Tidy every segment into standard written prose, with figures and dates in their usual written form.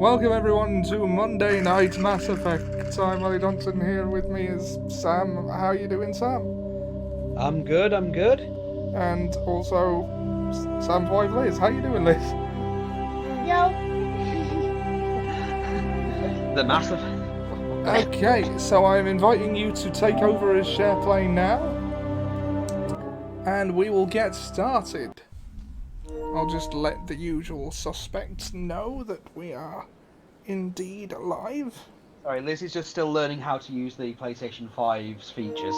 Welcome everyone to Monday Night Mass Effect. I'm Ollie Johnson, here with me is Sam. How you doing, Sam? I'm good, I'm good. And also Sam's wife Liz. How you doing, Liz? Yo. The massive. Okay, so I'm inviting you to take over as SharePlay now. And we will get started. I'll just let the usual suspects know that we are indeed live. Sorry, Liz is just still learning how to use the PlayStation 5's features.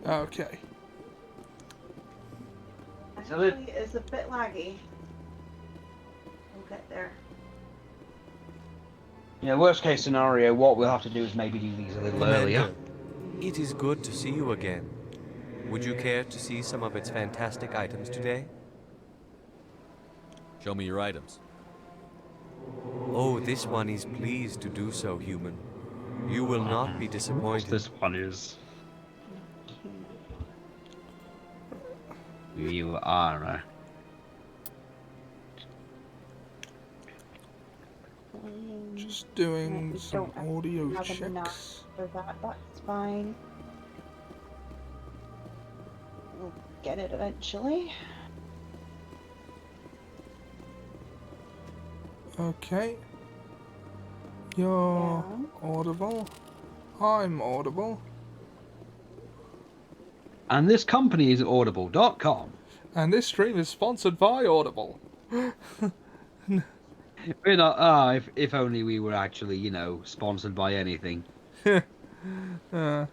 Okay. Actually, it's a bit laggy. We'll get there. Yeah, worst case scenario, what we'll have to do is maybe do these a little earlier. Commander, it is good to see you again. Would you care to see some of its fantastic items today? Show me your items. Oh, this one is pleased to do so, human. You will not be disappointed. This one is. You are. Just doing We some don't audio have checks. enough for that. That's fine. We'll get it eventually. Okay. You're audible. I'm audible. And this company is audible.com. And this stream is sponsored by Audible. We're not, if only we were actually, you know, sponsored by anything. I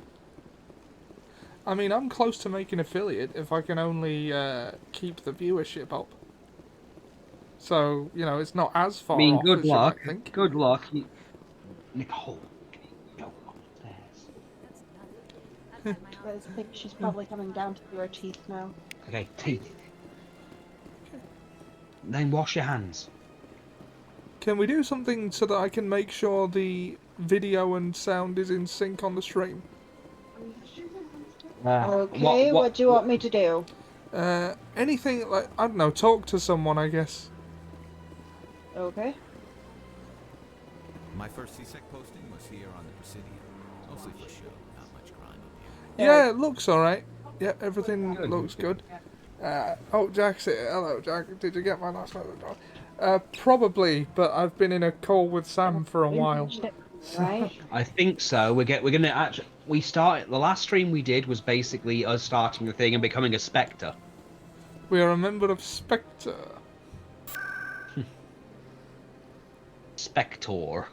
mean, I'm close to making affiliate if I can only keep the viewership up. So, you know, it's not as far off Good as luck. you might think. Good luck. Nicole, go upstairs. I think she's probably coming down to do her teeth now. Okay, teeth. Then wash your hands. Can we do something so that I can make sure the video and sound is in sync on the stream? Okay, what do you want me to do? Anything like, I don't know, talk to someone, I guess. Okay. My first CSEC posting was here on the Presidio. Mostly for show, not much crime up Yeah, it looks alright. Yeah, everything looks good. Oh, Jack's here. Hello, Jack. Did you get my last note? Probably, but I've been in a call with Sam for a while. Right? I think so. We're gonna actually. The last stream we did was basically us starting the thing and becoming a Spectre. We are a member of Spectre. Spector.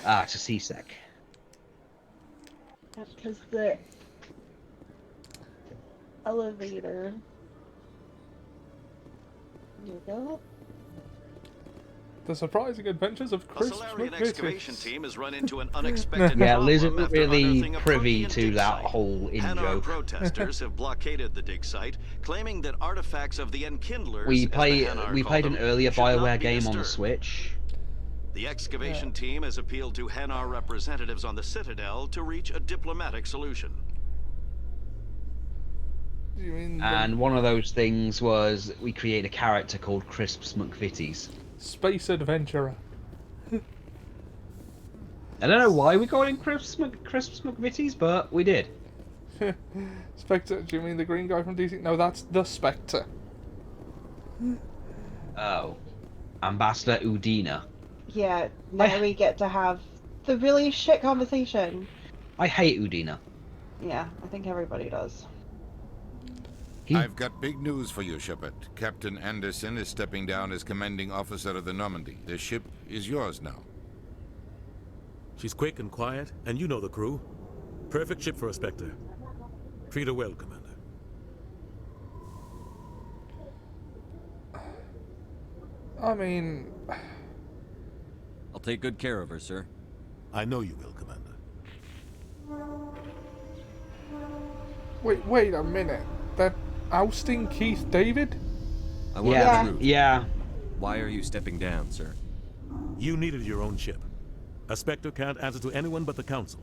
It's a CSEC. Because the elevator. There you go. The surprising adventures of A Chris Solarian McVitie. excavation team has run into an unexpected Yeah, problem Liz isn't after really unearthing a privy Protean to dig that site. whole Hanar in-joke. protesters have blockaded the dig site, claiming that artifacts of the Enkindlers, We as the played Hanar call an them, earlier should not BioWare be game on the disturbed. Switch. The excavation team has appealed to Hanar representatives on the Citadel to reach a diplomatic solution. You mean And one of those things was we create a character called Crisps McVitie's. Space Adventurer. I don't know why we got in Crisps McVitie's, but we did. Spectre, do you mean the green guy from DC? No, that's the Spectre. Oh. Ambassador Udina. Yeah, now we get to have the really shit conversation. I hate Udina. Yeah, I think everybody does. I've got big news for you, Shepard. Captain Anderson is stepping down as commanding officer of the Normandy. The ship is yours now. She's quick and quiet, and you know the crew. Perfect ship for a Spectre. Treat her well, Commander. I mean, I'll take good care of her, sir. I know you will, Commander. wait a minute. That ousting Keith David? I want Yeah. the truth. Yeah. Why are you stepping down, sir? You needed your own ship. A Spectre can't answer to anyone but the Council.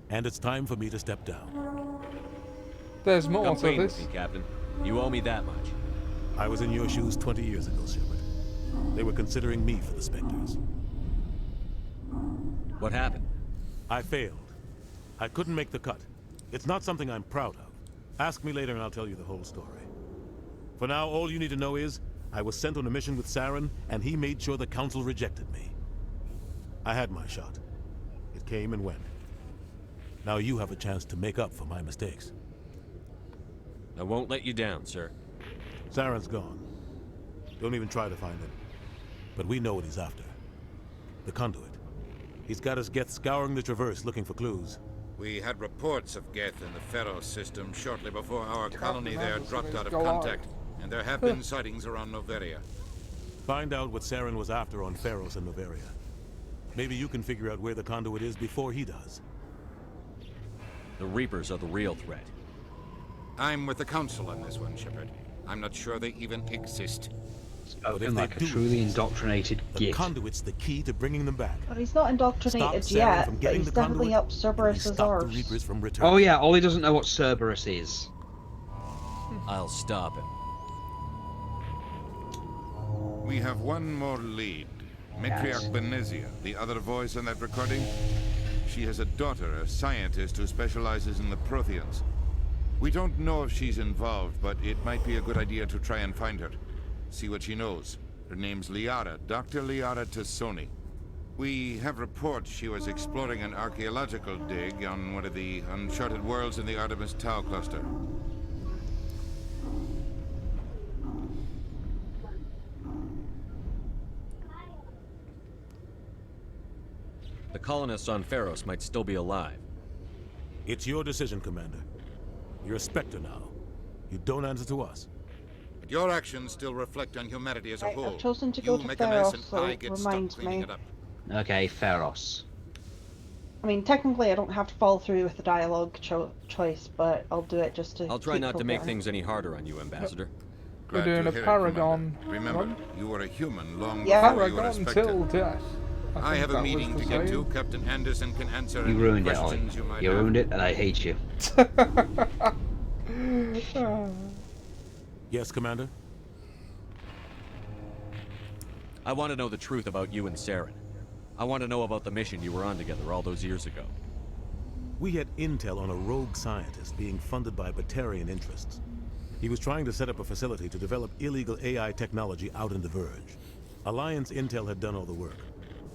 And it's time for me to step down. There's more Come to clean with this. me, Captain. You owe me that much. I was in your shoes 20 years ago, Shepard. They were considering me for the Spectres. What happened? I failed. I couldn't make the cut. It's not something I'm proud of. Ask me later and I'll tell you the whole story. For now, all you need to know is, I was sent on a mission with Saren, and he made sure the Council rejected me. I had my shot. It came and went. Now you have a chance to make up for my mistakes. I won't let you down, sir. Saren's gone. Don't even try to find him. But we know what he's after. The conduit. He's got his Geth scouring the Traverse looking for clues. We had reports of Geth in the Feros system shortly before our colony there remember dropped out of something contact, and there have been sightings around Noveria. Find out what Saren was after on Feros and Noveria. Maybe you can figure out where the conduit is before he does. The Reapers are the real threat. I'm with the Council on this one, Shepard. I'm not sure they even exist. Spoken like a do truly exist, indoctrinated The git. conduit's the key to bringing them back. Well, he's not Stop indoctrinated Saren yet, from but getting he's the definitely conduit, up and we Cerberus's stop the arse. Reapers from returning. Oh yeah, Ollie doesn't know what Cerberus is. I'll stop him. We have one more lead. Matriarch Yes. Benezia, the other voice on that recording. She has a daughter, a scientist who specializes in the Protheans. We don't know if she's involved, but it might be a good idea to try and find her. See what she knows. Her name's Liara, Dr. Liara Tassoni. We have reports she was exploring an archaeological dig on one of the uncharted worlds in the Artemis Tau cluster. The colonists on Feros might still be alive. It's your decision, Commander. You're a Spectre now. You don't answer to us. But your actions still reflect on humanity as a Right, whole. I've chosen to You go to make a mess Feros, and so I get stuck remind cleaning me. it up. Okay, Feros. I mean, technically I don't have to follow through with the dialogue choice, but I'll do it just to I'll try keep not to make forgetting. things any harder on you, Ambassador. We're Glad doing to a hear it, Paragon Commander. Remember, run. you were a human long Yeah. before you were a Paragon Spectre. till death. I think have a that was meeting the to get to. saying. Captain Anderson can answer You any ruined it, Ollie. questions you might You have. ruined it, and I hate you. Yes, Commander? I want to know the truth about you and Saren. I want to know about the mission you were on together all those years ago. We had intel on a rogue scientist being funded by Batarian interests. He was trying to set up a facility to develop illegal AI technology out in the Verge. Alliance intel had done all the work,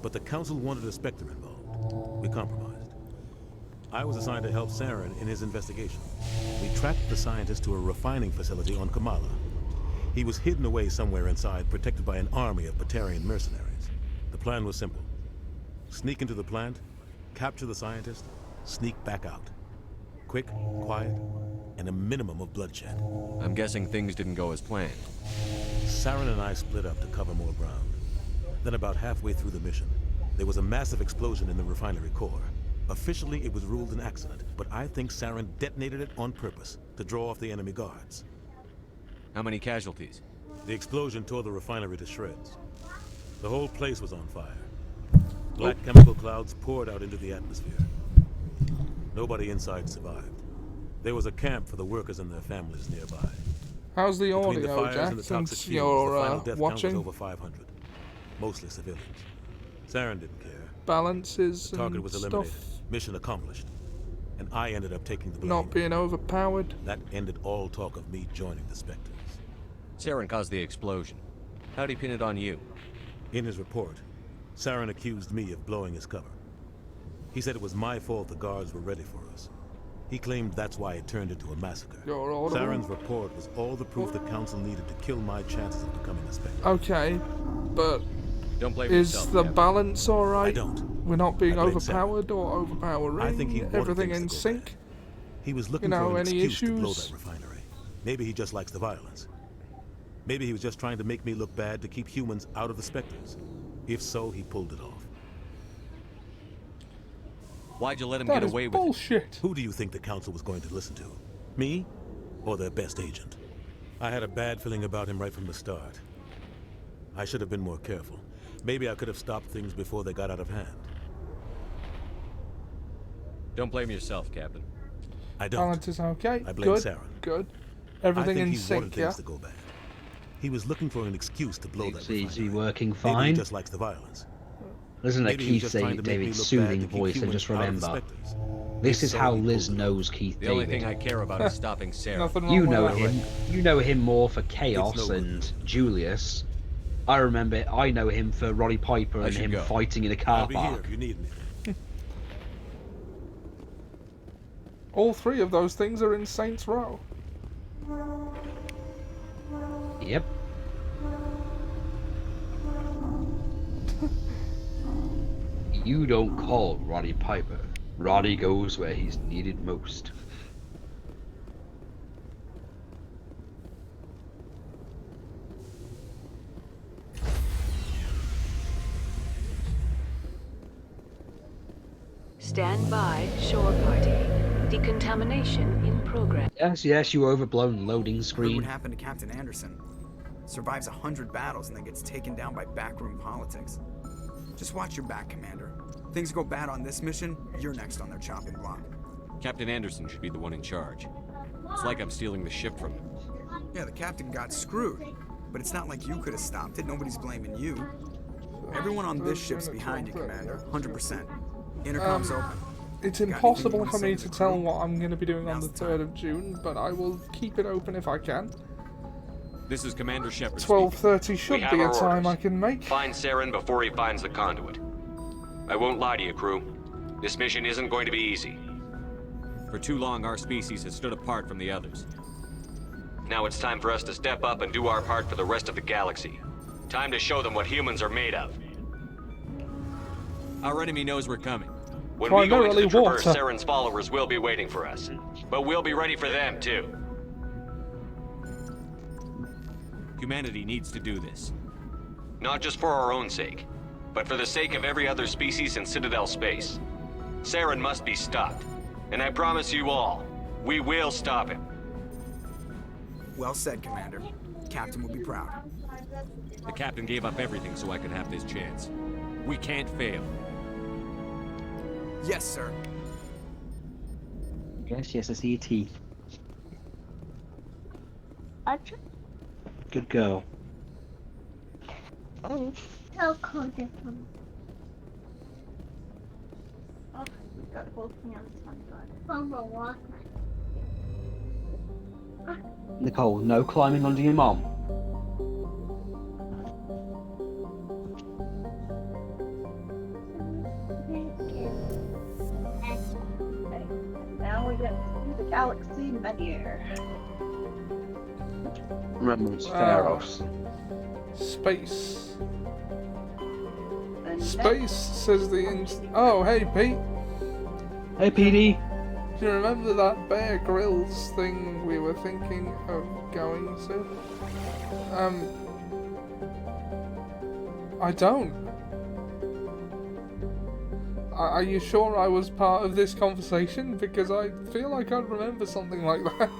but the Council wanted a Spectre involved. We compromised. I was assigned to help Saren in his investigation. We tracked the scientist to a refining facility on Kamala. He was hidden away somewhere inside, protected by an army of Batarian mercenaries. The plan was simple. Sneak into the plant, capture the scientist, sneak back out. Quick, quiet, and a minimum of bloodshed. I'm guessing things didn't go as planned. Saren and I split up to cover more ground. Then about halfway through the mission, there was a massive explosion in the refinery core. Officially, it was ruled an accident, but I think Saren detonated it on purpose to draw off the enemy guards. How many casualties? The explosion tore the refinery to shreds. The whole place was on fire. Black chemical clouds poured out into the atmosphere. Nobody inside survived. There was a camp for the workers and their families nearby. How's the Between the audio, fires Jack, and the toxic since fumes, you're the final death count was watching? over 500. Mostly civilians. Saren didn't care. Balances The target and was stuff eliminated. Mission accomplished. And I ended up taking the blame. not being overpowered. That ended all talk of me joining the Spectres. Saren caused the explosion. How'd he pin it on you? In his report, Saren accused me of blowing his cover. He said it was my fault the guards were ready for us. He claimed that's why it turned into a massacre. You're audible. Saren's report was all the proof the Council needed to kill my chances of becoming a Spectre. Okay, but Don't blame is yourself, the Captain. balance alright? I don't. We're not being I blame overpowered or overpowering. I think he wanted Everything things in to go sync. bad. He was looking know, for an any excuse to blow issues? that refinery. Maybe he just likes the violence. Maybe he was just trying to make me look bad to keep humans out of the Spectres. If so, he pulled it off. Why'd you let him That get is away with it? bullshit. Who do you think the Council was going to listen to? Me? Or their best agent? I had a bad feeling about him right from the start. I should have been more careful. Maybe I could have stopped things before they got out of hand. Don't blame yourself, Captain. I don't. Balance is okay. I blame Good. Saren. Good. I Everything think in he wanted sync, things yeah? to go bad. He was looking for an excuse to blow that Seems to be refinery. working Maybe fine. he just likes the violence. Listen to Maybe he was Keith just say trying to make me David's look soothing bad to keep voice, and humans just out of the remember, specters. this He's is so how evil, Liz Luke. knows Keith The only David. thing I care about is stopping Sarah. Nothing wrong You with know that. him. You know him more for Chaos It's no good. and Julius. I know him for Roddy Piper I and should him go. fighting in a car I'll be here park. if you need me. All three of those things are in Saints Row. Yep. You don't call Roddy Piper. Roddy goes where he's needed most. Stand by, shore party. Decontamination in progress. Yes, you overblown loading Heard screen. what happened to Captain Anderson. Survives 100 battles and then gets taken down by backroom politics. Just watch your back, Commander. Things go bad on this mission, you're next on their chopping block. Captain Anderson should be the one in charge. It's like I'm stealing the ship from him. Yeah, the captain got screwed. But it's not like you could have stopped it. Nobody's blaming you. Everyone on this ship's behind you, Commander. 100%. Intercom's open. It's Got impossible anything for you me wanna say to the tell crew? what I'm going to be doing on the Now's the 3rd of June, but I will keep it open if I can. This is Commander Shepard. 12:30 should have be a our time orders. I can make. Find Saren before he finds the conduit. I won't lie to you, crew. This mission isn't going to be easy. For too long, our species has stood apart from the others. Now it's time for us to step up and do our part for the rest of the galaxy. Time to show them what humans are made of. Our enemy knows we're coming. When we go into the Primarily Traverse, water. Saren's followers will be waiting for us. But we'll be ready for them, too. Humanity needs to do this. Not just for our own sake, but for the sake of every other species in Citadel space. Saren must be stopped. And I promise you all, we will stop him. Well said, Commander. Captain will be proud. The captain gave up everything so I could have this chance. We can't fail. Yes, sir. Yes, I see your teeth. Good girl. Oh. So cold this one. Oh, we've got both hands on God. From the water. Nicole, no climbing under your mom. Now we get to see the galaxy mid-air. Remember, it's Feros. Space. The Space, says the Oh, hey, Pete. Hey, PD. Do you remember that Bear Grylls thing we were thinking of going to? I don't. Are you sure I was part of this conversation? Because I feel like I remember something like that.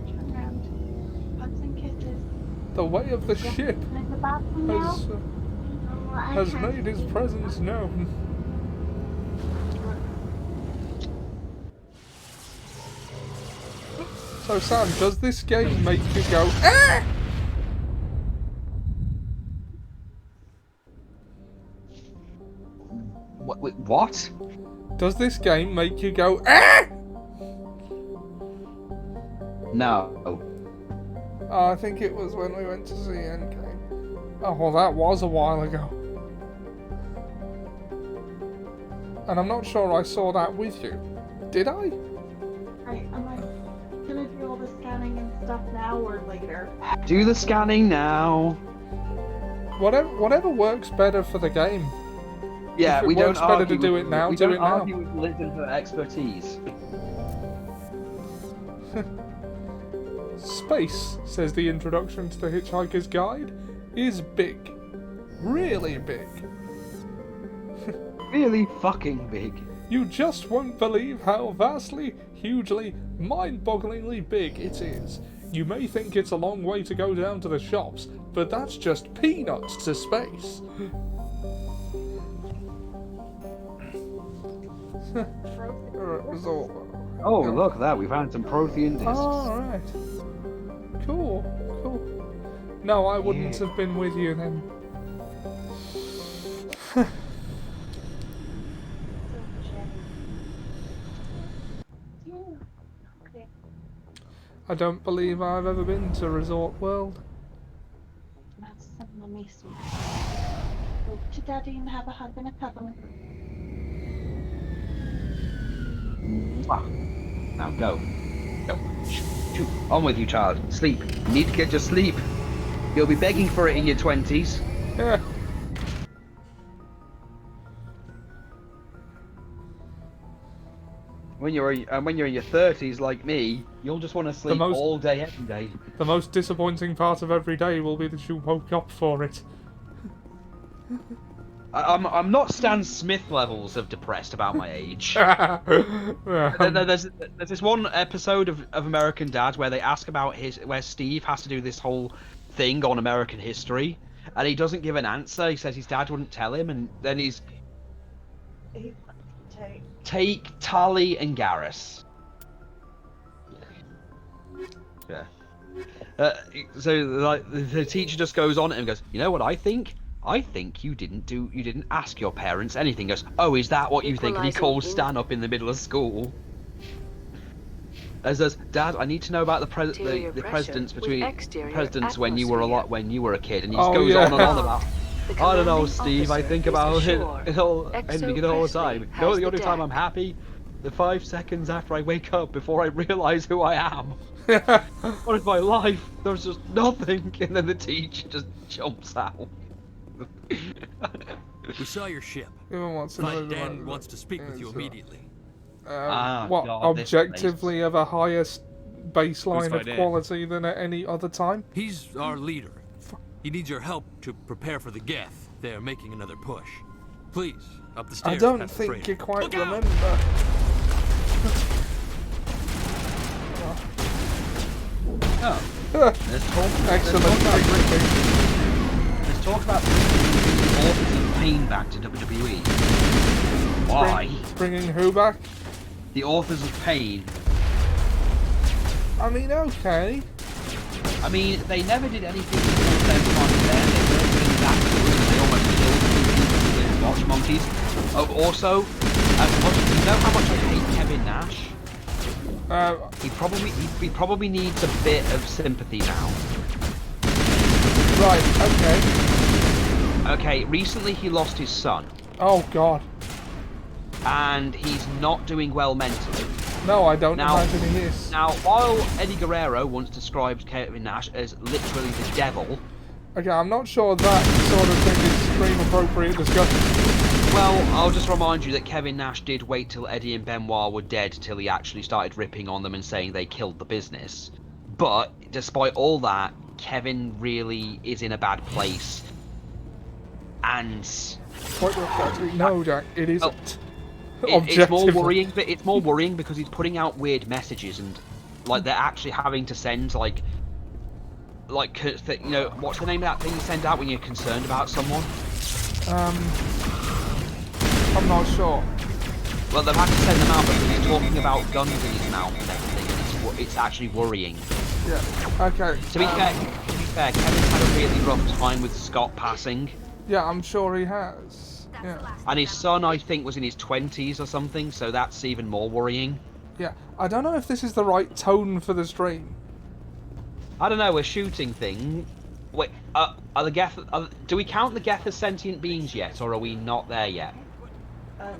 Turn around. Hugs and kisses. The way of the ship There's a bathroom now. has made his presence known. So Sam, does this game make you go ah? What? Does this game make you go ah? No. I think it was when we went to see Endgame. Oh, well, that was a while ago. And I'm not sure I saw that with you. Did I? Right, am I gonna do all the scanning and stuff now or later? Do the scanning now. Whatever works better for the game. Yeah, If it we don't works better argue to do with, it now, we do don't it now. argue with Liz and her expertise. Space, says the introduction to the Hitchhiker's Guide, is big. Really big. Really fucking big. You just won't believe how vastly, hugely, mind-bogglingly big it is. You may think it's a long way to go down to the shops, but that's just peanuts to space. Resort. Oh, look at that. We found some Prothean discs. Alright. Cool. No, I wouldn't have been with you then. I don't believe I've ever been to Resort World. That's Mummy sweet. Go to Daddy and have a hug and a cuddle. Now go. Go. Shoot. On with you, child. Sleep. You need to get your sleep. You'll be begging for it in your 20s. Yeah. When you're in your 30s like me, you'll just want to sleep all day, every day. The most disappointing part of every day will be that you woke up for it. I'm not Stan Smith levels of depressed about my age. There's this one episode of American Dad where they ask about where Steve has to do this whole thing on American history, and he doesn't give an answer. He says his dad wouldn't tell him, and then take Tali and Garrus. Yeah. So like the teacher just goes on and goes, you know what I think? I think you didn't ask your parents anything. He goes, oh, is that what you think? And he calls Stan up in the middle of school. And says, Dad, I need to know about the presidents when you were a kid. And he just goes on and on about. I don't know, Steve. I think about it all the time. You know, the only time I'm happy, the 5 seconds after I wake up before I realise who I am. What is my life? There's just nothing. And then the teacher just jumps out. We saw your ship. But Dan wants to speak with you immediately. Objectively of a higher baseline of quality than at any other time? He's our leader. He needs your help to prepare for the Geth. They're making another push. Please, up the stairs. I don't think you quite remember. Let's talk about the authors of pain back to WWE. Why? Bringing who back? The authors of pain. I mean, okay. I mean, they never did anything to cause them fun there. They weren't doing that good. They almost killed the watch monkeys. Oh, also, you know how much I hate Kevin Nash? He probably needs a bit of sympathy now. Right, okay. Okay, recently he lost his son. Oh, God. And he's not doing well mentally. No, I don't imagine he is. Now, while Eddie Guerrero once described Kevin Nash as literally the devil... Okay, I'm not sure that sort of thing is extreme appropriate discussion. Well, I'll just remind you that Kevin Nash did wait till Eddie and Benoit were dead till he actually started ripping on them and saying they killed the business. But, despite all that, Kevin really is in a bad place. And... No, Jack, it isn't. It's more worrying, but it's more worrying because he's putting out weird messages and, like, they're actually having to send, like, you know, what's the name of that thing you send out when you're concerned about someone? I'm not sure. Well, they've had to send them out because he's talking about guns in his mouth and everything, and it's actually worrying. Yeah. Okay. To be fair, Kevin's had a really rough time with Scott passing. Yeah, I'm sure he has. Yeah. And his son, I think, was in his 20s or something, so that's even more worrying. Yeah. I don't know if this is the right tone for the stream. I don't know, we're shooting thing. Wait, are the Geth... do we count the Geth as sentient beings yet, or are we not there yet?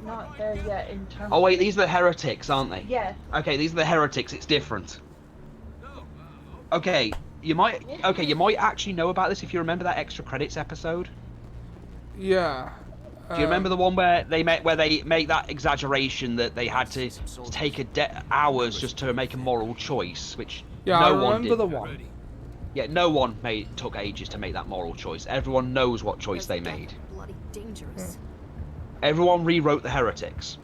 Not there yet in terms. Oh wait, these are the heretics, aren't they? Yeah. Okay, these are the heretics. It's different. Okay, you might actually know about this if you remember that extra credits episode. Yeah. Do you remember the one where they make that exaggeration that they had to take hours just to make a moral choice, which no one did. I remember the one. Yeah, no one took ages to make that moral choice. Everyone knows what choice they made. Bloody dangerous. Everyone rewrote the heretics.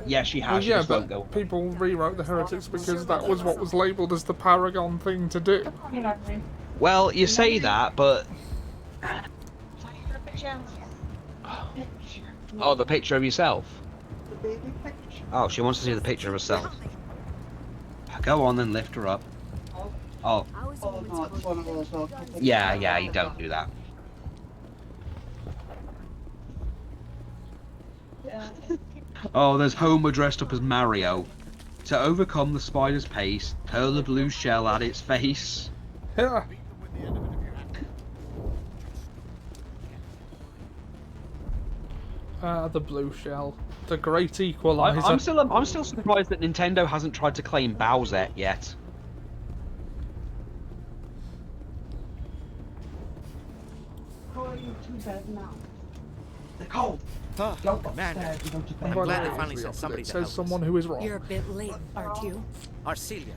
Yeah, she has. Well, She yeah, just won't but go. people rewrote the heretics because that was what was labelled as the paragon thing to do. Well, you say that, but oh, the picture of yourself. The baby picture. Oh, she wants to see the picture of herself. Go on, then lift her up. Oh. Oh no, it's one of those. Yeah, you don't do that. Yeah. Oh, there's Homer dressed up as Mario. To overcome the spider's pace, hurl the blue shell at its face. Yeah. The blue shell, the great equalizer. I'm still surprised that Nintendo hasn't tried to claim Bowser yet. How are you to bed now? They're cold. Don't Commander, I'm glad they finally sent somebody it to says help someone us. who is wrong. You're a bit late, aren't you? Arcelia.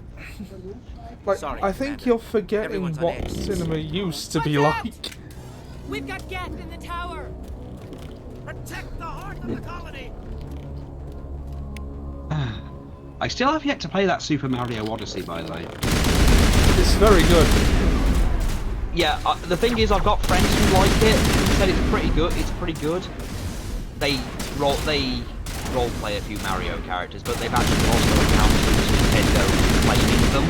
Like, Sorry, I think Commander. you're forgetting Everyone's on what edge. cinema used to be like. We've got Geth in the tower! Protect the heart of the colony! I still have yet to play that Super Mario Odyssey, by the way. It's very good. Yeah, the thing is, I've got friends who like it. Who said it's pretty good. It's pretty good. They role play a few Mario characters, but they've actually also accounted Nintendo claiming them.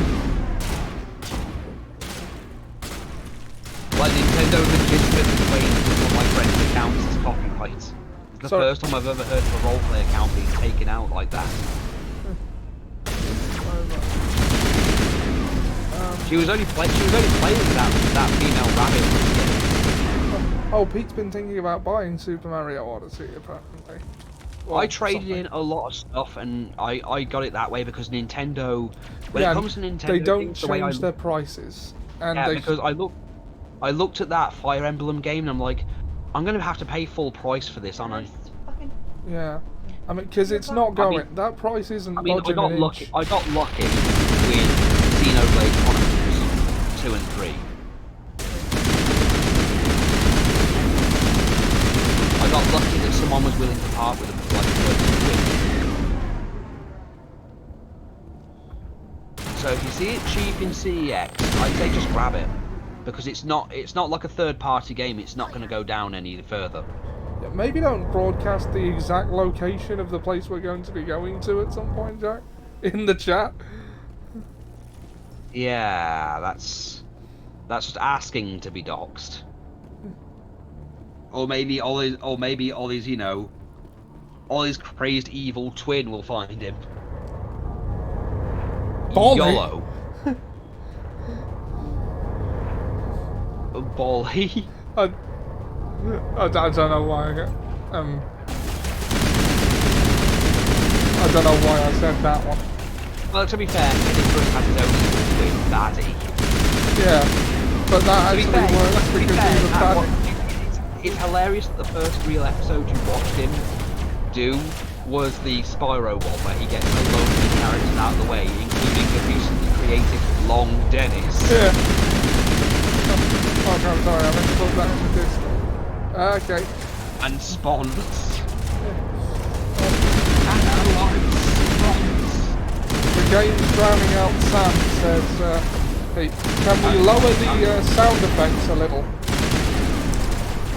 Like Nintendo legitimately claims one of my friends' accounts as copyright. It's the first time I've ever heard of a roleplay account being taken out like that. She was only playing that female rabbit. Oh, Pete's been thinking about buying Super Mario Odyssey, apparently. Well, I traded in a lot of stuff, and I got it that way because Nintendo. When yeah, it comes to Nintendo, they don't things, the way change their prices. And yeah, they... because I looked at that Fire Emblem game, and I'm like, I'm gonna have to pay full price for this, aren't I? Yeah, I mean, because it's not going. That price isn't. I mean, budging an inch. I got lucky with Xenoblade Chronicles 2 and 3. I got lucky that someone was willing to part with them for like 30 quid. So if you see it cheap in CEX, I'd say just grab it, because it's not like a third-party game. It's not going to go down any further. Yeah, maybe don't broadcast the exact location of the place we're going to be going to at some point, Jack, in the chat. Yeah, that's just asking to be doxxed. Or maybe Ollie's, you know, Ollie's crazed evil twin will find him. YOLO. Bolly. I don't know why. I don't know why I said that one. Well, to be fair, Edinburgh has his own evil twin, Daddy. Yeah, but that actually works because he's a baddie. It's hilarious that the first real episode you watched him do was the Spyro one, where he gets a load of the characters out of the way, including the recently created Long Dennis. Yeah. Oh, I'm sorry, I meant to put that into this. Okay. And Spawns. The game's drowning out Sam says, hey, can we lower the sound effects a little?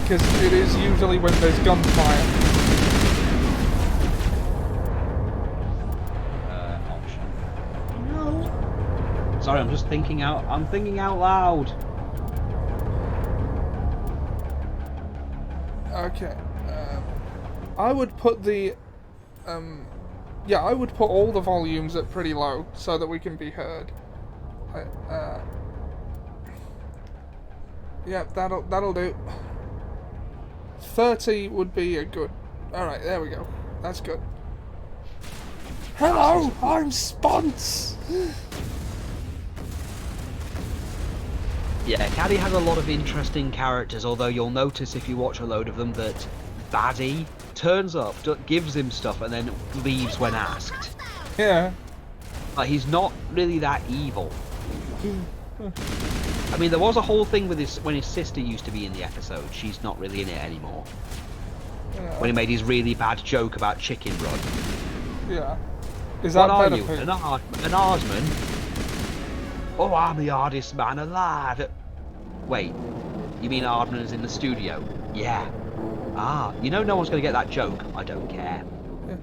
Because it is usually when there's gunfire. Option. No. Sorry, I'm just thinking out. I'm thinking out loud. Okay. I would put the. Yeah, I would put all the volumes at pretty low so that we can be heard. Yeah, that'll do. 30 would be a good... Alright, there we go. That's good. Hello, I'm Spons! Yeah, Caddy has a lot of interesting characters, although you'll notice if you watch a load of them that Baddie turns up, gives him stuff, and then leaves when asked. Yeah. But he's not really that evil. I mean, there was a whole thing with when his sister used to be in the episode. She's not really in it anymore. Yeah. When he made his really bad joke about Chicken Run. Yeah. Is that What are better you? for An Arsman? Oh, I'm the hardest man alive. Wait, you mean Aardman's in the studio? Yeah. Ah, you know no one's going to get that joke. I don't care. Yeah.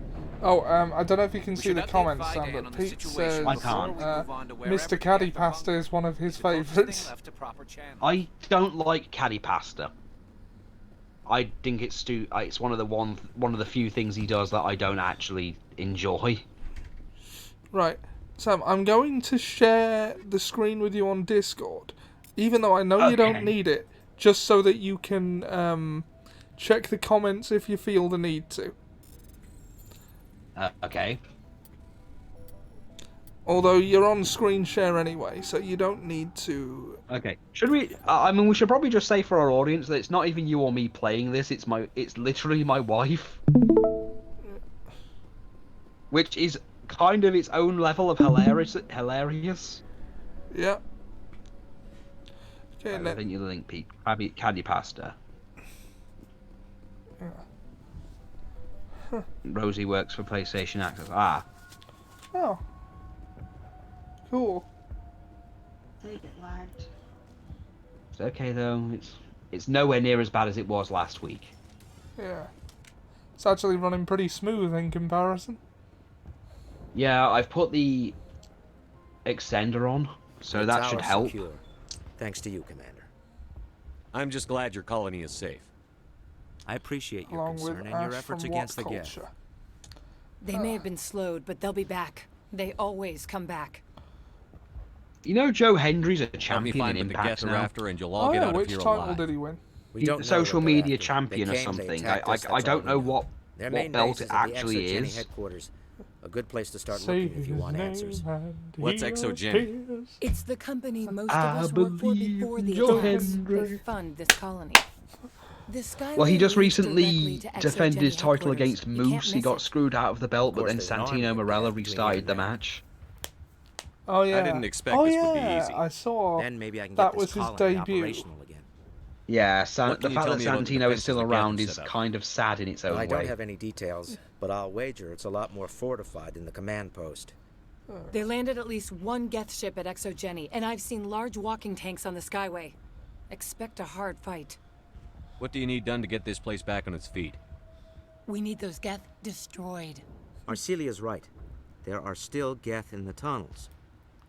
Oh, I don't know if you can see the comments, Sam, but Pete says I can't. Mr. Caddy Pasta is one of his favourites. I don't like caddy pasta. I think it's one of the few things he does that I don't actually enjoy. Right, Sam, I'm going to share the screen with you on Discord, even though I know you don't need it, just so that you can check the comments if you feel the need to. Okay. Although you're on screen share anyway, so you don't need to. Okay. Should we? I mean, we should probably just say for our audience that it's not even you or me playing this. It's literally my wife, which is kind of its own level of hilarious. Yeah. Okay. I think you link, Pete. Candy pasta. Yeah. Rosie works for PlayStation Access. Ah. Oh. Cool. It's okay though. It's nowhere near as bad as it was last week. Yeah. It's actually running pretty smooth in comparison. Yeah, I've put the extender on, so that should help. Secure. Thanks to you, Commander. I'm just glad your colony is safe. I appreciate your Along concern with and your Ash efforts from against the What Geth. Culture. They may have been slowed, but they'll be back. They always come back. You know, Joe Hendry's a Help me champion find in what the Impact Geth are now. after, and you'll all get out of which here title alive. did he win? We He's don't a know social what they're media after. champion They or came, they something. attacked us, I that's don't all know we what Their main belt base it is at the actually Exogeny is. headquarters. A good place to start Say looking if you want his answers. name What's and he Exogeny? appears. It's the company most I of us worked for believe before the Joe attacks. Hendry. They fund this colony. The Skyway Well, he just leads recently directly to defended his Exogeny title headquarters. against You can't Moose. He miss got it. screwed out of the belt, but course, then there's an army Santino of Morella Geth between restarted here the and there. match. Oh yeah. didn't expect oh this yeah. would be easy. I saw. Then maybe I can that get was this his colony debut. operational again. Yeah, What the can you fact tell that me about the Santino is defenses still the Geth around have is set up? kind of sad in its own I way. don't have any details, but I'll wager it's a lot more fortified than the command post. They landed at least one Geth ship at Exogeny, and I've seen large walking tanks on the Skyway. Expect a hard fight. What do you need done to get this place back on its feet? We need those Geth destroyed. Arcelia's right. There are still Geth in the tunnels.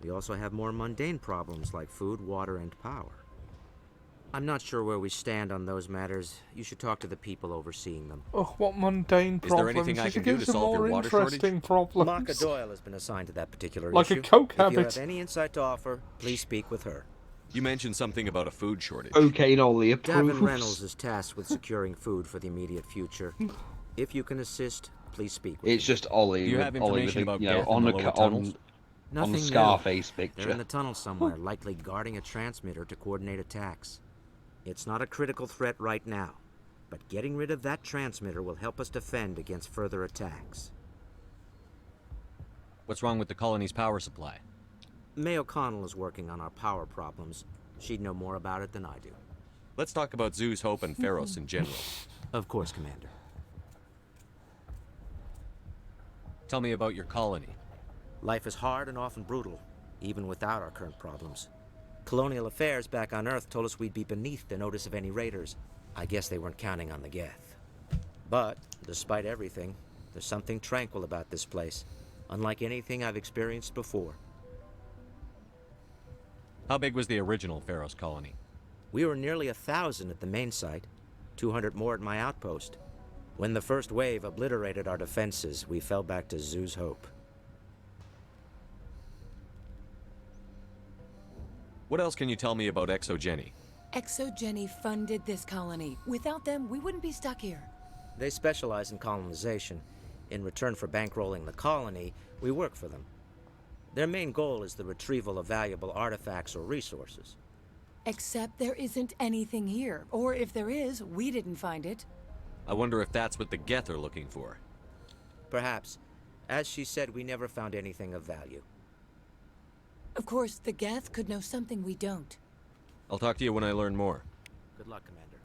We also have more mundane problems like food, water, and power. I'm not sure where we stand on those matters. You should talk to the people overseeing them. Oh, what mundane Is there problems. anything I You should can do give to some solve your more water interesting shortage? problems. Marka Doyle has been assigned to that particular Like a issue. coke If you habit. have any insight to offer, please speak with her. You mentioned something about a food shortage. Okay, Nolly approves. Gavin Reynolds is tasked with securing food for the immediate future. If you can assist, please speak with It's just Ollie. Do you with have Ollie information with a, about you know, Geth in on the the lower tunnels? Nothing on the new. Scarface They're picture. in the tunnel somewhere, likely guarding a transmitter to coordinate attacks. It's not a critical threat right now, but getting rid of that transmitter will help us defend against further attacks. What's wrong with the colony's power supply? May O'Connell is working on our power problems. She'd know more about it than I do. Let's talk about Zeus, Hope, and Feros in general. Of course, Commander. Tell me about your colony. Life is hard and often brutal, even without our current problems. Colonial affairs back on Earth told us we'd be beneath the notice of any raiders. I guess they weren't counting on the Geth. But, despite everything, there's something tranquil about this place, unlike anything I've experienced before. How big was the original Feros colony? We were nearly 1,000 at the main site, 200 more at my outpost. When the first wave obliterated our defenses, we fell back to Zeus Hope. What else can you tell me about Exogeny? Exogeny funded this colony. Without them, we wouldn't be stuck here. They specialize in colonization. In return for bankrolling the colony, we work for them. Their main goal is the retrieval of valuable artifacts or resources. Except there isn't anything here. Or if there is, we didn't find it. I wonder if that's what the Geth are looking for. Perhaps. As she said, we never found anything of value. Of course, the Geth could know something we don't. I'll talk to you when I learn more. Good luck, Commander.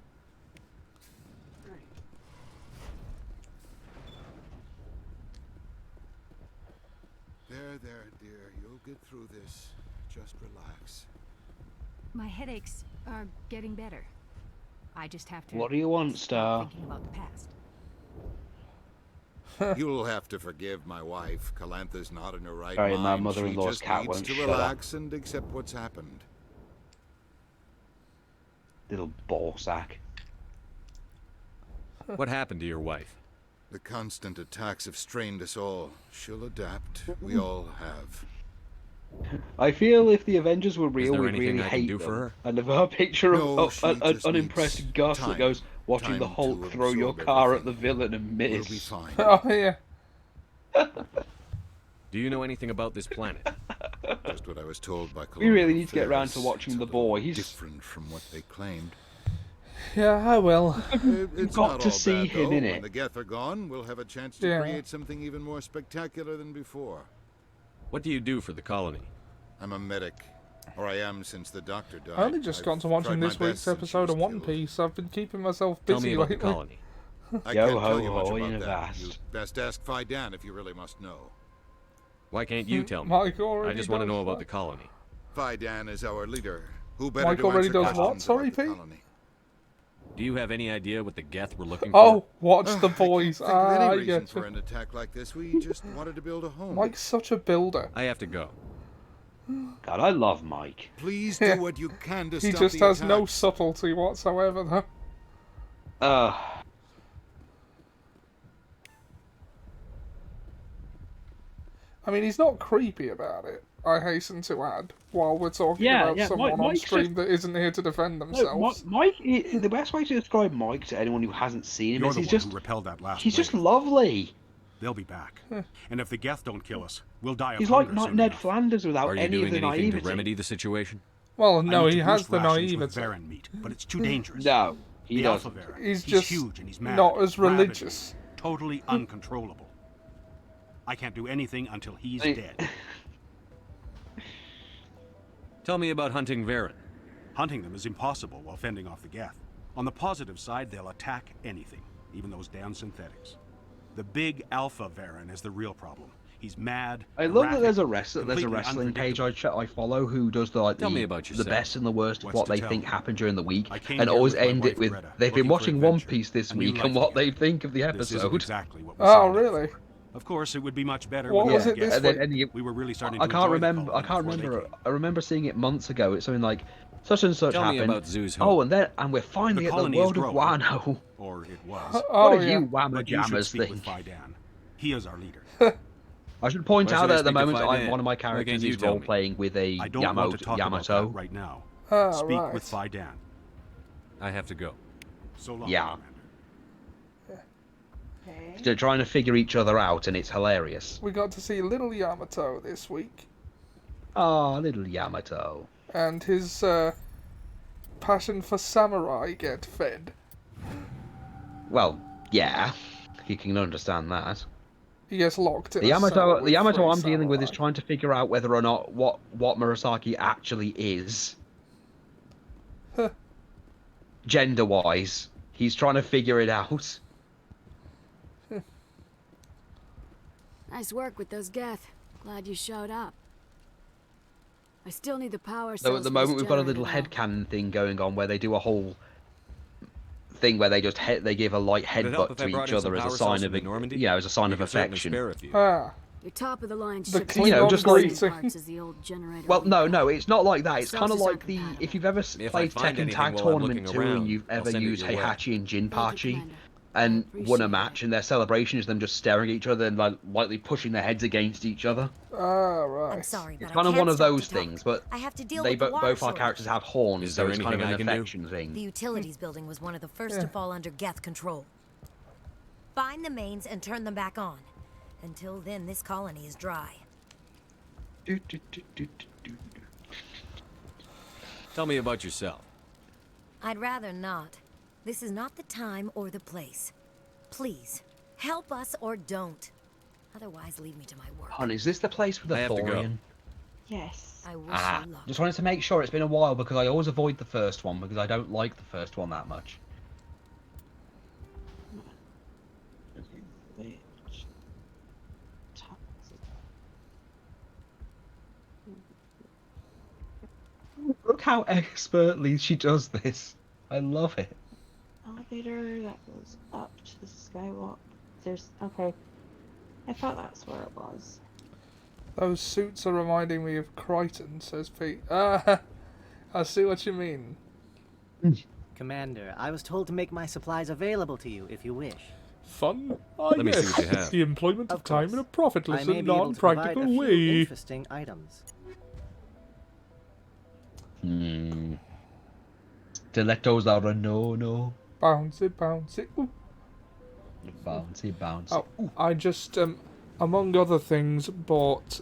There, dear. You'll get through this. Just relax. My headaches are getting better. I just have to. What do you want, stop Star? thinking about the past. You'll have to forgive my wife. Calantha's not in her right Sorry, mind. my She mother-in-law's just cat needs won't to shut relax and accept what's happened. Little ball sack. What happened to your wife? The constant attacks have strained us all. She'll adapt. We all have. I feel if the Avengers were real, there we'd anything really I can hate do them. for her? And if our picture No, of she an just unimpressed needs Gus that time. goes watching the Time Hulk to throw your absorb car at everything. the villain and miss. We'll be fine. Oh, yeah. Do you know anything about this planet? Just what I was told by We really Colonial need to get round to Affairs. watching It's The a little Boy. He's different from what they claimed. Yeah, I will. It's got not to all see bad, him though. in When it. the Geth are gone, we'll have a chance to Yeah. create something even more spectacular than before. What do you do for the colony? I'm a medic. Or I am since the doctor died. I only just got to watching tried my this week's best since she episode of was One killed. Piece. I've been keeping myself Tell me busy about the lately. colony. I Yo can't ho tell you much ho about in a that. vast. You best ask Phi Dan if you really must know. Why can't you tell me? Mike already I just want to does know about that. the colony. Phi Dan is our leader. Who better Mike to already answer does what? questions Sorry, about the Pete? colony? Do you have any idea what the Geth were looking Oh, for? watch the I can't boys. think of any I reason get for you. an attack like this. We just wanted to build a home. Mike's such a builder. I have to go. God, I love Mike. Please Yeah. do what you can to He stop just the has no attacks. subtlety whatsoever, though. I mean, he's not creepy about it, I hasten to add, while we're talking about someone on Mike's stream just- that isn't here to defend No, themselves. the best way to describe Mike to anyone who hasn't seen him You're is the he's one just who repelled that last he's just wave. lovely. They'll be back. And if the Geth don't kill us, we'll die of He's like hunger soon Ned enough. Flanders without Are you any of doing the anything naivety. to remedy the situation? Well, I no, need he to has boost the rations with naivety. Varan meat, but it's too dangerous. No, he the doesn't. Alpha Varan, He's just huge and he's mad, not as rabid, religious. totally uncontrollable. I can't do anything until he's Hey. dead. Tell me about hunting Varan. Hunting them is impossible while fending off the Geth. On the positive side, they'll attack anything, even those damn synthetics. The big Alpha Varan is the real problem. He's mad. I love that erratic, there's a wrestling completely page I follow who does the Tell me the, about the yourself. best and the worst of What's what to they tell? think happened during the week, I came and here always with my end it wife, with Greta, they've been looking for watching One adventure, Piece this a new week and life what they together. think of the This isn't episode. exactly what we Oh, signed up really? for. Of course, it would be much better. What with was the it this Geth. week? And you, We were really starting I to can't enjoy the remember. I colony can't before they remember. came. I remember seeing it months ago. It's something like such and such Tell me happened. about Zoo's Oh, home. and we're finally The at the colony is world of growing. Wano. Or it was. Oh, What do yeah. you Whamma But you should Jammers speak with think? Phi Dan. He is our leader. I should point Why out should I that at the speak to moment Phi Dan? one of my Why characters can't you is tell role me? playing with a I don't want to talk about Yamato. that right now. Ah, Speak right. with Phi Dan. I have to go. So long, Yeah. Commander. Okay. They're trying to figure each other out, and it's hilarious. We got to see little Yamato this week, Ah, little Yamato. and his passion for samurai get fed. Well, yeah, you can understand that. He gets locked in The a cell Yamato, with the Yamato three I'm dealing with is samurai. trying to figure out whether or not what Murasaki actually is. Huh. Gender-wise, he's trying to figure it out. Nice work with those Geth. Glad you showed up. I still need the power So cells at the for moment this we've got a little generator, headcanon thing going on where they do a whole thing where they just they give a light Would it help headbutt if to I brought each in some other as a power sign cells of from the Normandy? yeah, as a sign We of could certainly affection. spare a few. Ah, though. Your top of the line The ship You know, just like greeting. is the old generator. no, it's not like that. It's Cells kind of is like the incompatible. if you've ever If I played find Tekken anything Tag while I'm Tournament looking 2 around, and you've I'll ever send it used your way. Heihachi and Thank you, Jinpachi Commander. and I won a appreciate match it. and their celebration is them just staring at each other and like lightly pushing their heads against each other. Ah, right. I'm sorry, but It's I kind of can't one of stop to those talk. things, but I have to deal they with the water both our shortage. characters have horns, Is so there it's kind of anything an I can do? affection thing. The utilities building was one of the first Yeah. to fall under Geth control. Find the mains and turn them back on. Until then, this colony is dry. Tell me about yourself. I'd rather not. This is not the time or the place. Please, help us or don't. Otherwise, leave me to my work. Hon, is this the place with the I have to go. thorium? Yes. I wish Ah, you luck. just wanted to make sure. It's been a while because I always avoid the first one because I don't like the first one that much. Look how expertly she does this. I love it. Elevator that goes up to the skywalk. There's okay. I thought that's where it was. Those suits are reminding me of Crichton, says Pete. Ah, I see what you mean. Commander, I was told to make my supplies available to you if you wish. Fun? Let me see what you have. The employment of time in a profitless I may and be able to provide non-practical a few way. interesting items. Stilettos are a no-no. Bouncy, bouncy. Ooh. Bouncy, bouncy. Oh, I just, among other things, bought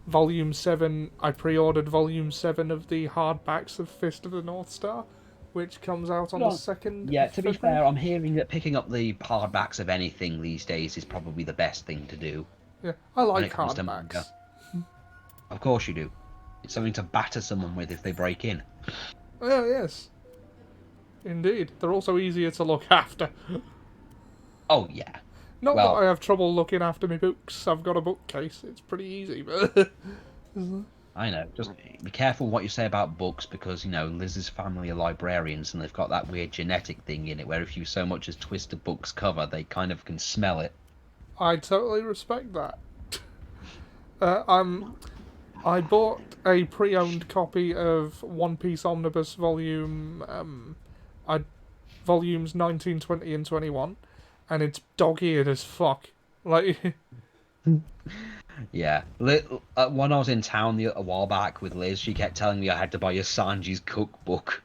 Volume 7. I pre-ordered Volume 7 of the hardbacks of Fist of the North Star, which comes out on the 2nd. Yeah, to be February. fair, I'm hearing that picking up the hardbacks of anything these days is probably the best thing to do. Yeah, I when like it comes to manga. hardbacks. Of course you do. It's something to batter someone with if they break in. Oh, yes. Indeed. They're also easier to look after. Oh, yeah. Not Well- that I have trouble looking after my books. I've got a bookcase. It's pretty easy, but... I know. Just be careful what you say about books because, you know, Liz's family are librarians and they've got that weird genetic thing in it where if you so much as twist a book's cover, they kind of can smell it. I totally respect that. I bought a pre-owned copy of One Piece Omnibus volumes 19, 20, and 21, and it's dog-eared as fuck. Like, Yeah. When I was in town a while back with Liz, she kept telling me I had to buy a Sanji's cookbook.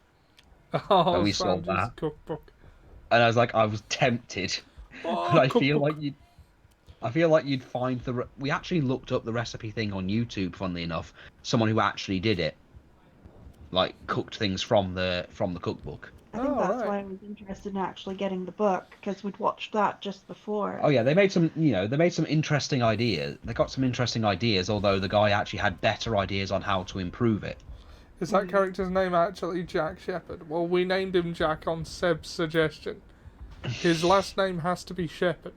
oh, When we saw Sanji's that. cookbook. And I was like, I was tempted. Oh, But I feel cookbook. like you'd find we actually looked up the recipe thing on YouTube, funnily enough. Someone who actually did it. Like, cooked things from the cookbook. I think Oh, that's right. why I was interested in actually getting the book, because we'd watched that just before. Oh yeah, they made some interesting ideas. They got some interesting ideas, although the guy actually had better ideas on how to improve it. Is that character's name actually Jack Shepherd? Well, we named him Jack on Seb's suggestion. His last name has to be Shepherd.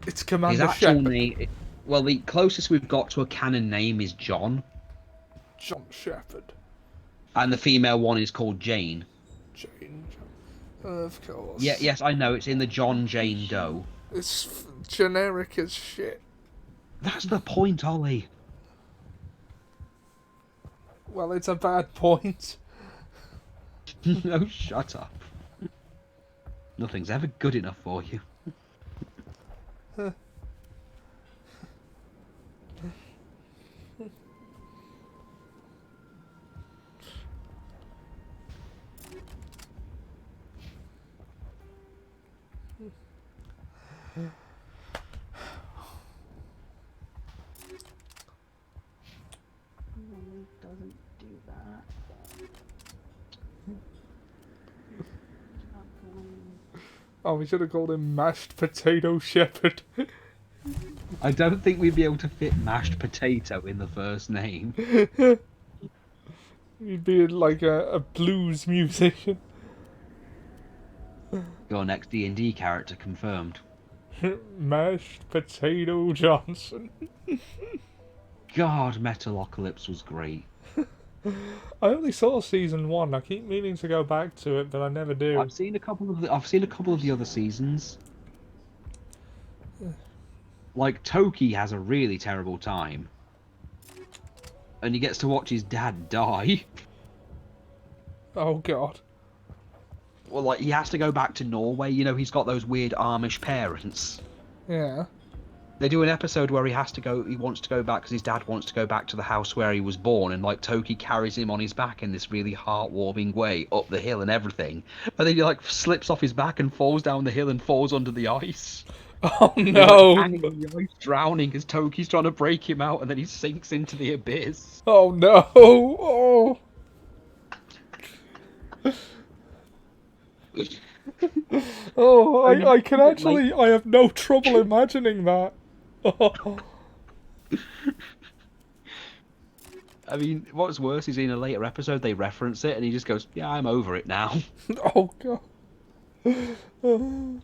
It's His Commander actual Shepherd. name, well, the closest we've got to a canon name is John, John Shepherd. and the female one is called Jane. Jane. Of course. Yeah, yes, I know. It's in the John Jane Doe. It's generic as shit. That's the point, Ollie. Well, it's a bad point. No, shut up. Nothing's ever good enough for you. Doesn't do that. Oh, we should have called him Mashed Potato Shepherd. I don't think we'd be able to fit mashed potato in the first name. He'd be like a blues musician. Your next D&D character confirmed. Mashed Potato Johnson. God, Metalocalypse was great. I only saw season 1. I keep meaning to go back to it, but I never do. I've seen a couple of the other seasons. Like Toki has a really terrible time, and he gets to watch his dad die. Oh god. Well, like he has to go back to Norway. You know, he's got those weird Amish parents. Yeah. They do an episode where he wants to go back because his dad wants to go back to the house where he was born, and like Toki carries him on his back in this really heartwarming way up the hill and everything, and then he like slips off his back and falls down the hill and falls under the ice. Oh He's, no! like, hanging in the ice, drowning as Toki's trying to break him out, and then he sinks into the abyss. Oh no! Oh! Oh, I can actually... I have no trouble imagining that. I mean, what's worse is in a later episode they reference it, and he just goes, "Yeah, I'm over it now." Oh god. Oh.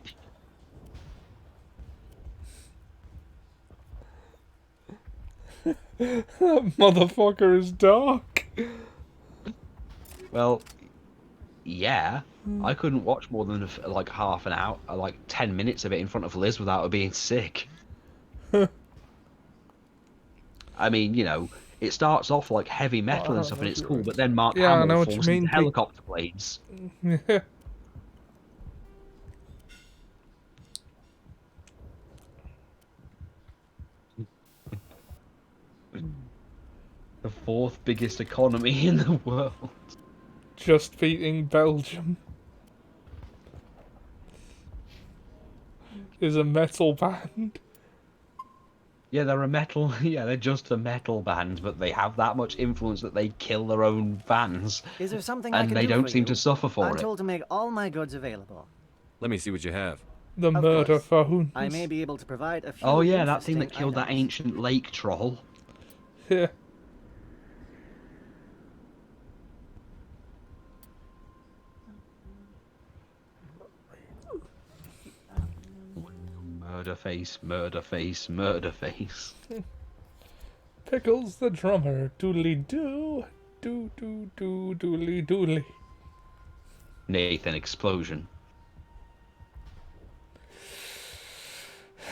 That motherfucker is dark. Well, yeah. I couldn't watch more than like half an hour, like 10 minutes of it in front of Liz without her being sick. I mean, you know, it starts off like heavy metal and stuff, and it's cool, but then Mark Yeah, I know Hamill what you falls into mean. helicopter blades. The fourth biggest economy in the world. Just beating Belgium. Is a metal band. Yeah, they're a metal. Yeah, they're just a metal band, but they have that much influence that they kill their own fans. Is there something I And can they do don't for seem you? to suffer for I'm it. told to make all my goods available. Let me see what you have. The Of murder course. phones. I may be able to provide a few Oh yeah, that thing that interesting killed that items. ancient lake troll. Yeah. Murder face, murder face, murder face. Pickles the drummer. Doodly doo. Doo doo doo doodly doodly. Nathan explosion.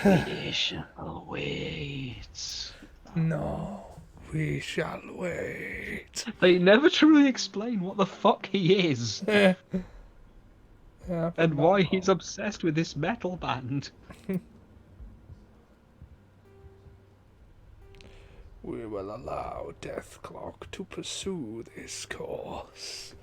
We shall wait. No, we shall wait. They never truly explain what the fuck he is. Yeah, and why he's obsessed with this metal band. We will allow Death Clock to pursue this course.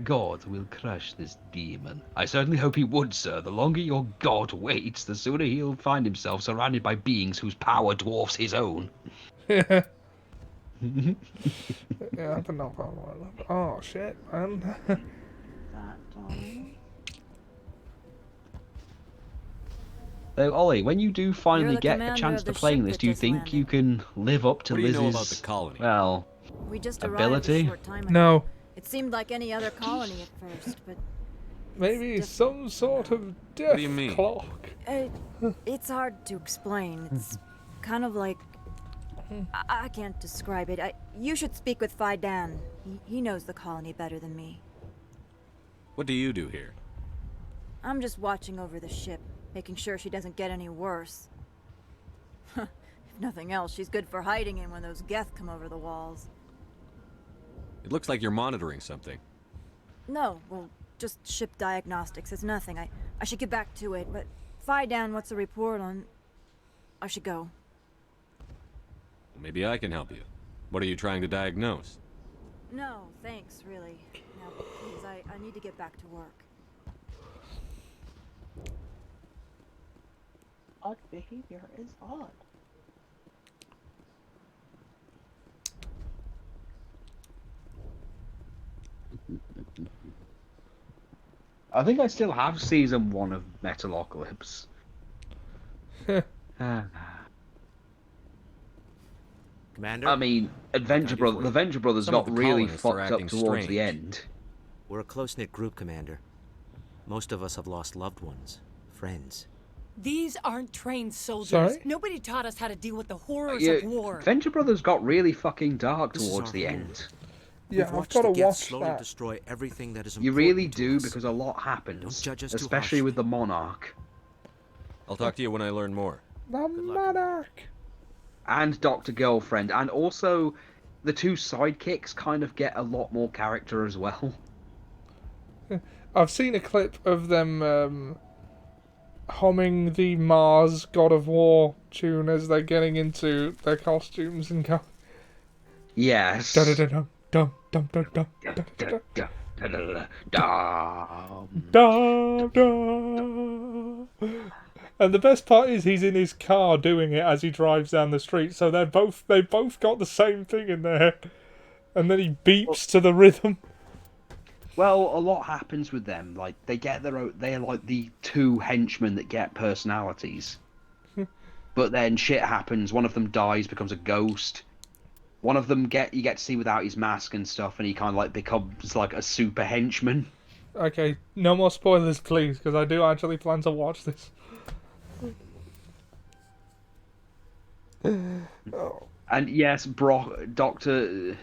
God will crush this demon. I certainly hope he would, sir. The longer your god waits, the sooner he'll find himself surrounded by beings whose power dwarfs his own. Yeah, but not that one. Oh shit, man. Ollie, when you do finally You're the get a commander chance of to the play ship this, that do you just think landed. you can live up to What do you Liz's, know about the colony? well, We just arrived ability? a short time ago. No. It seemed like any other colony at first, but Maybe some sort of death do you mean? clock. it's hard to explain. It's kind of like I can't describe it. You should speak with Phi Dan. He knows the colony better than me. What do you do here? I'm just watching over the ship, making sure she doesn't get any worse. If nothing else, she's good for hiding in when those Geth come over the walls. It looks like you're monitoring something. No, well, just ship diagnostics. It's nothing. I should get back to it, but Phi Dan, what's the report on... I should go. Well, maybe I can help you. What are you trying to diagnose? No, thanks, really. Now, please, I need to get back to work. Odd behavior is odd. I think I still have season 1 of Metalocalypse. Commander? I mean, the Venture Brothers Some got of the really colonists are fucked up acting towards the strange. end. We're a close-knit group, Commander. Most of us have lost loved ones, friends. These aren't trained soldiers. Sorry? Nobody taught us how to deal with the horrors Yeah, of war. Venture Brothers got really fucking dark This is towards our the home. end. We've Yeah, I've watched gotta the Geth watch slowly that. destroy everything that is You important really to do, us. because a lot happens. Don't judge us too especially with the Monarch. I'll talk to you when I learn more. The Monarch. And Dr. Girlfriend. And also, the two sidekicks kind of get a lot more character as well. I've seen a clip of them humming the Mars God of War tune as they're getting into their costumes and go. Yes. Dum dum dum dum dum dum dum dum. And the best part is he's in his car doing it as he drives down the street, so they both got the same thing in their head. And then he beeps to the rhythm. Well, a lot happens with them. Like, they get their own, they're like the two henchmen that get personalities. But then shit happens. One of them dies, becomes a ghost. One of them you get to see without his mask and stuff, and he kind of like becomes like a super henchman. Okay, no more spoilers, please, because I do actually plan to watch this. Oh. And yes, Doctor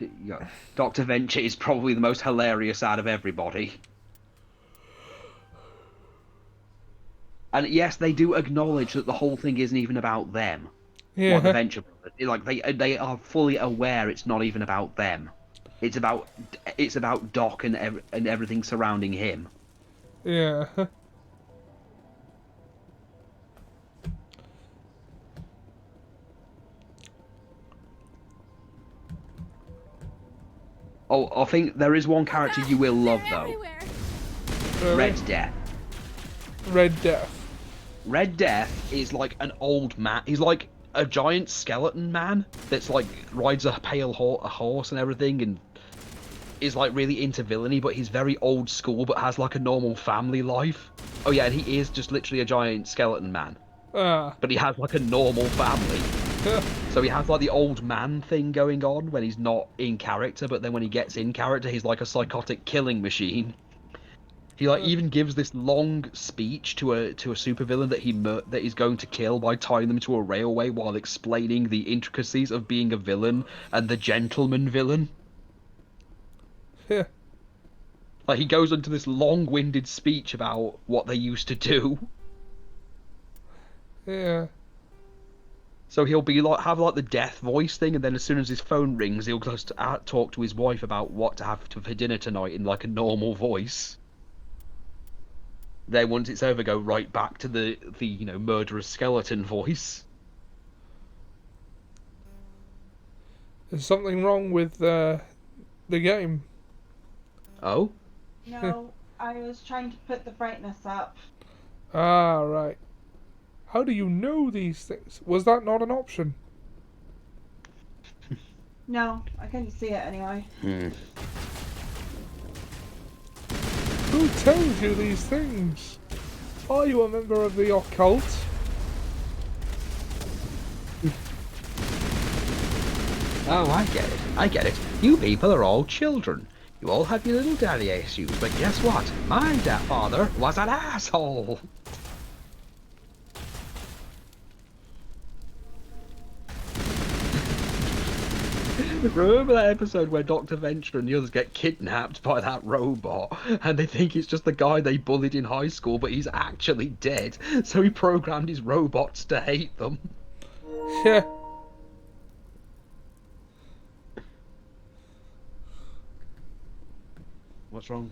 Venture is probably the most hilarious out of everybody. And yes, they do acknowledge that the whole thing isn't even about them. Yeah. Like the Venture Brothers, like they are fully aware it's not even about them. It's about Doc and everything surrounding him. Yeah. Oh, I think there is one character you will love though. Really? Red Death. Red Death. Red Death is like an old man. He's like a giant skeleton man that's like rides a horse and everything, and is like really into villainy, but he's very old school, but has like a normal family life. Oh yeah, and he is just literally a giant skeleton man. But he has like a normal family. So he has like the old man thing going on when he's not in character, but then when he gets in character, he's like a psychotic killing machine. He like even gives this long speech to a supervillain that he's going to kill by tying them to a railway while explaining the intricacies of being a villain and the gentleman villain. Yeah. Like he goes into this long-winded speech about what they used to do. Yeah. So he'll be like have like the death voice thing, and then as soon as his phone rings, he'll just talk to his wife about what to have for dinner tonight in like a normal voice. Then once it's over, go right back to the murderous skeleton voice. There's something wrong with the game. Oh? No, I was trying to put the brightness up. Ah, right. How do you know these things? Was that not an option? No, I couldn't see it anyway. Who tells you these things? Are you a member of the occult? Oh, I get it. You people are all children. You all have your little daddy issues, but guess what? My father was an asshole. Remember that episode where Dr. Venture and the others get kidnapped by that robot, and they think it's just the guy they bullied in high school, but he's actually dead, so he programmed his robots to hate them? Yeah. What's wrong?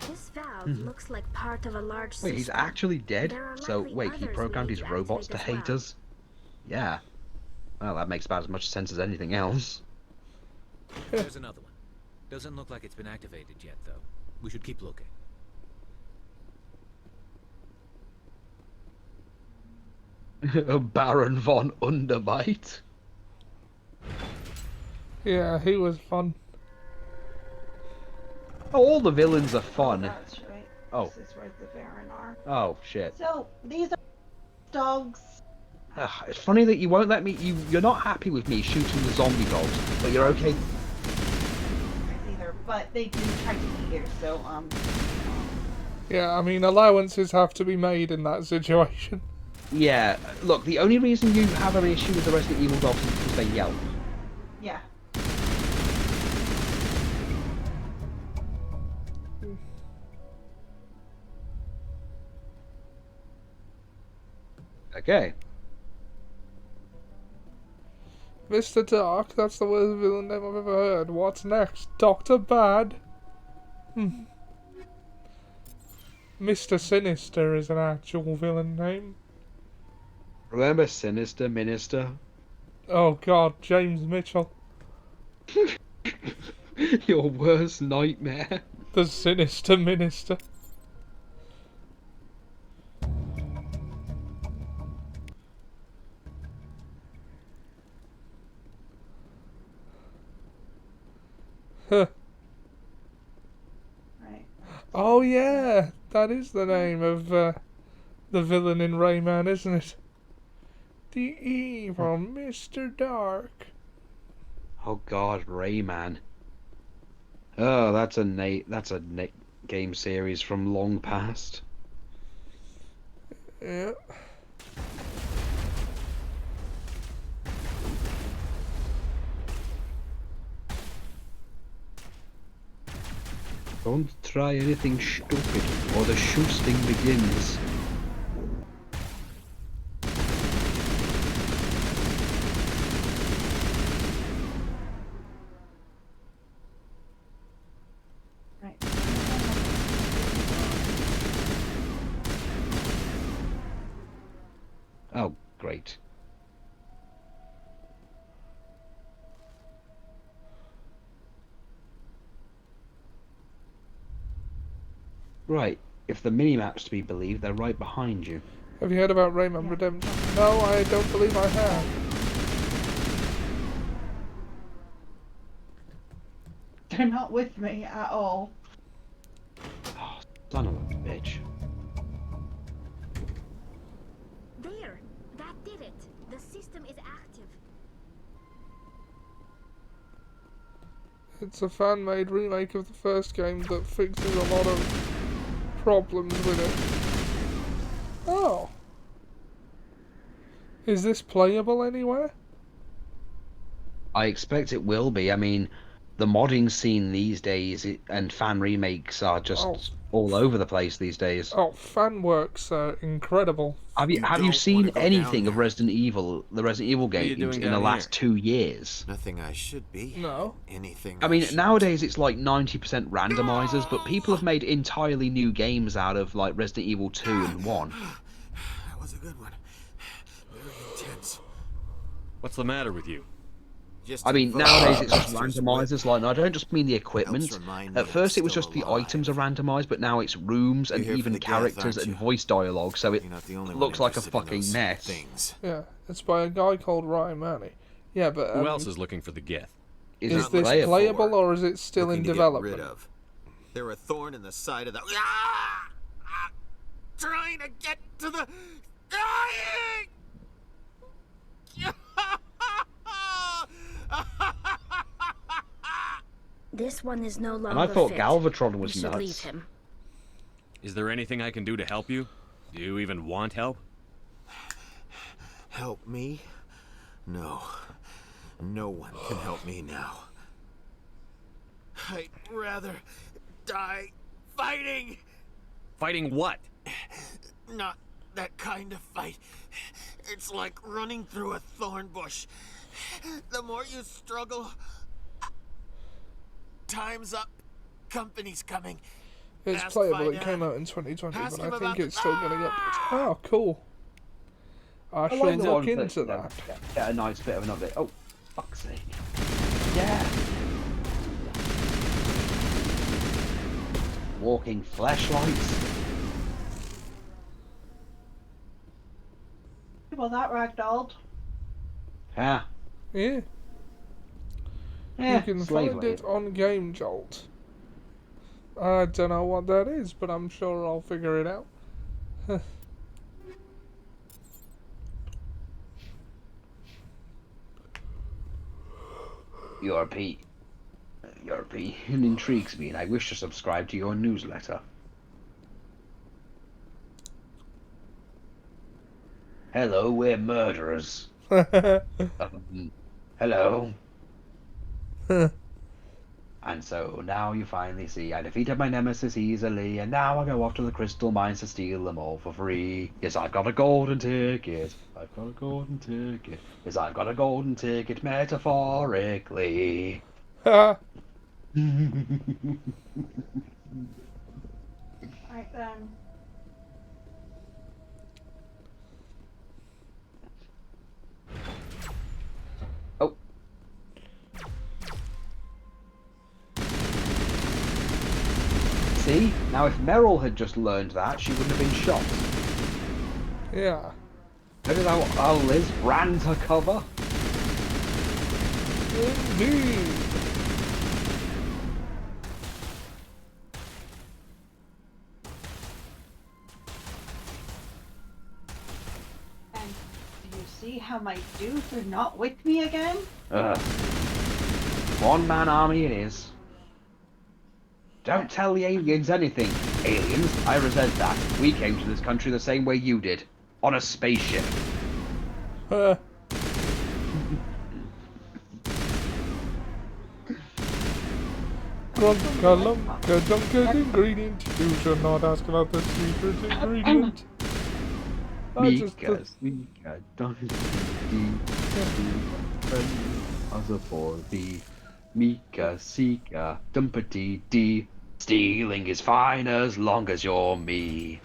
This valve looks like part of a large system. Wait, he's actually dead? There are So, likely wait, he others programmed we his need to robots to activate hate as us? Yeah. Well, that makes about as much sense as anything else. There's another one. Doesn't look like it's been activated yet, though. We should keep looking. Baron von Underbite. Yeah, he was fun. Oh, all the villains are fun. That's right. Oh. This is where the Baron are. Oh, shit. So, these are dogs. It's funny that you won't let me... You're not happy with me shooting the zombie dogs, but you're okay... Either, but they do try to eat you, so, Yeah, I mean, allowances have to be made in that situation. Yeah, look, the only reason you have an issue with the Resident Evil dogs is because they yelp. yeah. Okay. Mr. Dark, that's the worst villain name I've ever heard. What's next? Dr. Bad? Mr. Sinister is an actual villain name. Remember Sinister Minister? Oh god, James Mitchell. Your worst nightmare. The Sinister Minister. Huh. Right. Oh yeah, that is the name of the villain in Rayman, isn't it? The evil Mr. Dark. Oh god, Rayman. Oh, that's a game series from long past. Yeah. Don't try anything stupid, or the shoosting begins. Right. Oh, great. Right, if the minimap's to be believed, they're right behind you. Have you heard about Rayman Redemption? No, I don't believe I have. They're not with me at all. Oh, son of a bitch. There! That did it! The system is active. It's a fan-made remake of the first game that fixes a lot of problems with it. Oh. Is this playable anywhere? I expect it will be. I mean, the modding scene these days and fan remakes are just all over the place these days. Oh, fan works are incredible. Have you seen anything of Resident Evil, the Resident Evil What are you games doing in the down last 2 years? Nothing I should be. No. Anything I mean, shouldn't. nowadays it's like 90% randomizers, but people have made entirely new games out of like Resident Evil 2 and 1. That was a good one. Very intense. What's the matter with you? I mean, nowadays it's just randomizers. Like, I don't just mean the equipment. At first it was just the items are randomized, but now it's rooms and even characters and voice dialogue, so it looks like a fucking mess. Yeah, it's by a guy called Ryan Manny. Yeah, but Who else is looking for the Geth? Is this playable or is it still in development? They're a thorn in the side of the. Trying to get to the. Dying! This one is no longer And I thought fit. Galvatron We was should nuts. leave him. Is there anything I can do to help you? Do you even want help? Help me? No. No one can help me now. I'd rather die fighting! Fighting what? Not that kind of fight. It's like running through a thorn bush. The more you struggle, time's up. Company's coming. It's Ask playable. It Fidel. came out in 2020, Ask but him I think about it's still going to get. Oh, cool. I shall like the look one into that, that. Get a nice bit of an update. Oh, fuck's sake. Yeah. Walking flashlights. Well, that ragdolled. Yeah. Yeah. Yeah, You can slave find labor. it on Game Jolt. I don't know what that is, but I'm sure I'll figure it out. URP. URP. It intrigues me, and I wish to subscribe to your newsletter. Hello, we're murderers. Hello. And so now you finally see I defeated my nemesis easily, and now I go off to the crystal mines to steal them all for free. Yes, I've got a golden ticket. I've got a golden ticket. Yes, I've got a golden ticket, metaphorically. Right then. Oh. See? Now if Meryl had just learned that, she wouldn't have been shot. Yeah. Look at how Liz ran to cover. Indeed. And do you see how my dudes are not with me again? One-man army it is. Don't tell the aliens anything. Aliens, I resent that. We came to this country the same way you did. On a spaceship. Grunka lunka dunka ingredient. You should not ask about the secret ingredient. I just Mika, Sika, Dumpty, other for the Mika, Sika, Dumpty, D. Stealing is fine as long as you're me.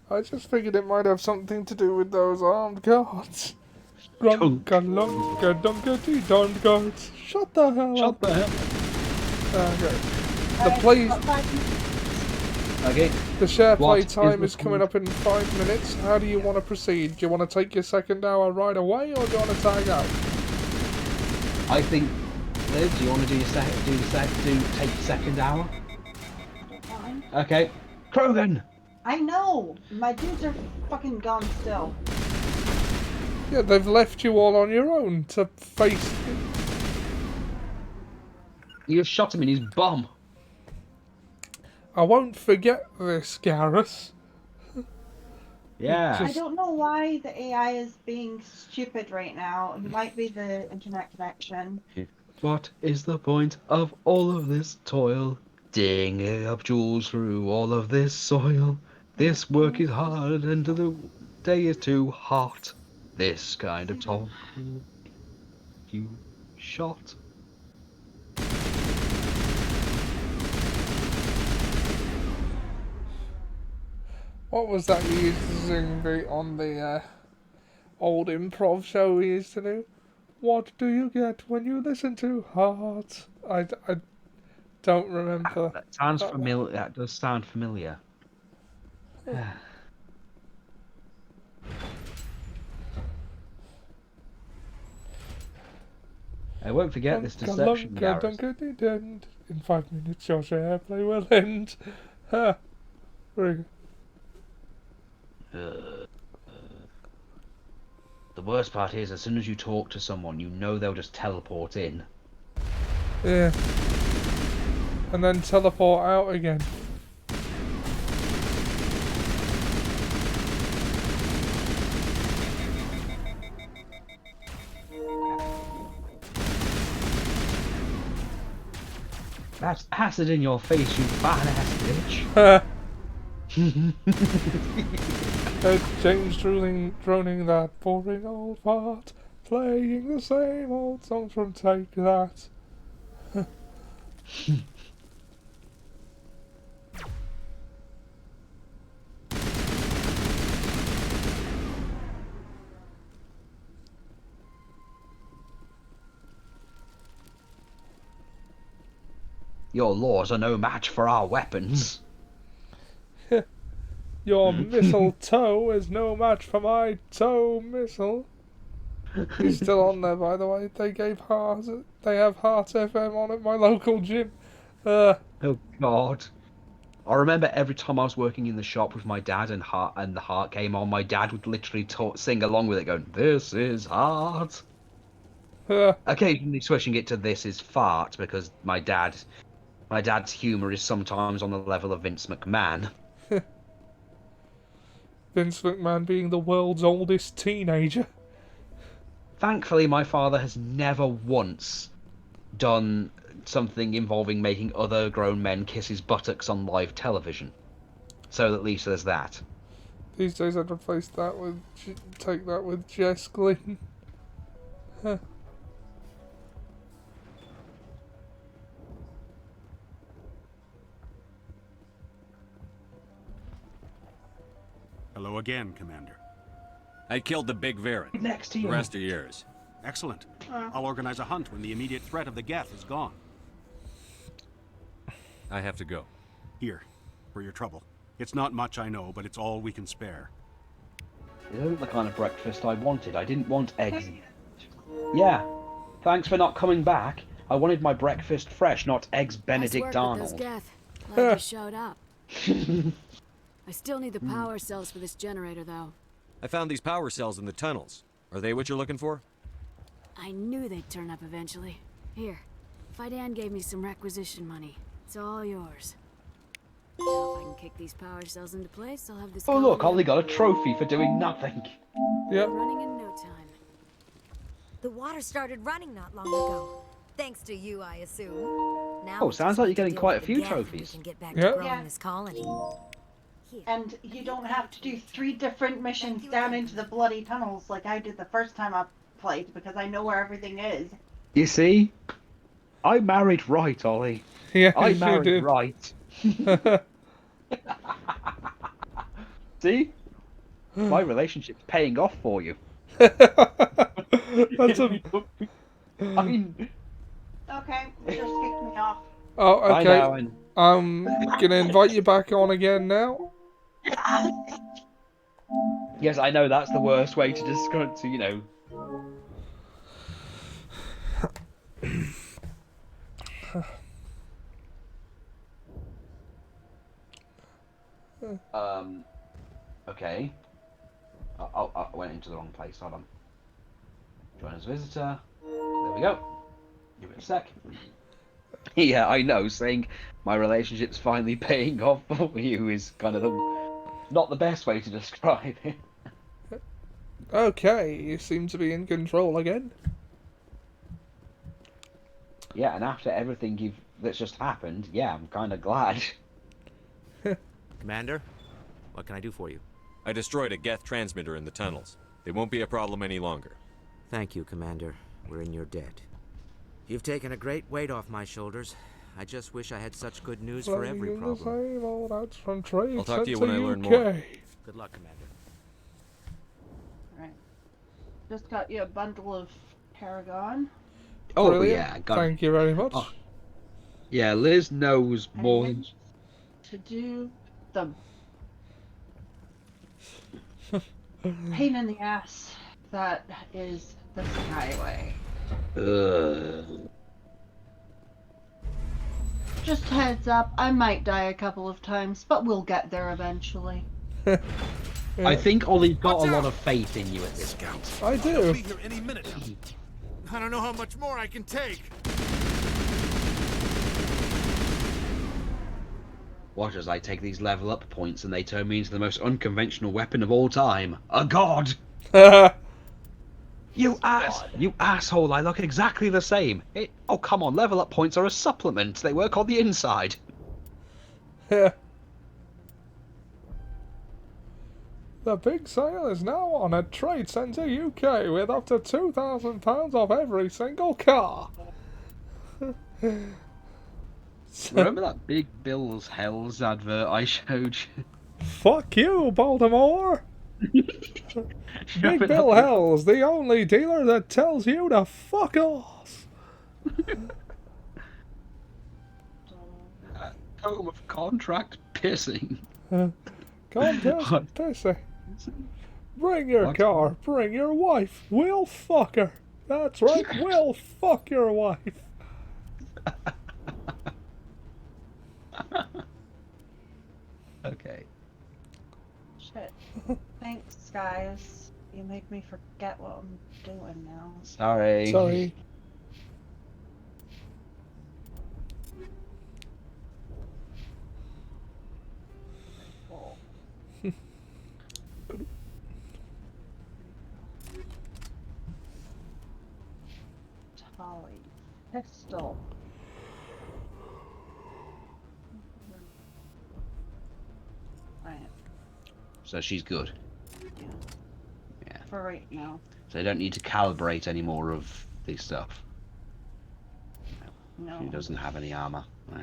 I just figured it might have something to do with those armed guards. Grunka lunka dunka tea armed guards. Shut the hell up. Shut the hell up. Okay. The play. Okay. The share play What time is is coming up in 5 minutes. How do you want to proceed? Do you want to take your second hour right away, or do you want to tag out? I think, Liz, do you want to take your second hour? Fine. Okay. Krogan! I know! My dudes are fucking gone still. Yeah, they've left you all on your own to face. You just shot him in his bum. I won't forget this, Garrus. Yeah. I don't know why the AI is being stupid right now. It might be the internet connection. What is the point of all of this toil? Digging up jewels through all of this soil. This work is hard and the day is too hot. This kind of talk you shot. What was that you used to sing on the old improv show we used to do? What do you get when you listen to Heart? I don't remember. That sounds familiar. That does sound familiar. I won't forget this deception, Garrus. In 5 minutes, your share play will end. Ha! The worst part is, as soon as you talk to someone, you know they'll just teleport in. Yeah. And then teleport out again. That's acid in your face, you fat ass bitch. James droning that boring old fart, playing the same old songs from Take That. Your laws are no match for our weapons. Your mistletoe is no match for my toe missile. He's still on there, by the way. They have Heart FM on at my local gym. Oh God! I remember every time I was working in the shop with my dad and the Heart came on, my dad would literally sing along with it, going, "This is Heart." Occasionally switching it to "This is Fart" because my dad's humour is sometimes on the level of Vince McMahon. Vince McMahon being the world's oldest teenager. Thankfully, my father has never once done something involving making other grown men kiss his buttocks on live television. So at least there's that. These days I'd replace that with... take that with Jess Glynn. Hello again, Commander. I killed the big Varen. Next to you. The rest are yours. Excellent. I'll organize a hunt when the immediate threat of the Geth is gone. I have to go. Here, for your trouble. It's not much, I know, but it's all we can spare. It isn't the kind of breakfast I wanted. I didn't want eggs. Yeah. Thanks for not coming back. I wanted my breakfast fresh, not eggs Benedict Arnold. Glad you showed up. I still need the power cells for this generator, though. I found these power cells in the tunnels. Are they what you're looking for? I knew they'd turn up eventually. Here, Fidan gave me some requisition money. It's all yours. Now if I can kick these power cells into place, I'll have this... Oh look, Ollie got a trophy for doing nothing. Yep. Running in no time. The water started running not long ago. Thanks to you, I assume. Now Oh, we sounds just like need you're to getting deal quite a with the few Geth and trophies. We can get back Yeah. to growing Yeah. this colony. And you don't have to do 3 different missions down into the bloody tunnels like I did the first time I played because I know where everything is. You see? I married right, Ollie. Yes, I you married did. right. See? My relationship's paying off for you. That's a... I mean... Okay, you just kicked me off. Oh, I okay. know, and... I'm gonna invite you back on again now. Yes, I know that's the worst way to describe, to, you know... Okay. I went into the wrong place. Hold on. Join as visitor. There we go. Give it a sec. Yeah, I know. Saying my relationship's finally paying off for you is kind of not the best way to describe it. Okay, you seem to be in control again. Yeah, and after everything that's just happened, yeah, I'm kind of glad. Commander, what can I do for you? I destroyed a Geth transmitter in the tunnels. It won't be a problem any longer. Thank you, Commander. We're in your debt. You've taken a great weight off my shoulders. I just wish I had such good news for every problem. Same old ads from Trade I'll talk to you Center when I learn UK. more. Good luck, Commander. Right. Just got you a bundle of Paragon. Oh, Brilliant. yeah, got Thank you very much. Oh. Yeah, Liz knows more than... To do the pain in the ass that is the Skyway. Just heads up, I might die a couple of times, but we'll get there eventually. I think Ollie's got a lot of faith in you at this point. I do. Be here any minute now. I don't know how much more I can take. Watch as I take these level up points and they turn me into the most unconventional weapon of all time. A god! You asshole, I look exactly the same. Oh, come on, level up points are a supplement. They work on the inside. The big sale is now on at Trade Center UK with up to £2,000 off every single car. Remember that Big Bill's Hells advert I showed you? Fuck you, Baltimore! Big Bill Hells, the only dealer that tells you to fuck off. Home of contract pissing. Contest pissing. Bring your car, bring your wife. We'll fuck her. That's right, we'll fuck your wife. Okay. Shit. Thanks, guys. You make me forget what I'm doing now. Sorry. Sorry. Tolly. Pistol. Right. So she's good. Yeah. For right now. So they don't need to calibrate any more of this stuff. No. She doesn't have any armor. No.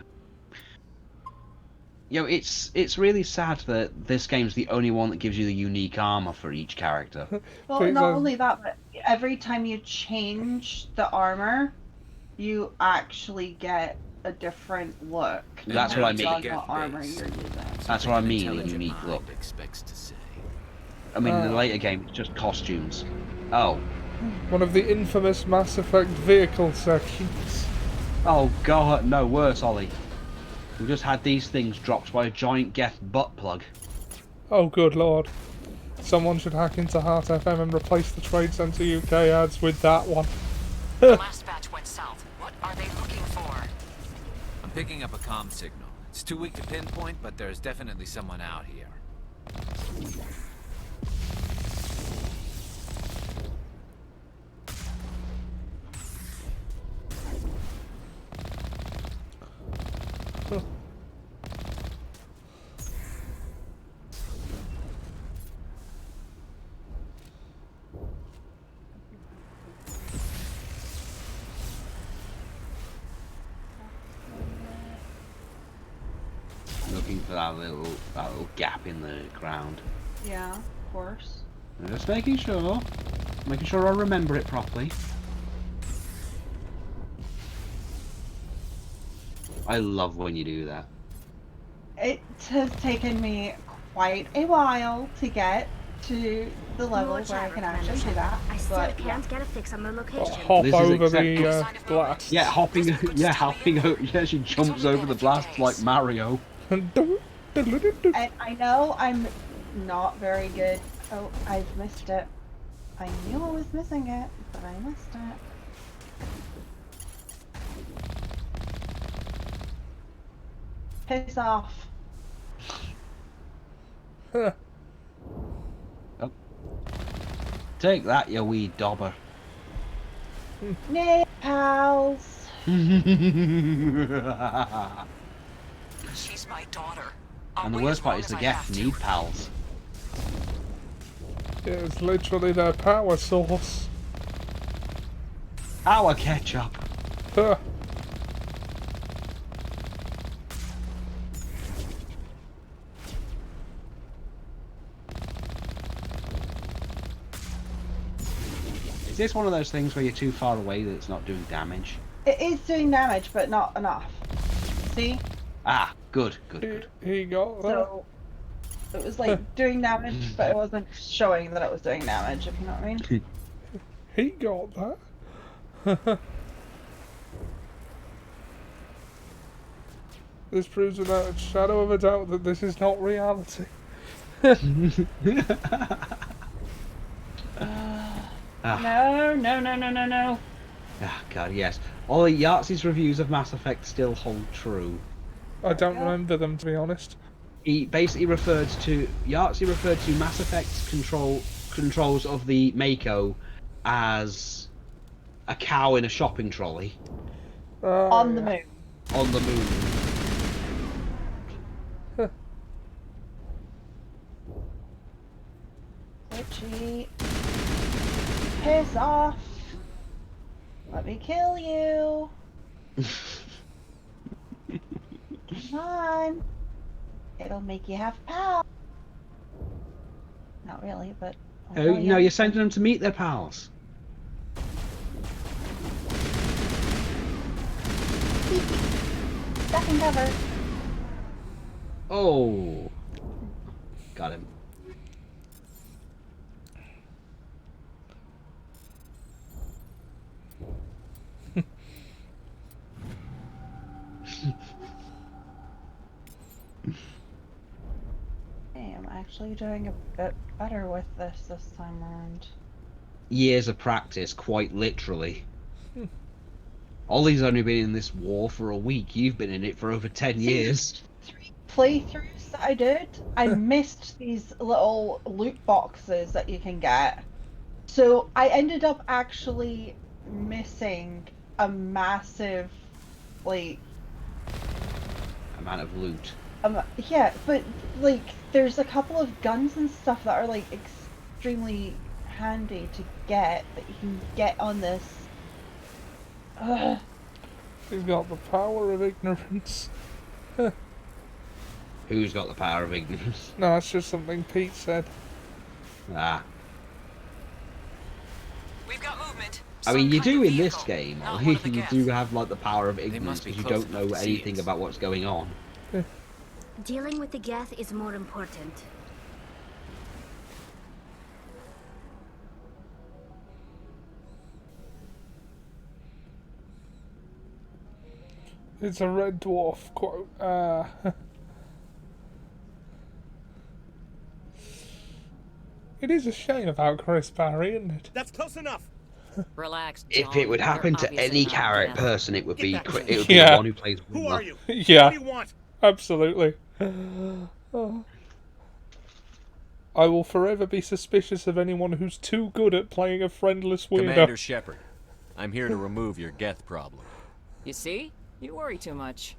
You know, it's really sad that this game's the only one that gives you the unique armor for each character. Well, not only that, but every time you change the armor, you actually get a different look. That's what I mean. On what armor you're using. That's what I mean, the unique look. Expects to say. I mean, in the later game, it's just costumes. Oh. One of the infamous Mass Effect vehicle sections. Oh god, no, worse, Ollie. We just had these things dropped by a giant Geth butt plug. Oh, good lord. Someone should hack into Heart FM and replace the Trade Center UK ads with that one. The last batch went south. What are they looking for? I'm picking up a comm signal. It's too weak to pinpoint, but there's definitely someone out here. looking for that little gap in the ground. Yeah, of course. I'm just making sure I remember it properly. I love when you do that. It has taken me quite a while to get to the level More where I chatter, can Commander actually do Shepard. that. I still But can't get a fix on the location. Hop This is over the exactly- blast. Yeah, hopping over. Yeah, she jumps over the blast like Mario. And I know I'm not very good. Oh, I've missed it. I knew I was missing it, but I missed it. Piss off. Oh. Take that, you wee dauber. Nay, pals. She's my daughter. And the worst part is the Geth need pals. Yeah, it's literally their power source. Our ketchup. Huh. Is this one of those things where you're too far away that it's not doing damage? It is doing damage, but not enough. See? Ah, good. He got that. So it was like doing damage, but it wasn't showing that it was doing damage, if you know what I mean. He got that. This proves without a shadow of a doubt that this is not reality. No. Ah, God, yes. Ollie, Yahtzee's reviews of Mass Effect still hold true. I don't remember them, to be honest. He basically Yahtzee referred to Mass Effect's controls of the Mako as a cow in a shopping trolley. On the moon. On the moon. Itchy. Piss off. Let me kill you. Come on. It'll make you have power. Not really, but... Oh, no, you're sending them to meet their pals. Duck and cover. Oh. Got him. Hey, I'm actually doing a bit better with this time around. Years of practice, quite literally. Ollie's only been in this war for a week. You've been in it for over 10 years. 3 playthroughs that I did, I missed these little loot boxes that you can get. So I ended up actually missing a massive, like... amount of loot. Yeah, but, like, there's a couple of guns and stuff that are, like, extremely handy to get, that you can get on this. He's got the power of ignorance. Who's got the power of ignorance? No, that's just something Pete said. Ah. We've got movement. I mean, you do in this game, Ollie. You do have, like, the power of ignorance because you don't know anything about what's going on. Dealing with the Geth is more important. It's a red dwarf quote. It is a shame about Chris Barry, isn't it? That's close enough. Relax, If it would happen to any character person, it would be Yeah. the one who plays Who are you? Yeah. What do you want? Absolutely. I will forever be suspicious of anyone who's too good at playing a friendless weirdo. Commander Shepard, I'm here to remove your Geth problem. You see? You worry too much.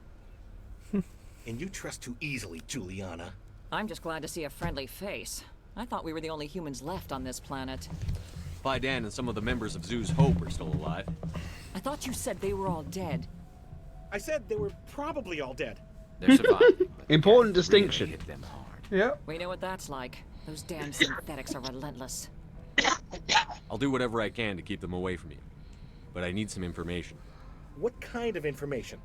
And you trust too easily, Juliana. I'm just glad to see a friendly face. I thought we were the only humans left on this planet. Fidan and some of the members of Zoo's Hope are still alive. I thought you said they were all dead. I said they were probably all dead. They're surviving, but Important distinction. Yeah. We know what that's like. Those damn synthetics are relentless. I'll do whatever I can to keep them away from you. But I need some information. What kind of information?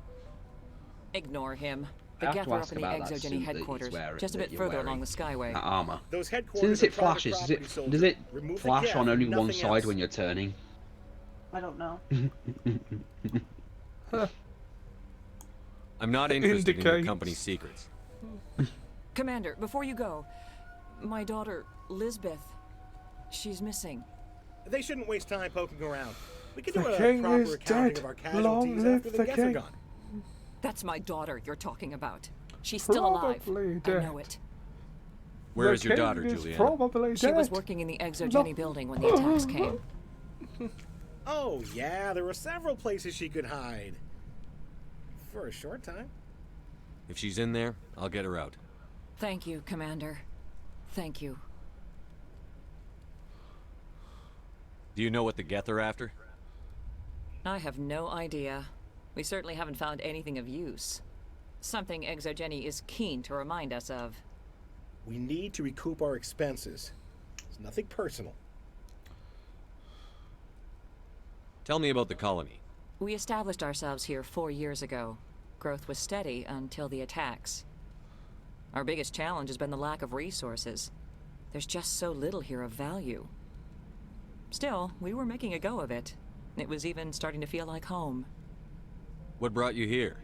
Ignore him. I The have Geth to are up ask in the about that Exogeny suit that he's headquarters, wearing, just a that bit you're further wearing. along the Skyway. That armor. Those headquarters Since it are private flashes, property, soldier. does it Remove the flash geth, on only one nothing side else. when you're turning? I don't know. I'm not interested in your Indicates. company's secrets. Commander, before you go, my daughter, Lisbeth, she's missing. They shouldn't waste time poking around. We can do The a king proper is accounting dead. of our Long casualties live after the the geth are king. gone. That's my daughter you're talking about. She's still alive. Probably I dead. know it. Where The is your daughter, king is Juliana? probably She was dead. working in the Exogeny building when the attacks came. Oh, yeah, there were several places she could hide. For a short time. If she's in there, I'll get her out. Thank you, Commander. Thank you. Do you know what the Geth are after? I have no idea. We certainly haven't found anything of use. Something Exogeny is keen to remind us of. We need to recoup our expenses. It's nothing personal. Tell me about the colony. We established ourselves here 4 years ago. Growth was steady until the attacks. Our biggest challenge has been the lack of resources. There's just so little here of value. Still, we were making a go of it. It was even starting to feel like home. What brought you here?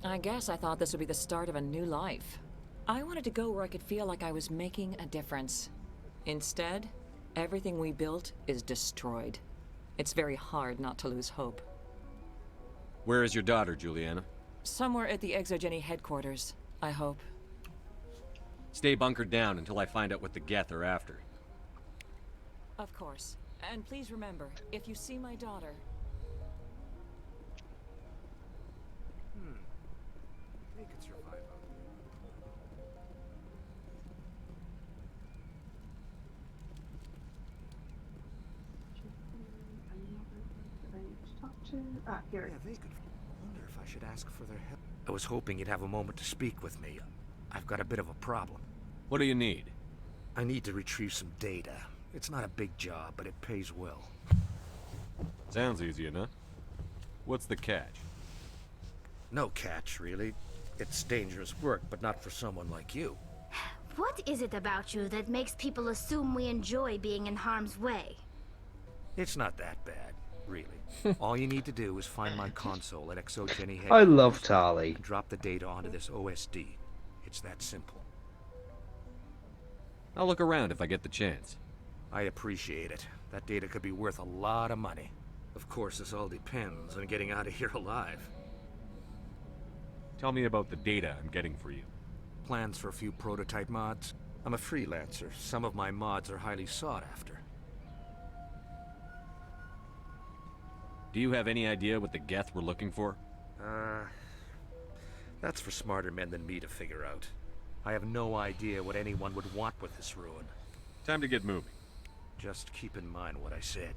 I guess I thought this would be the start of a new life. I wanted to go where I could feel like I was making a difference. Instead, everything we built is destroyed. It's very hard not to lose hope. Where is your daughter, Juliana? Somewhere at the Exogeny headquarters, I hope. Stay bunkered down until I find out what the Geth are after. Of course. And please remember, if you see my daughter... They could survive out Here. Yeah, they could. Wonder if I should ask for their help. I was hoping you'd have a moment to speak with me. I've got a bit of a problem. What do you need? I need to retrieve some data. It's not a big job, but it pays well. Sounds easy enough. What's the catch? No catch, really. It's dangerous work, but not for someone like you. What is it about you that makes people assume we enjoy being in harm's way? It's not that bad, really. All you need to do is find my console at Exogeny headquarters. I love Tali. And drop the data onto this OSD. It's that simple. I'll look around if I get the chance. I appreciate it. That data could be worth a lot of money. Of course, this all depends on getting out of here alive. Tell me about the data I'm getting for you. Plans for a few prototype mods. I'm a freelancer. Some of my mods are highly sought after. Do you have any idea what the Geth were looking for? That's for smarter men than me to figure out. I have no idea what anyone would want with this ruin. Time to get moving. Just keep in mind what I said.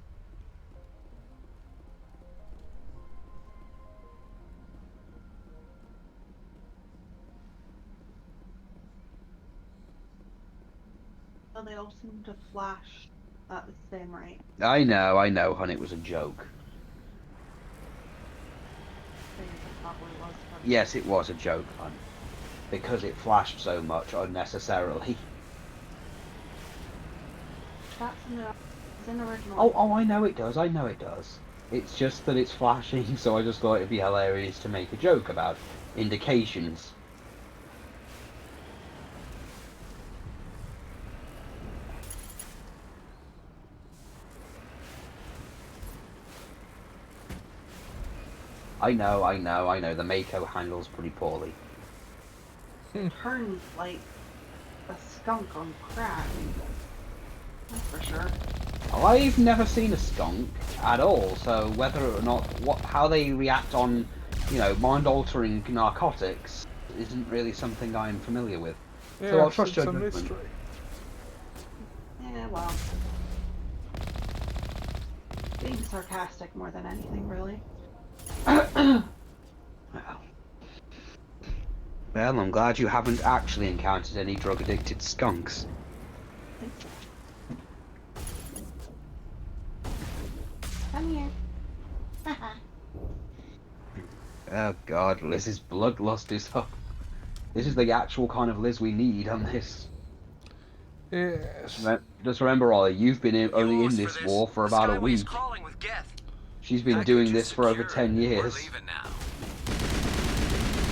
Well, they all seem to flash at the same rate. I know, hon, it was a joke. Yes, it was a joke, hon. Because it flashed so much unnecessarily. That's an original. Oh, I know it does, It's just that it's flashing, so I just thought it'd be hilarious to make a joke about indications. I know. The Mako handles pretty poorly. Turns like a skunk on crack. That's for sure. I've never seen a skunk at all, so whether or not how they react on, mind-altering narcotics isn't really something I'm familiar with. Yeah, so I'll trust your it's a judgment. mystery. Yeah, well. Being sarcastic more than anything, really. Well, I'm glad you haven't actually encountered any drug-addicted skunks. Come here. Oh god, Liz's bloodlust is up. This is the actual kind of Liz we need on this. Yes. Just remember, Ollie, you've been only in this war for about a week. She's been doing this for over 10 years.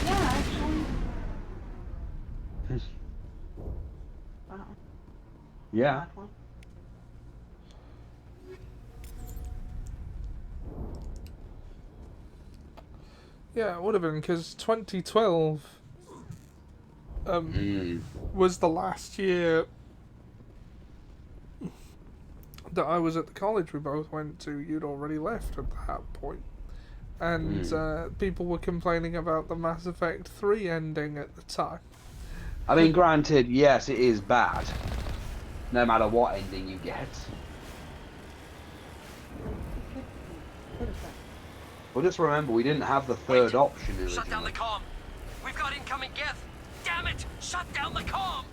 Yeah, actually. Wow. Yeah. Yeah, it would have been, because 2012 was the last year that I was at the college we both went to. You'd already left at that point. And people were complaining about the Mass Effect 3 ending at the time. I mean, granted, yes, it is bad. No matter what ending you get. But just remember, we didn't have the third option originally. Shut down the comm. We've got incoming Geth. Damn it! Shut down the comm.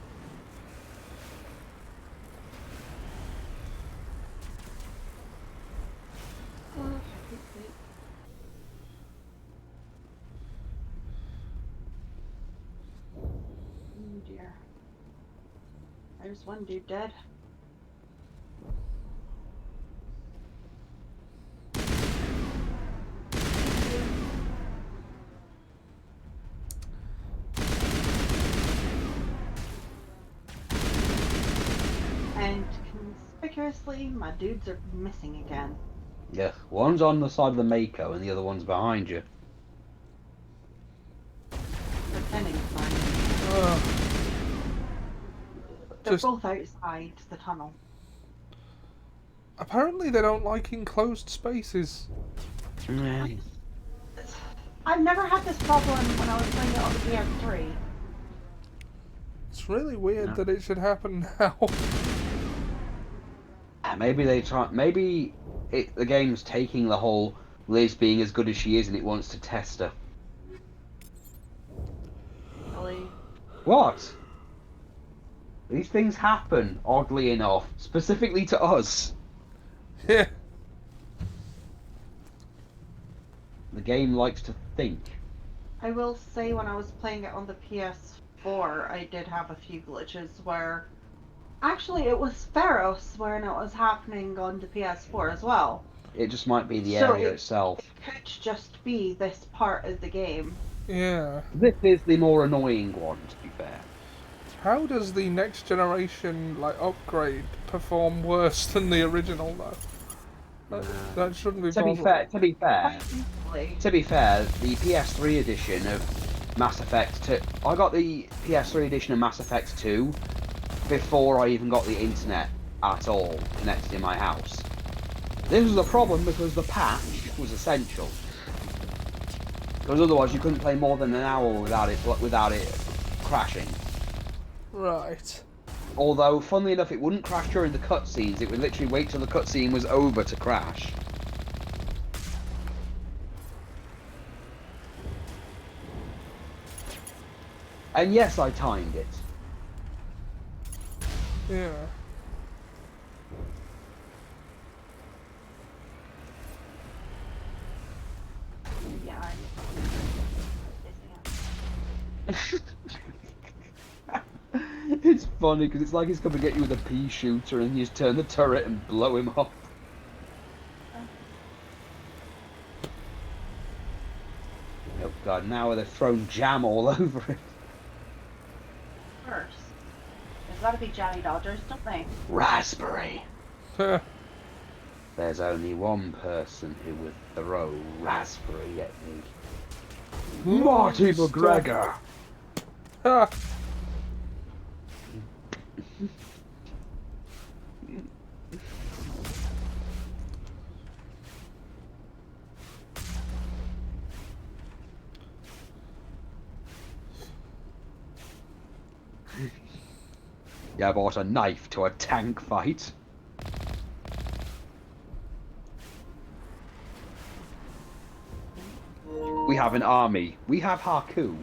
Oh dear. There's one dude dead. And conspicuously, my dudes are missing again. Yeah, one's on the side of the Mako and the other one's behind you. Pretending to find They're both outside the tunnel. Apparently they don't like enclosed spaces. I've never had this problem when I was playing it on the PS3. It's really weird that it should happen now. Maybe they try. Maybe the game's taking the whole Liz being as good as she is, and it wants to test her. Really? What? These things happen, oddly enough, specifically to us. Yeah. The game likes to think. I will say when I was playing it on the PS4, I did have a few glitches where... Actually, it was Feros when it was happening on the PS4 as well. It just might be the So area itself. It could just be this part of the game. Yeah. This is the more annoying one, to be fair. How does the next generation upgrade perform worse than the original though? That shouldn't be possible. To be fair, the PS3 edition of Mass Effect 2. I got the PS3 edition of Mass Effect 2 before I even got the internet at all connected in my house. This was a problem because the patch was essential. Because otherwise you couldn't play more than an hour without it crashing. Right. Although, funnily enough, it wouldn't crash during the cutscenes. It would literally wait till the cutscene was over to crash. And yes, I timed it. Yeah. Yeah. It's funny because it's like he's coming to get you with a pea shooter and you just turn the turret and blow him up. Oh god, now they've thrown jam all over it. First. There's gotta be Johnny Dodgers, don't they? Raspberry. There's only one person who would throw raspberry at me. Marty McGregor! Yeah, I bought a knife to a tank fight. We have an army. We have Haku.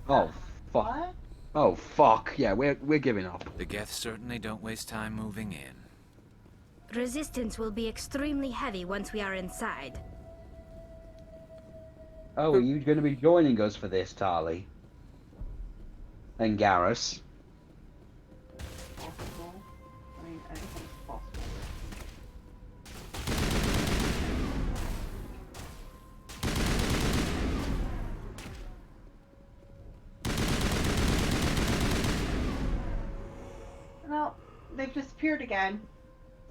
Oh, fuck. What? Oh, fuck. Yeah, we're giving up. The Geth certainly don't waste time moving in. Resistance will be extremely heavy once we are inside. Oh, are you going to be joining us for this, Tali? And Garrus? Possible. I mean, anything's possible. No, they've disappeared again.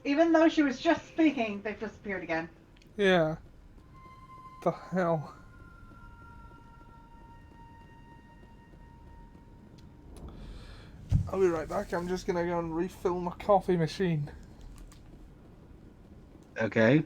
Even though she was just speaking, they've disappeared again. Yeah. The hell? I'll be right back. I'm just gonna go and refill my coffee machine. Okay.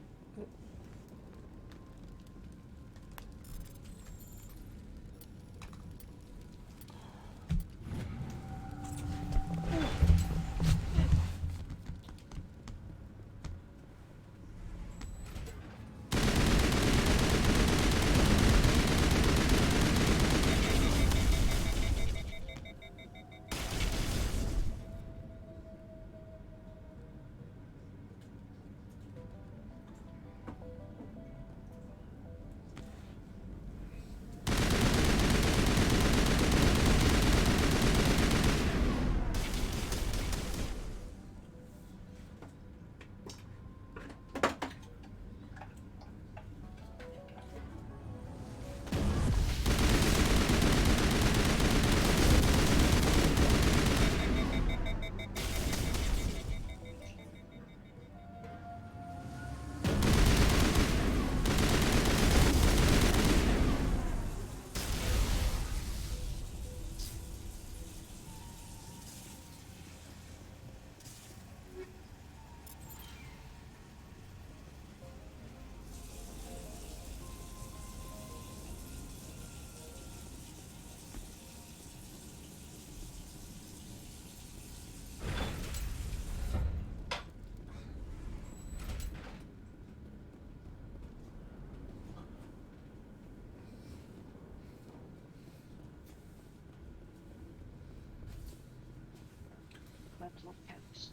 Mental catch.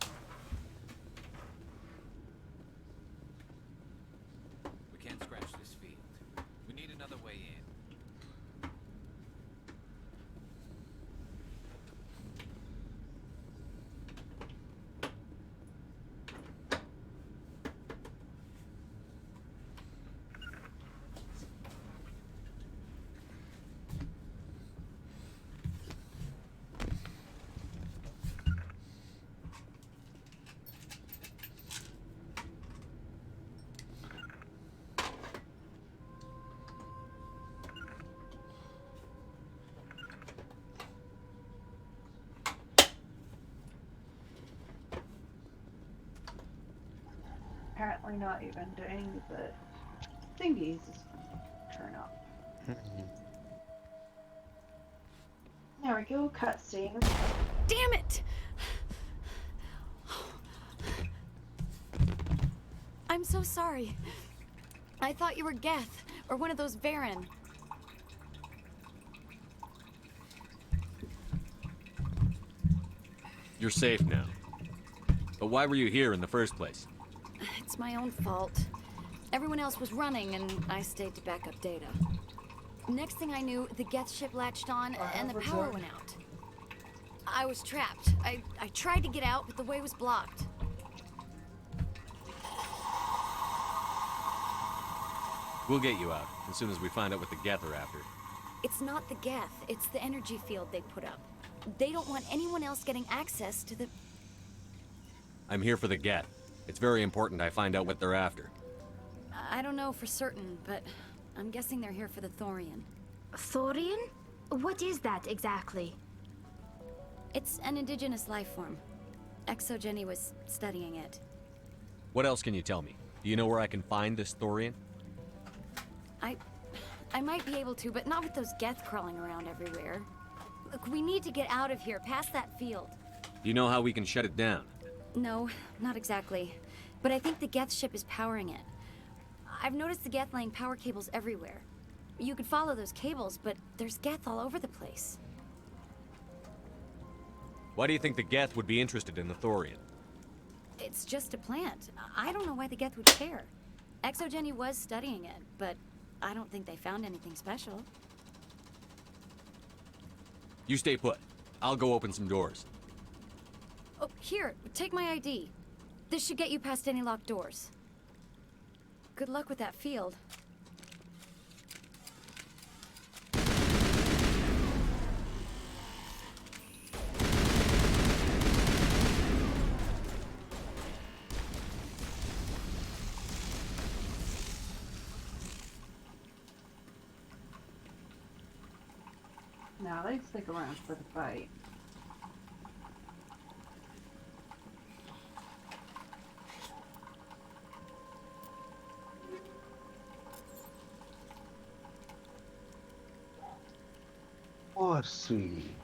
We can't scratch this field. We need another way in. Apparently not even doing the thingies is turn up. There we go, cutscene. Damn it! I'm so sorry. I thought you were Geth, or one of those Varen. You're safe now. But why were you here in the first place? It's my own fault. Everyone else was running, and I stayed to back up data. Next thing I knew, the Geth ship latched on, and the power went out. I was trapped. I tried to get out, but the way was blocked. We'll get you out as soon as we find out what the Geth are after. It's not the Geth, it's the energy field they put up. They don't want anyone else getting access to the... I'm here for the Geth. It's very important I find out what they're after. I don't know for certain, but I'm guessing they're here for the Thorian. Thorian? What is that exactly? It's an indigenous life form. Exogeny was studying it. What else can you tell me? Do you know where I can find this Thorian? I might be able to, but not with those Geth crawling around everywhere. Look, we need to get out of here, past that field. Do you know how we can shut it down? No, not exactly. But I think the Geth ship is powering it. I've noticed the Geth laying power cables everywhere. You could follow those cables, but there's Geth all over the place. Why do you think the Geth would be interested in the thorian? It's just a plant. I don't know why the Geth would care. Exogeny was studying it, but I don't think they found anything special. You stay put. I'll go open some doors. Oh, here, take my ID. This should get you past any locked doors. Good luck with that field. Now they stick around for the fight. Oh, sweetie.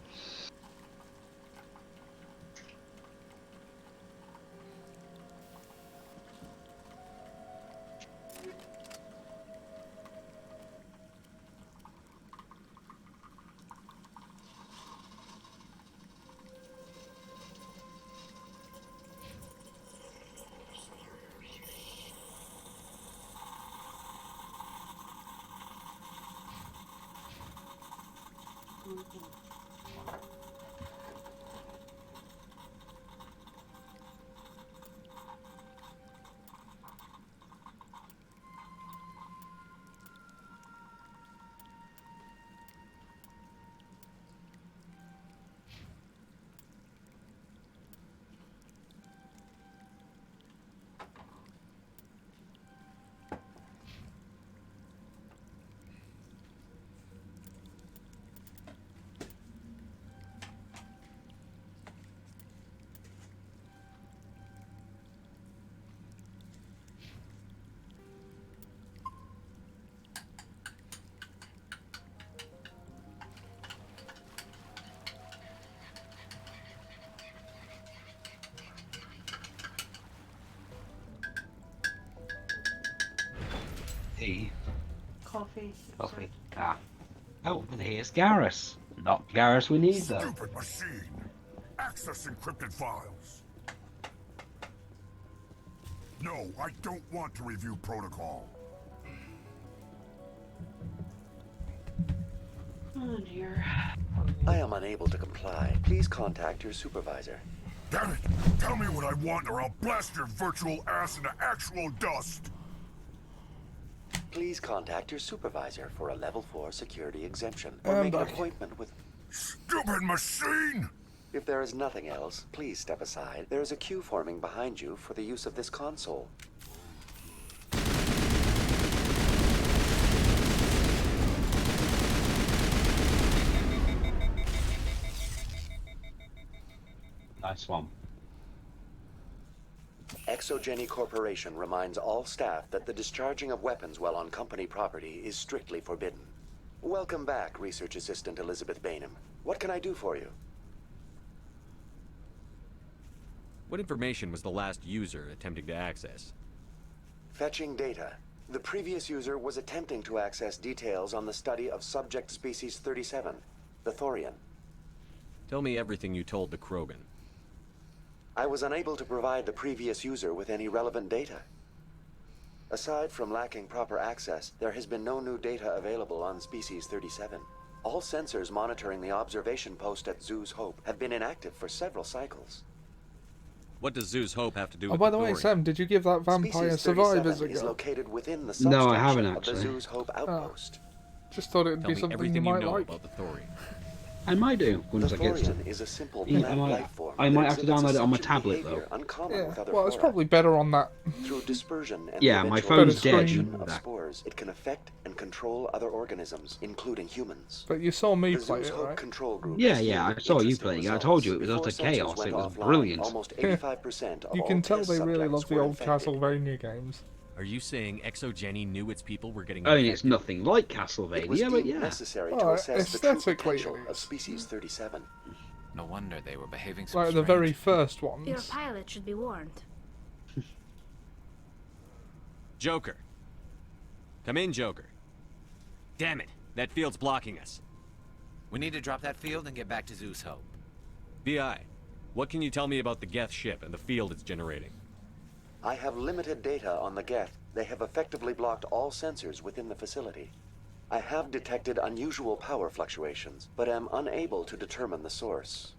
Tea. Coffee. Coffee. Ah. Oh, and here's Garrus. Not Garrus we need, though. Stupid machine! Access encrypted files! No, I don't want to review protocol. Oh dear. I am unable to comply. Please contact your supervisor. Damn it! Tell me what I want or I'll blast your virtual ass into actual dust! Please contact your supervisor for a level 4 security exemption or make an appointment with... Stupid machine! If there is nothing else, please step aside. There is a queue forming behind you for the use of this console. Nice one. Exogeny Corporation reminds all staff that the discharging of weapons while on company property is strictly forbidden. Welcome back, Research Assistant Elizabeth Bainham. What can I do for you? What information was the last user attempting to access? Fetching data. The previous user was attempting to access details on the study of subject species 37, the thorian. Tell me everything you told the Krogan. I was unable to provide the previous user with any relevant data. Aside from lacking proper access, there has been no new data available on Species 37. All sensors monitoring the observation post at Zoo's Hope have been inactive for several cycles. What does Zoo's Hope have to do Oh, with by the way, thorian? Sam, did you give that vampire Species survivors 37 a is go? located within the No, I haven't, substation of the actually. Zoo's Hope outpost. Just thought it would Tell be me something everything you might know like. about the thorian. I might do The once I get to thorian it. is a simple Yeah, plant life form I that might have to exhibits download it on my essential tablet behavior though. uncommon Yeah, with other well, it's flora. probably better on that. Through dispersion and Yeah, the my eventual phone's dead. dispersion of That- spores, it can affect and control other organisms, including humans. But you saw me The play Zoo's it, Hope right? control group Yeah, has yeah, I yielded saw you interesting playing it. I results. told you it was Before utter sensors chaos. went It was offline, brilliant. Almost 85% of You all can tell test they really subjects love the were old infected. Castlevania games. Are you saying Exogeny knew its people were getting I mean, it's infected? nothing like It was Castlevania, but deemed yeah. necessary to Well, assess the true aesthetically potential it of is. Species 37. No wonder they were behaving so Like the strange. very first Your ones. pilot should be warned. Joker. Come in, Joker. Damn it, that field's blocking us. We need to drop that field and get back to Zeus Hope. BI, What can you tell me about the Geth ship and the field it's generating? I have limited data on the Geth. They have effectively blocked all sensors within the facility. I have detected unusual power fluctuations, but am unable to determine the source.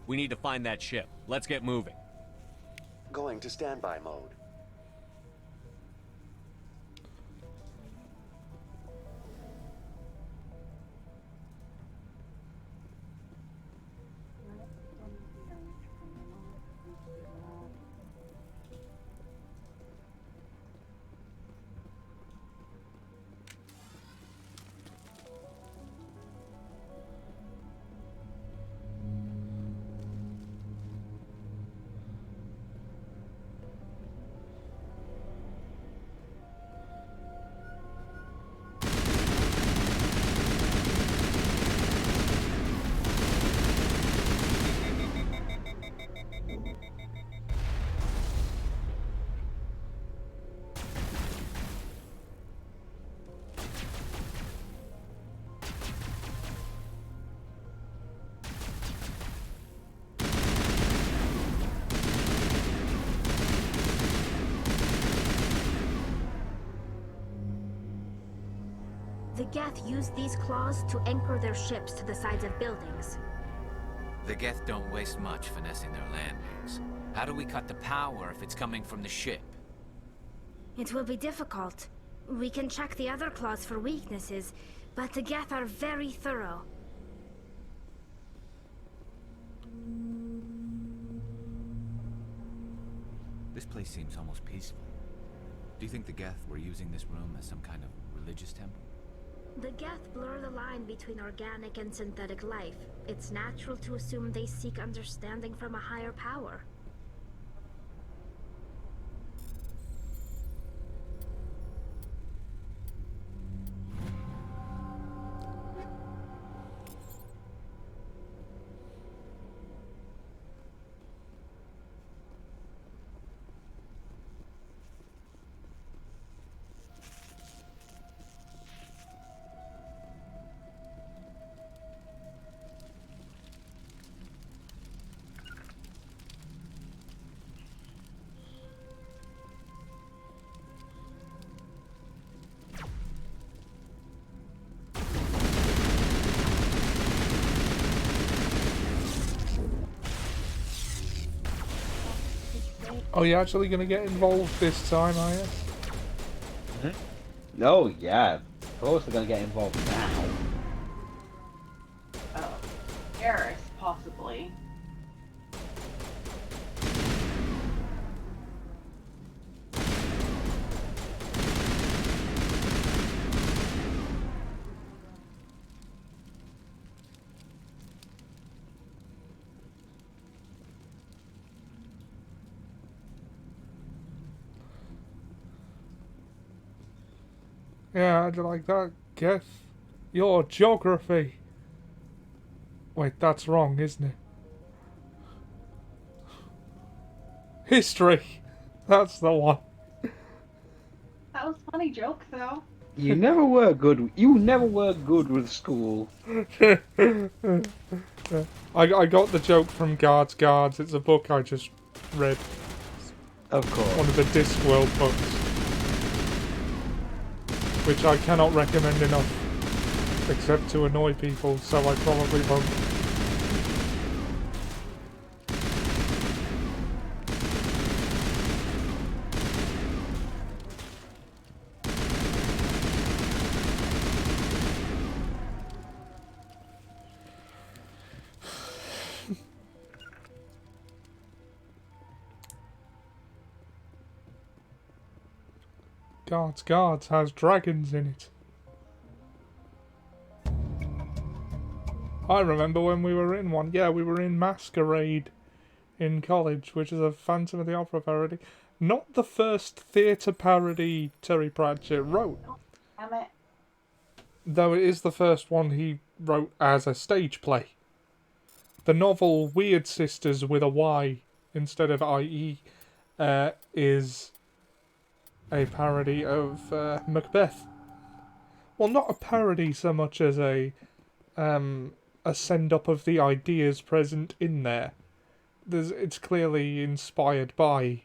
We need to find that ship. Let's get moving. Going to standby mode. The Geth use these claws to anchor their ships to the sides of buildings. The Geth don't waste much finessing their landings. How do we cut the power if it's coming from the ship? It will be difficult. We can check the other claws for weaknesses, but the Geth are very thorough. This place seems almost peaceful. Do you think the Geth were using this room as some kind of religious temple? The Geth blur the line between organic and synthetic life. It's natural to assume they seek understanding from a higher power. Are you actually going to get involved this time, IS? Oh, yeah. Of course they're going to get involved now. Oh, Garrus, possibly. Yeah, how'd you like that, Geth? Your geography. Wait, that's wrong, isn't it? History. That's the one. That was a funny joke, though. You never were good. You never were good with school. I got the joke from Guards. It's a book I just read. Of course. One of the Discworld books. Which I cannot recommend enough. Except to annoy people, so I probably won't. Guards has dragons in it. I remember when we were in one. Yeah, we were in Masquerade in college, which is a Phantom of the Opera parody. Not the first theatre parody Terry Pratchett wrote. Damn it. Though it is the first one he wrote as a stage play. The novel Weird Sisters with a Y instead of IE is a parody of Macbeth. Well, not a parody so much as a a send up of the ideas present in there. It's clearly inspired by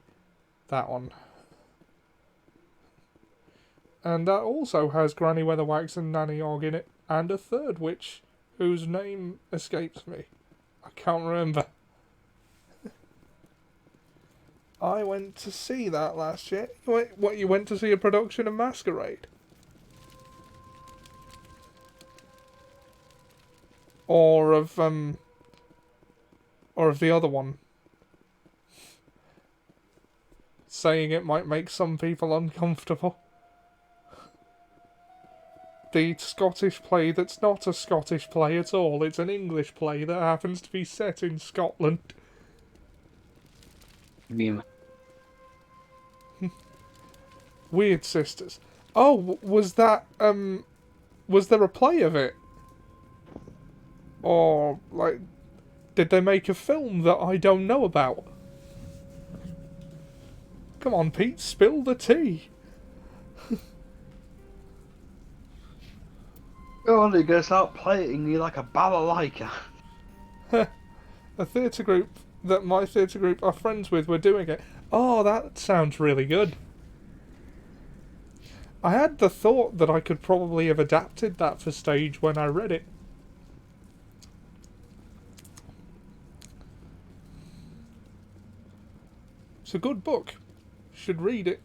that one. And that also has Granny Weatherwax and Nanny Og in it, and a third witch whose name escapes me. I can't remember. I went to see that last year. What, you went to see a production of Masquerade? Or of the other one? Saying it might make some people uncomfortable. The Scottish play that's not a Scottish play at all. It's an English play that happens to be set in Scotland. Weird Sisters. Oh, was that, was there a play of it? Or, like, did they make a film that I don't know about? Come on, Pete, spill the tea. Oh, you're gonna start playing you like a balalaika. A theatre group that my theatre group are friends with were doing it. Oh, that sounds really good. I had the thought that I could probably have adapted that for stage when I read it. It's a good book. Should read it.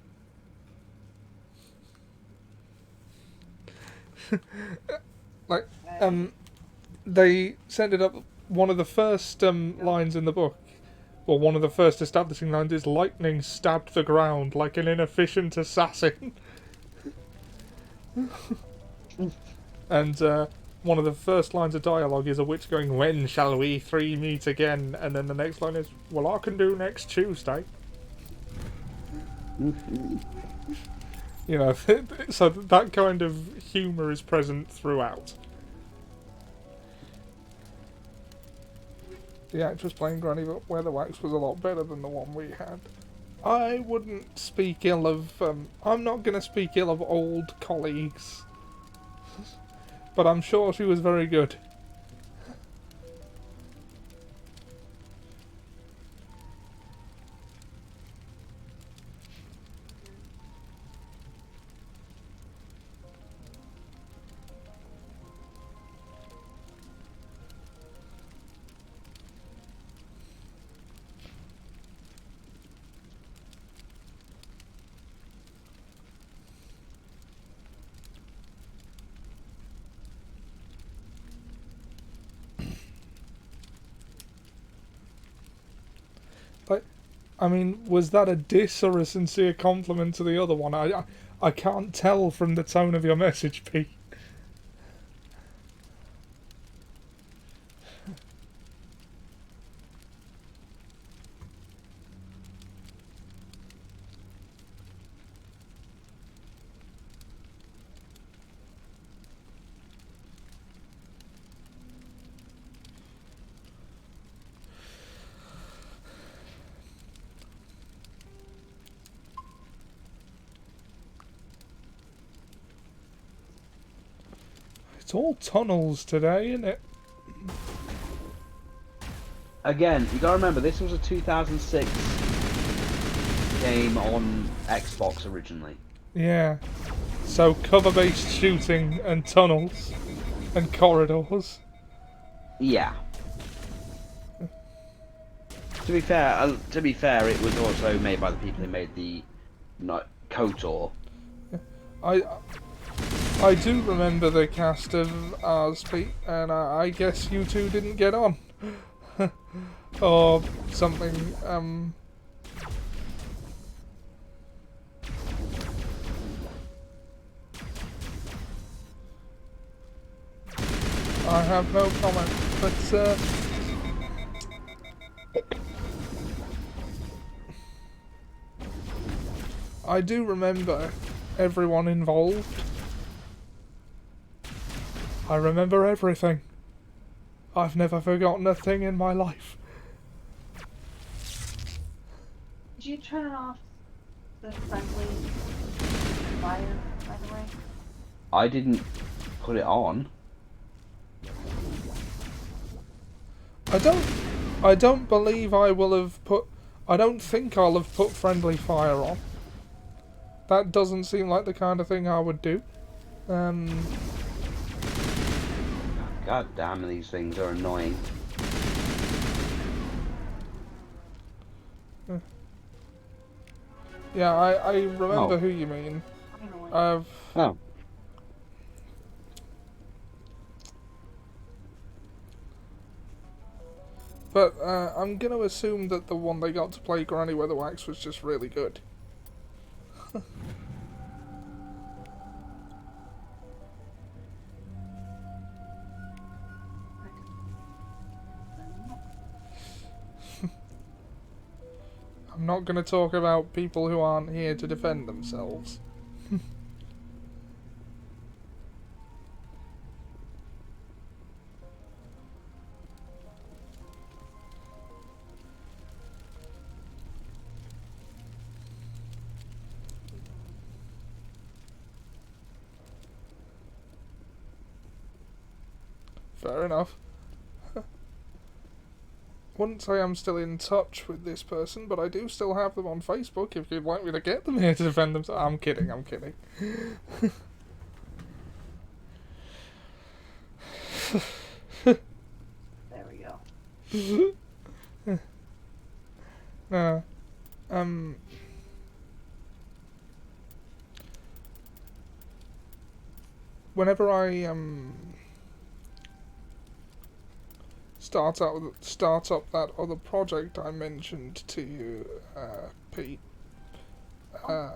Like, they send it up. One of the first lines in the book, well, one of the first establishing lines is lightning stabbed the ground like an inefficient assassin. And one of the first lines of dialogue is a witch going, "When shall we three meet again?" And then the next line is, "Well, I can do next Tuesday." You know, so that kind of humour is present throughout. The actress playing Granny Weatherwax was a lot better than the one we had. I wouldn't speak ill of... I'm not going to speak ill of old colleagues. But I'm sure she was very good. I mean, was that a diss or a sincere compliment to the other one? I can't tell from the tone of your message, Pete. It's all tunnels today, isn't it? Again, you gotta remember, this was a 2006 game on Xbox originally. Yeah. So cover-based shooting and tunnels and corridors. Yeah. To be fair, it was also made by the people who made the KOTOR. I do remember the cast of ours, Pete, and I guess you two didn't get on. Or something, I have no comment, but, I do remember everyone involved. I remember everything. I've never forgotten a thing in my life. Did you turn off the friendly fire, by the way? I didn't put it on. I don't believe I will have put... I don't think I'll have put friendly fire on. That doesn't seem like the kind of thing I would do. God damn, these things are annoying. Yeah, I remember who you mean. Oh. But I'm going to assume that the one they got to play Granny Weatherwax was just really good. I'm not going to talk about people who aren't here to defend themselves. Fair enough. Wouldn't say I'm still in touch with this person, but I do still have them on Facebook if you'd like me to get them here to defend themselves. I'm kidding, I'm kidding. There we go. Whenever I start up that other project I mentioned to you, Pete, I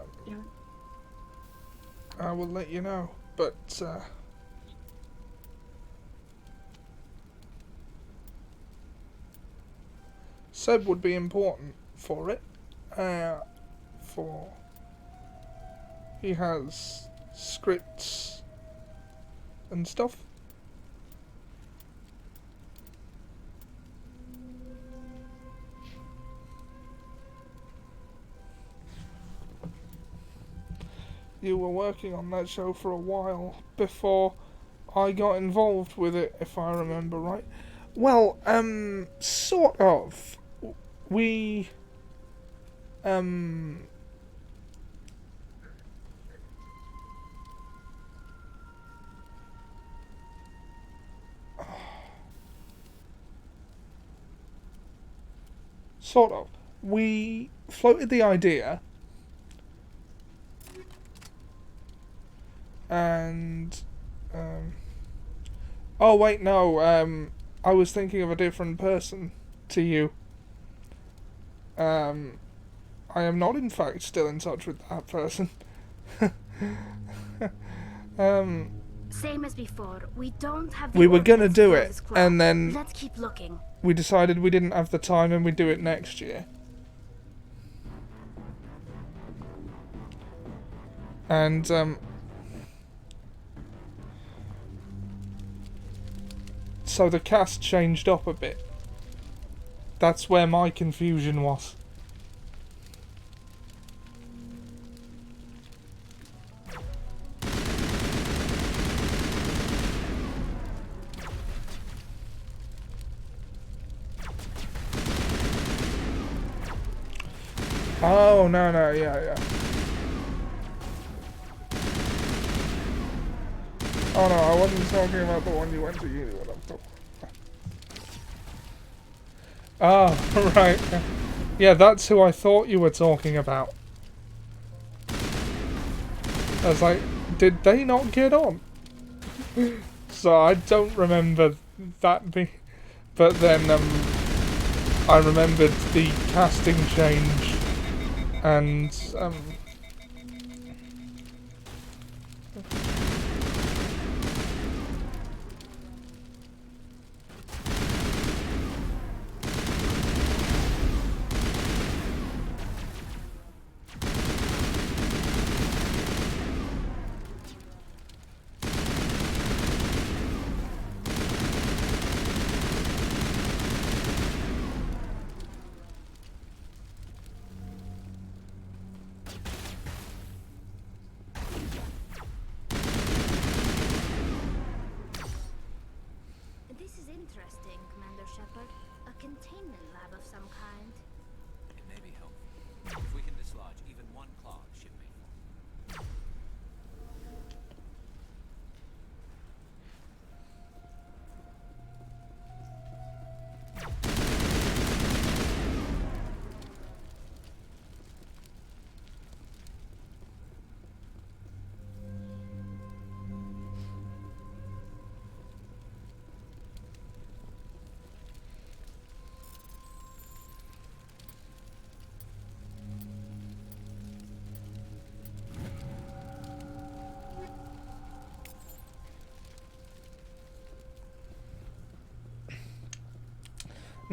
will let you know. But Seb would be important for it. He has scripts and stuff. You were working on that show for a while before I got involved with it, if I remember right. Well, sort of. We, sort of. We floated the idea, and, oh wait, no, I was thinking of a different person to you. I am not, in fact, still in touch with that person. Same as before. We don't have the We were gonna ordnance do for it, this crop. and then Let's keep looking. we decided we didn't have the time and we'd do it next year. And, so the cast changed up a bit. That's where my confusion was. Oh, no, yeah. Oh no, I wasn't talking about the one you went to uni with. I'm talking. Oh, right. Yeah, that's who I thought you were talking about. I was like, did they not get on? So I don't remember that being... But then, I remembered the casting change, and,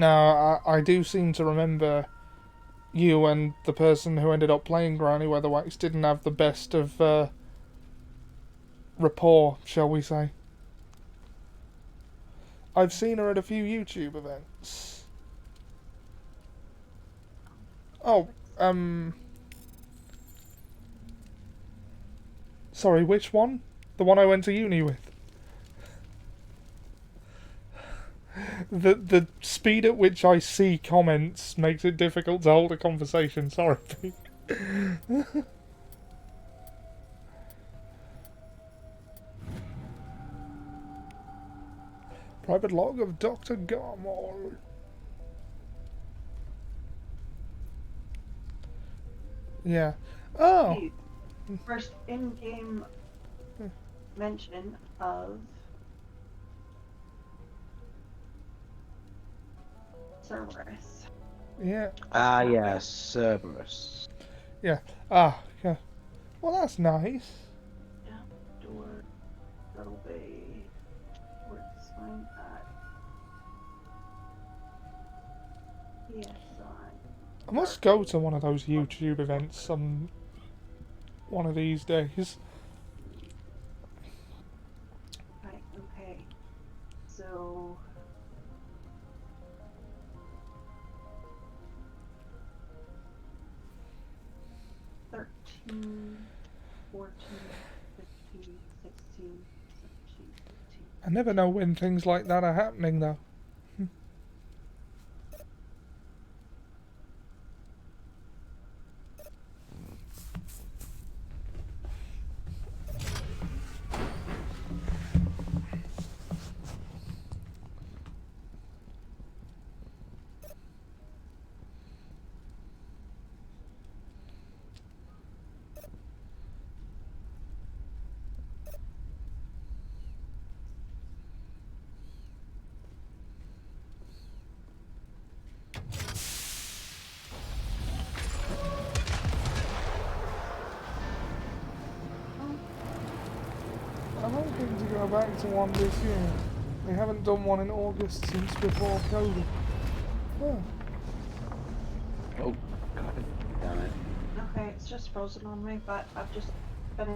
No, I do seem to remember you and the person who ended up playing Granny Weatherwax didn't have the best of rapport, shall we say. I've seen her at a few YouTube events. Oh, sorry, which one? The one I went to uni with. The speed at which I see comments makes it difficult to hold a conversation. Sorry. Private log of Dr. Garmol. Yeah. Oh. First in-game mention of Cerberus. Yeah. Ah, yes, Cerberus. Yeah. Ah, yeah. Well, that's nice. Yeah. Door. That'll be where to find that. Yes, I must go to one of those YouTube events one of these days. Right, okay. So... $13, $14, $15, $16, $17, $18. I never know when things like that are happening, though. I'm hoping to go back to one this year. They haven't done one in August since before COVID. Oh. Oh, God damn it. Okay, it's just frozen on me, but I've just been...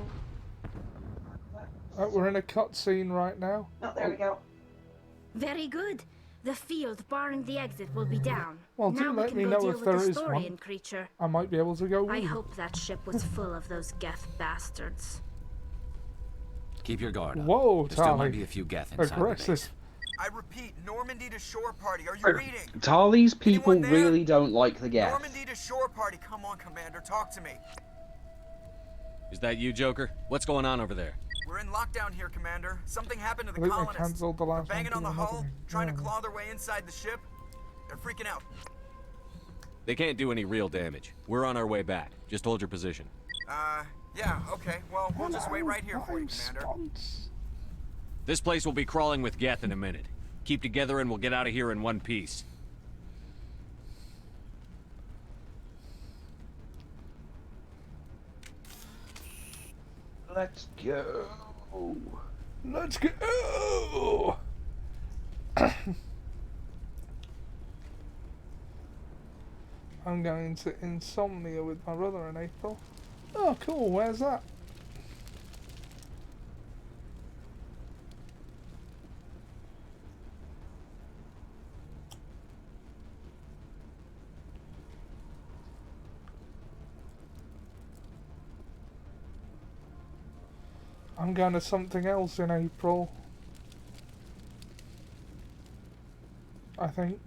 We're in a cutscene right now. Oh, there we go. Very good. The field barring the exit will be down. Well, now do we let can me go know deal if with there the is Storian one. creature. I might be able to go with I you. hope that ship was full of those Geth bastards. Keep your guard up. Whoa, There still Tali. might be a few Geth inside the base. Aggressive. I repeat, Normandy to shore party. Are you reading? Tali's people really don't like the Geth. Normandy to shore party. Come on, Commander. Talk to me. Is that you, Joker? What's going on over there? We're in lockdown here, Commander. Something happened to I the think they colonists. cancelled the They're last banging on one. the hull, trying to claw their way inside the ship. They're freaking out. They can't do any real damage. We're on our way back. Just hold your position. Yeah, okay. Well, we'll just wait right here for you, Commander. This place will be crawling with Geth in a minute. Keep together and we'll get out of here in one piece. Let's go. Let's go. I'm going to Insomnia with my brother in April. Oh, cool. Where's that? I'm going to something else in April. I think.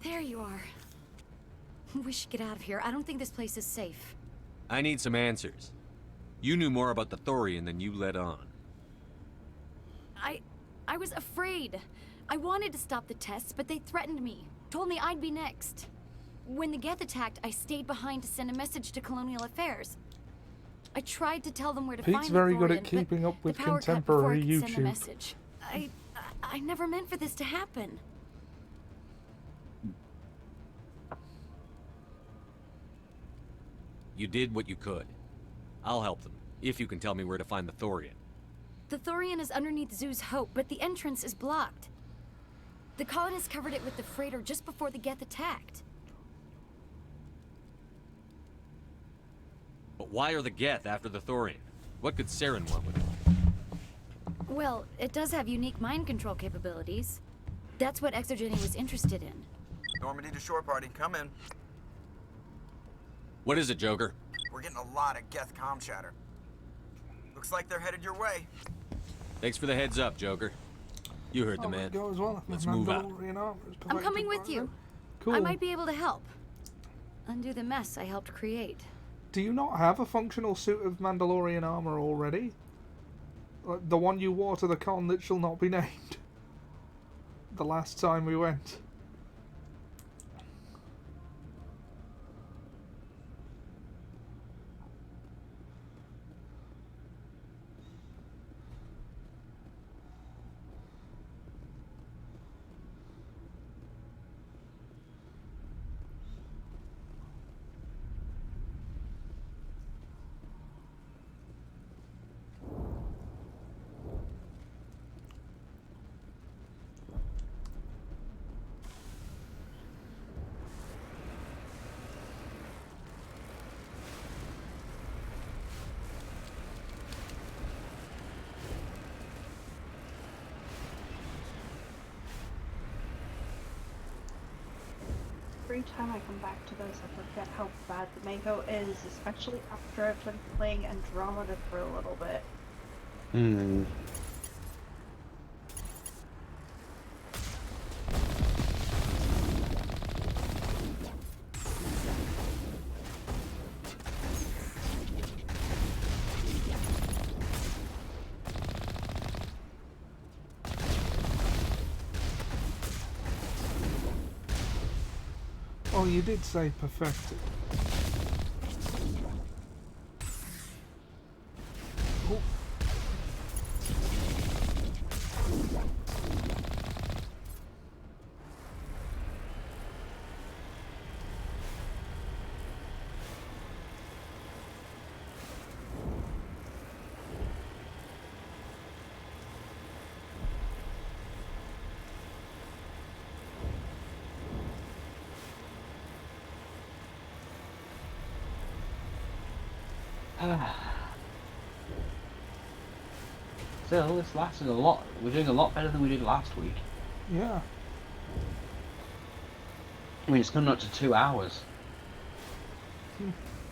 There you are. We should get out of here. I don't think this place is safe. I need some answers. You knew more about the Thorian than you let on. I was afraid. I wanted to stop the tests, but they threatened me. Told me I'd be next. When the Geth attacked, I stayed behind to send a message to Colonial Affairs. I tried to tell them where to Pete's find very the good Thorian, at keeping up but with the power cut before I contemporary could send the YouTube. message. I never meant for this to happen. You did what you could. I'll help them, if you can tell me where to find the Thorian. The Thorian is underneath Zoo's Hope, but the entrance is blocked. The colonists covered it with the freighter just before the Geth attacked. But why are the Geth after the Thorian? What could Saren want with it? Well, it does have unique mind control capabilities. That's what Exogeny was interested in. Normandy to shore party, come in. What is it, Joker? We're getting a lot of Geth comm chatter. Looks like they're headed your way. Thanks for the heads up, Joker. You heard the man. Go as well. Let's move out. I'm coming with you. Cool. I might be able to help. Undo the mess I helped create. Do you not have a functional suit of Mandalorian armor already? Like the one you wore to the con that shall not be named. The last time we went. Every time I come back to this, I forget how bad the Mako is, especially after I've been playing Andromeda for a little bit. Oh, you did say perfected. Oh. Still, this lasted a lot. We're doing a lot better than we did last week. Yeah. I mean, it's coming up to 2 hours.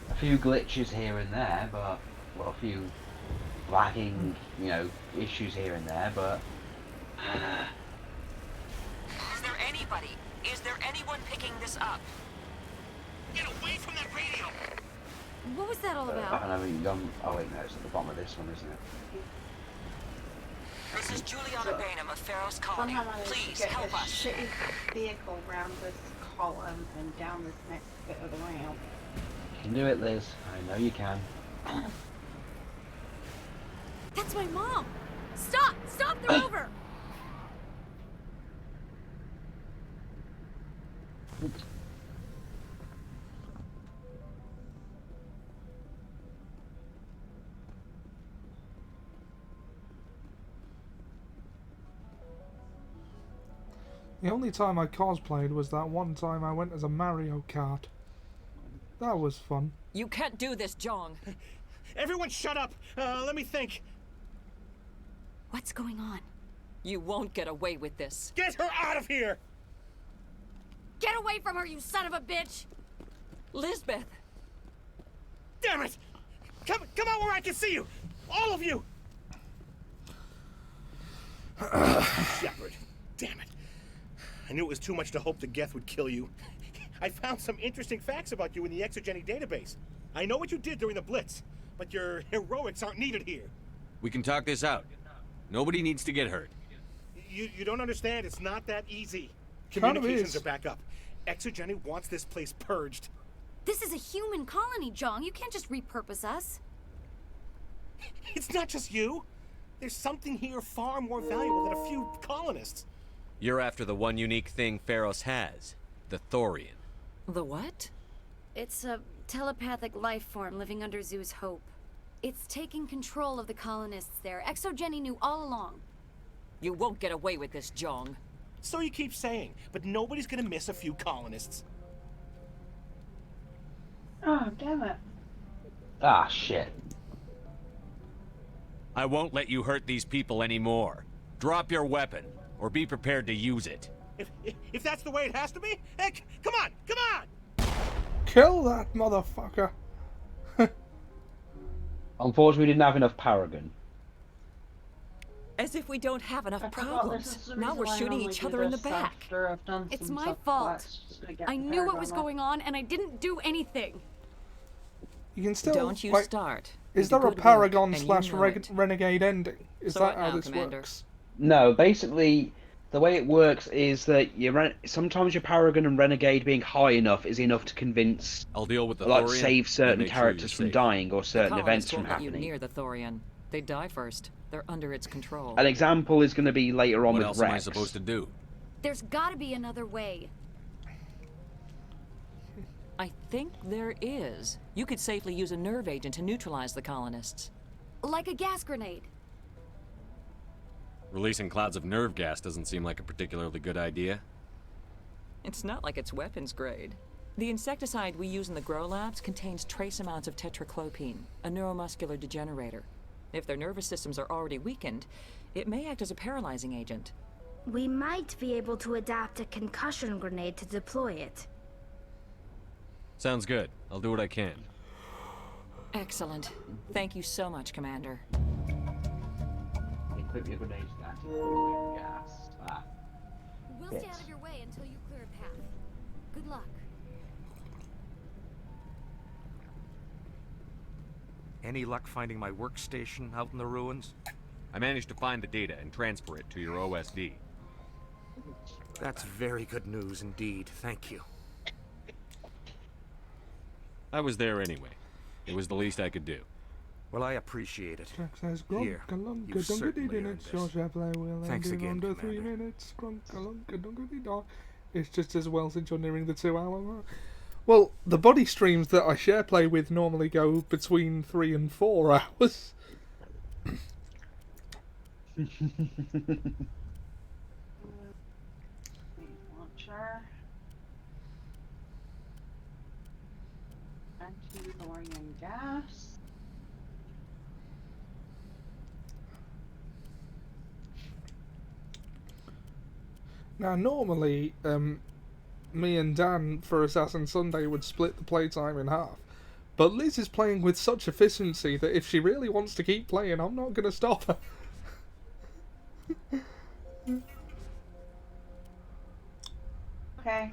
A few glitches here and there, but well, a few lagging, you know, issues here and there, but. Is there anybody? Is there anyone picking this up? Get away from that radio! What was that all about? I don't know. Oh wait, no, it's at the bottom of this one, isn't it? This is Juliana Bainham of Feros Colony. Somehow managed Please to get help a us. shitty vehicle around this column and down this next bit of the ramp. You can do it, Liz. I know you can. That's my mom! Stop! Stop! They're over! The only time I cosplayed was that one time I went as a Mario Kart. That was fun. You can't do this, Jong. Everyone shut up! Let me think. What's going on? You won't get away with this. Get her out of here! Get away from her, you son of a bitch! Lisbeth! Damn it! Come out where I can see you! All of you! Shepard. Damn it. I knew it was too much to hope the Geth would kill you. I found some interesting facts about you in the Exogeny database. I know what you did during the Blitz, but your heroics aren't needed here. We can talk this out. Nobody needs to get hurt. You don't understand. It's not that easy. Kind of Communications is. are back up. Exogeny wants this place purged. This is a human colony, Jong. You can't just repurpose us. It's not just you. There's something here far more valuable than a few colonists. You're after the one unique thing Feros has, the Thorian. The what? It's a telepathic life form living under Zoo's hope. It's taking control of the colonists there. Exogeny knew all along. You won't get away with this, Jong. So you keep saying, but nobody's gonna miss a few colonists. Oh, damn it. Ah, shit. I won't let you hurt these people anymore. Drop your weapon, or be prepared to use it. If that's the way it has to be, heck, come on, come on! Kill that motherfucker. Unfortunately, we didn't have enough Paragon. As if we don't have enough problems. Now we're shooting each other in the back. It's my fault. I knew what was going on, and I didn't do anything. You can still. Don't you like, start. Is there a Paragon / Renegade ending? Is So that what how now, this Commander? works? No, basically, the way it works is that sometimes your Paragon and Renegade being high enough is enough to convince, I'll deal with the like, Thorian, save certain make sure characters you're from safe. dying or The certain colonists events from won't let you happening. near the Thorian. They die first. They're under its control. An example is going to be later on What with else Rex. am I supposed to do? There's gotta be another way. I think there is. You could safely use a nerve agent to neutralize the colonists. Like a gas grenade. Releasing clouds of nerve gas doesn't seem like a particularly good idea. It's not like it's weapons grade. The insecticide we use in the grow labs contains trace amounts of tetraclopine, a neuromuscular degenerator. If their nervous systems are already weakened, it may act as a paralyzing agent. We might be able to adapt a concussion grenade to deploy it. Sounds good. I'll do what I can. Excellent. Thank you so much, Commander. Equip your grenades with anti-thorium gas. Ah. We'll stay out of your way until you clear a path. Good luck. Any luck finding my workstation out in the ruins? I managed to find the data and transfer it to your OSD. That's very good news indeed. Thank you. I was there anyway. It was the least I could do. Well, I appreciate it. Jack says, Here, you've certainly earned this. Thanks again, under 3 Commander. minutes. It's just as well since you're nearing the 2-hour mark. Well, the body streams that I share play with normally go between 3 and 4 hours. Launcher. Anti-thorium gas. Now, normally, me and Dan for Assassin Sunday would split the playtime in half. But Liz is playing with such efficiency that if she really wants to keep playing, I'm not going to stop her. Okay.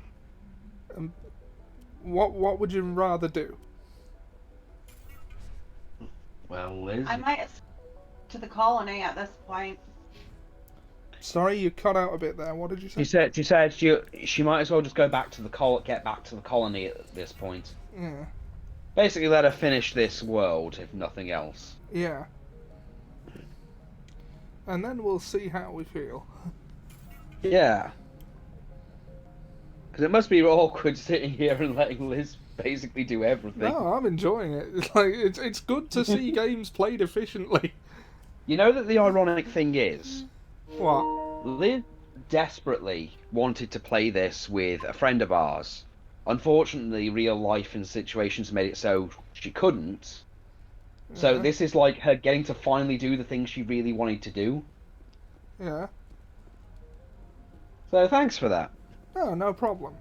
What would you rather do? Well, Liz. I might to the colony at this point. Sorry, you cut out a bit there. What did you say? She said she might as well just go back to the get back to the colony at this point. Yeah. Basically, let her finish this world, if nothing else. Yeah. And then we'll see how we feel. Yeah. Because it must be awkward sitting here and letting Liz basically do everything. No, I'm enjoying it. It's good to see games played efficiently. You know that the ironic thing is... What? Liz desperately wanted to play this with a friend of ours. Unfortunately, real life and situations made it so she couldn't. So this is like her getting to finally do the thing she really wanted to do. Yeah. So thanks for that. Oh, no problem.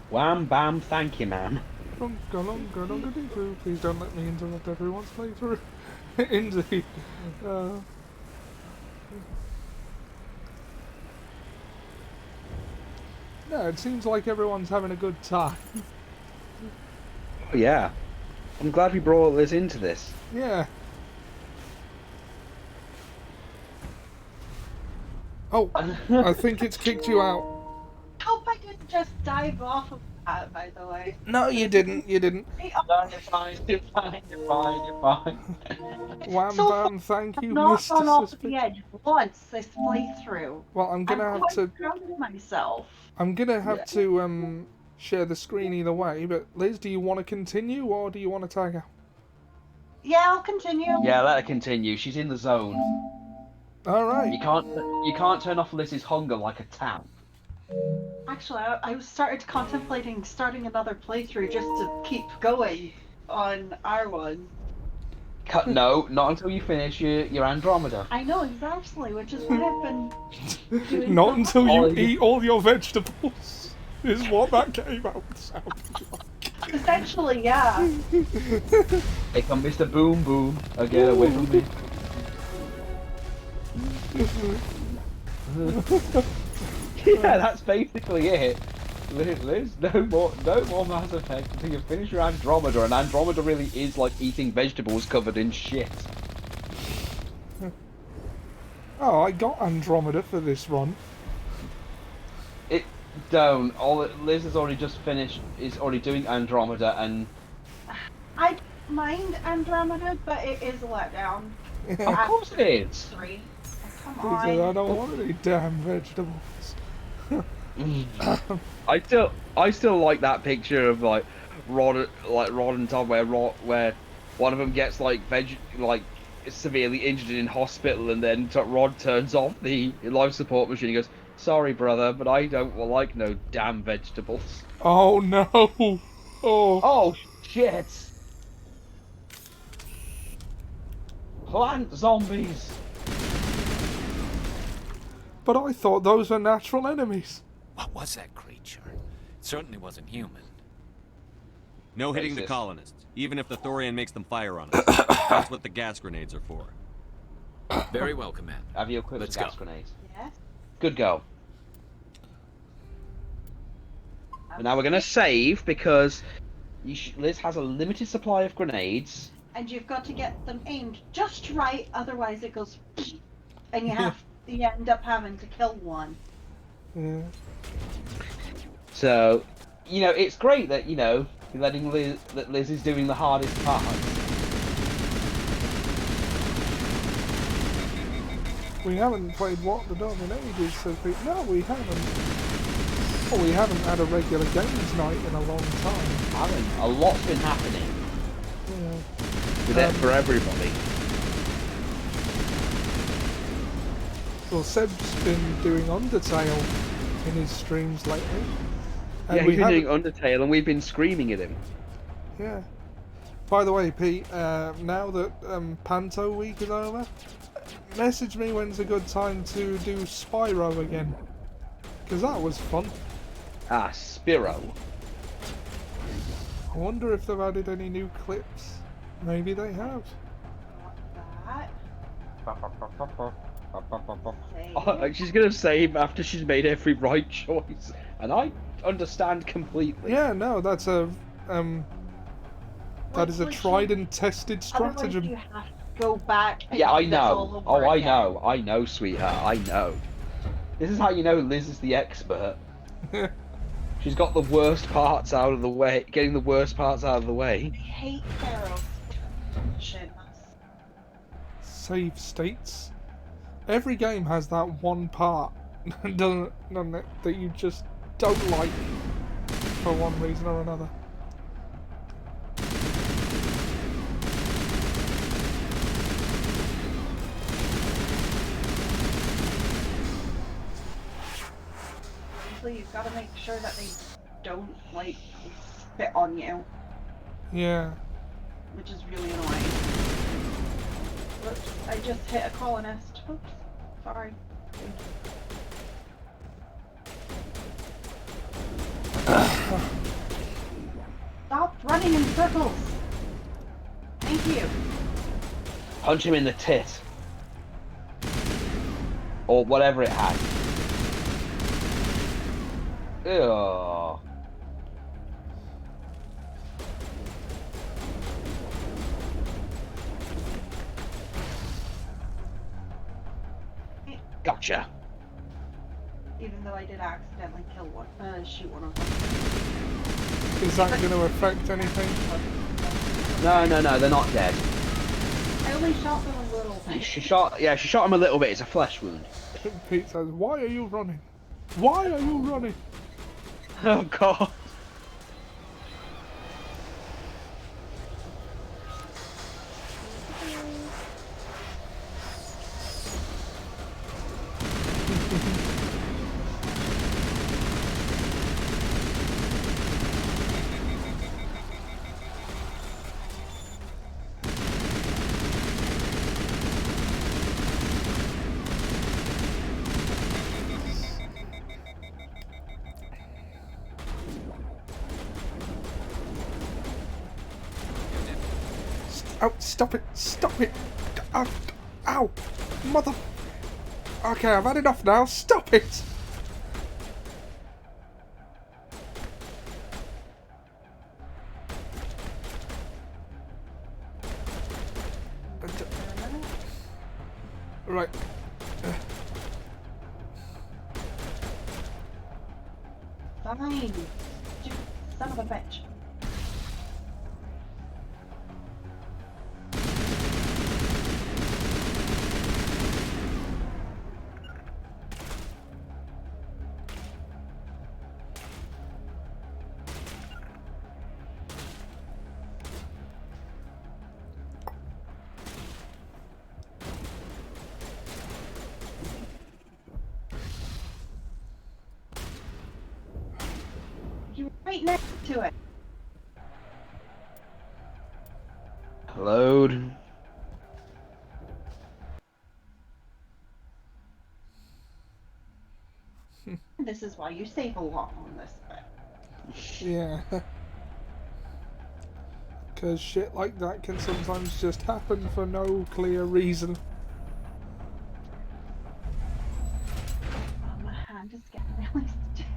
Wham bam, thank you, ma'am. Please don't let me interrupt everyone's playthrough. Indeed. No, it seems like everyone's having a good time. Yeah. I'm glad we brought Liz into this. Yeah. Oh, I think it's kicked you out. Hope I didn't just dive off of that, by the way. No, you didn't. You didn't. No, you're fine. You're fine. You're fine. You're fine. Wham So bam, thank you, not Mr. gone off Suspect. the edge once this playthrough. Well, I'm gonna have quite to. proud of myself. I'm gonna have to share the screen either way. But Liz, do you want to continue or do you want to tag out? Yeah, I'll continue. Yeah, let her continue. She's in the zone. All right. You can't turn off Liz's hunger like a tap. Actually, I started contemplating starting another playthrough just to keep going on R1. No, not until you finish your Andromeda. I know exactly, which is what I've been doing. Not until you eat all your vegetables. Is what that game out sounded like. Essentially, yeah. Hey, come Mr. Boom Boom. Get away from me. Yeah, that's basically it. Liz, no more Mass Effect until you finish your Andromeda, and Andromeda really is like eating vegetables covered in shit. Oh, I got Andromeda for this run. Don't. Liz has already just finished. Is already doing Andromeda, and I don't mind Andromeda, but it is a letdown. of course it is. 3. Come He on. said, I don't want any damn vegetables. I still like that picture of like Rod and Tom where one of them gets severely injured in hospital, and then Rod turns off the life support machine and goes, "Sorry, brother, but I don't like no damn vegetables." Oh no! Oh shit! Plant zombies. But I thought those were natural enemies. What was that creature? It certainly wasn't human. No hitting the colonists, even if the Thorian makes them fire on us. That's what the gas grenades are for. Very well, Command. Have you equipped Let's the gas go. grenades? Yes. Good go. But now we're going to save because Liz has a limited supply of grenades. And you've got to get them aimed just right, otherwise it goes and you end up having to kill one. Yeah. So, it's great that, you're letting Liz is doing the hardest part. We haven't played What the Dog in ages, so no, we haven't. Well, we haven't had a regular games night in a long time. A lot's been happening. Yeah. With it for everybody. Well, Seb's been doing Undertale in his streams lately. And Yeah, he's been doing Undertale, and we've been screaming at him. Yeah. By the way, Pete, now that Panto week is over, message me when's a good time to do Spyro again. Because that was fun. Ah, Spyro. I wonder if they've added any new clips. Maybe they have. Oh, she's gonna save after she's made every right choice, and I understand completely. Yeah, no, that's a that is a tried and tested stratagem. Otherwise you have to go back and Yeah, I do this all know. over Oh, again. I know, sweetheart. I know. This is how you know Liz is the expert. She's got the worst parts out of the way, getting the worst parts out of the way. I hate Feros. Save states. Every game has that one part, doesn't it, that you just don't like for one reason or another. Honestly, you've got to make sure that they don't, spit on you, Yeah. which is really annoying. Whoops, I just hit a colonist. Oops, sorry. Stop running in circles! Thank you. Punch him in the tit. Or whatever it had. Ew. Gotcha. Even though I did accidentally shoot one of them. Is that going to affect anything? No, they're not dead. I only shot them a little bit. She shot him a little bit. It's a flesh wound. Pete says, "Why are you running? Why are you running?" Oh God. Oh, stop it! Stop it! Ow! Ow! Mother... Okay, I've had enough now. Stop it! Right. Fine. You son of a bitch. You're right next to it. Load. This is why you save a lot on this bit. Yeah. Because shit like that can sometimes just happen for no clear reason. Oh, my hand is getting really stiff.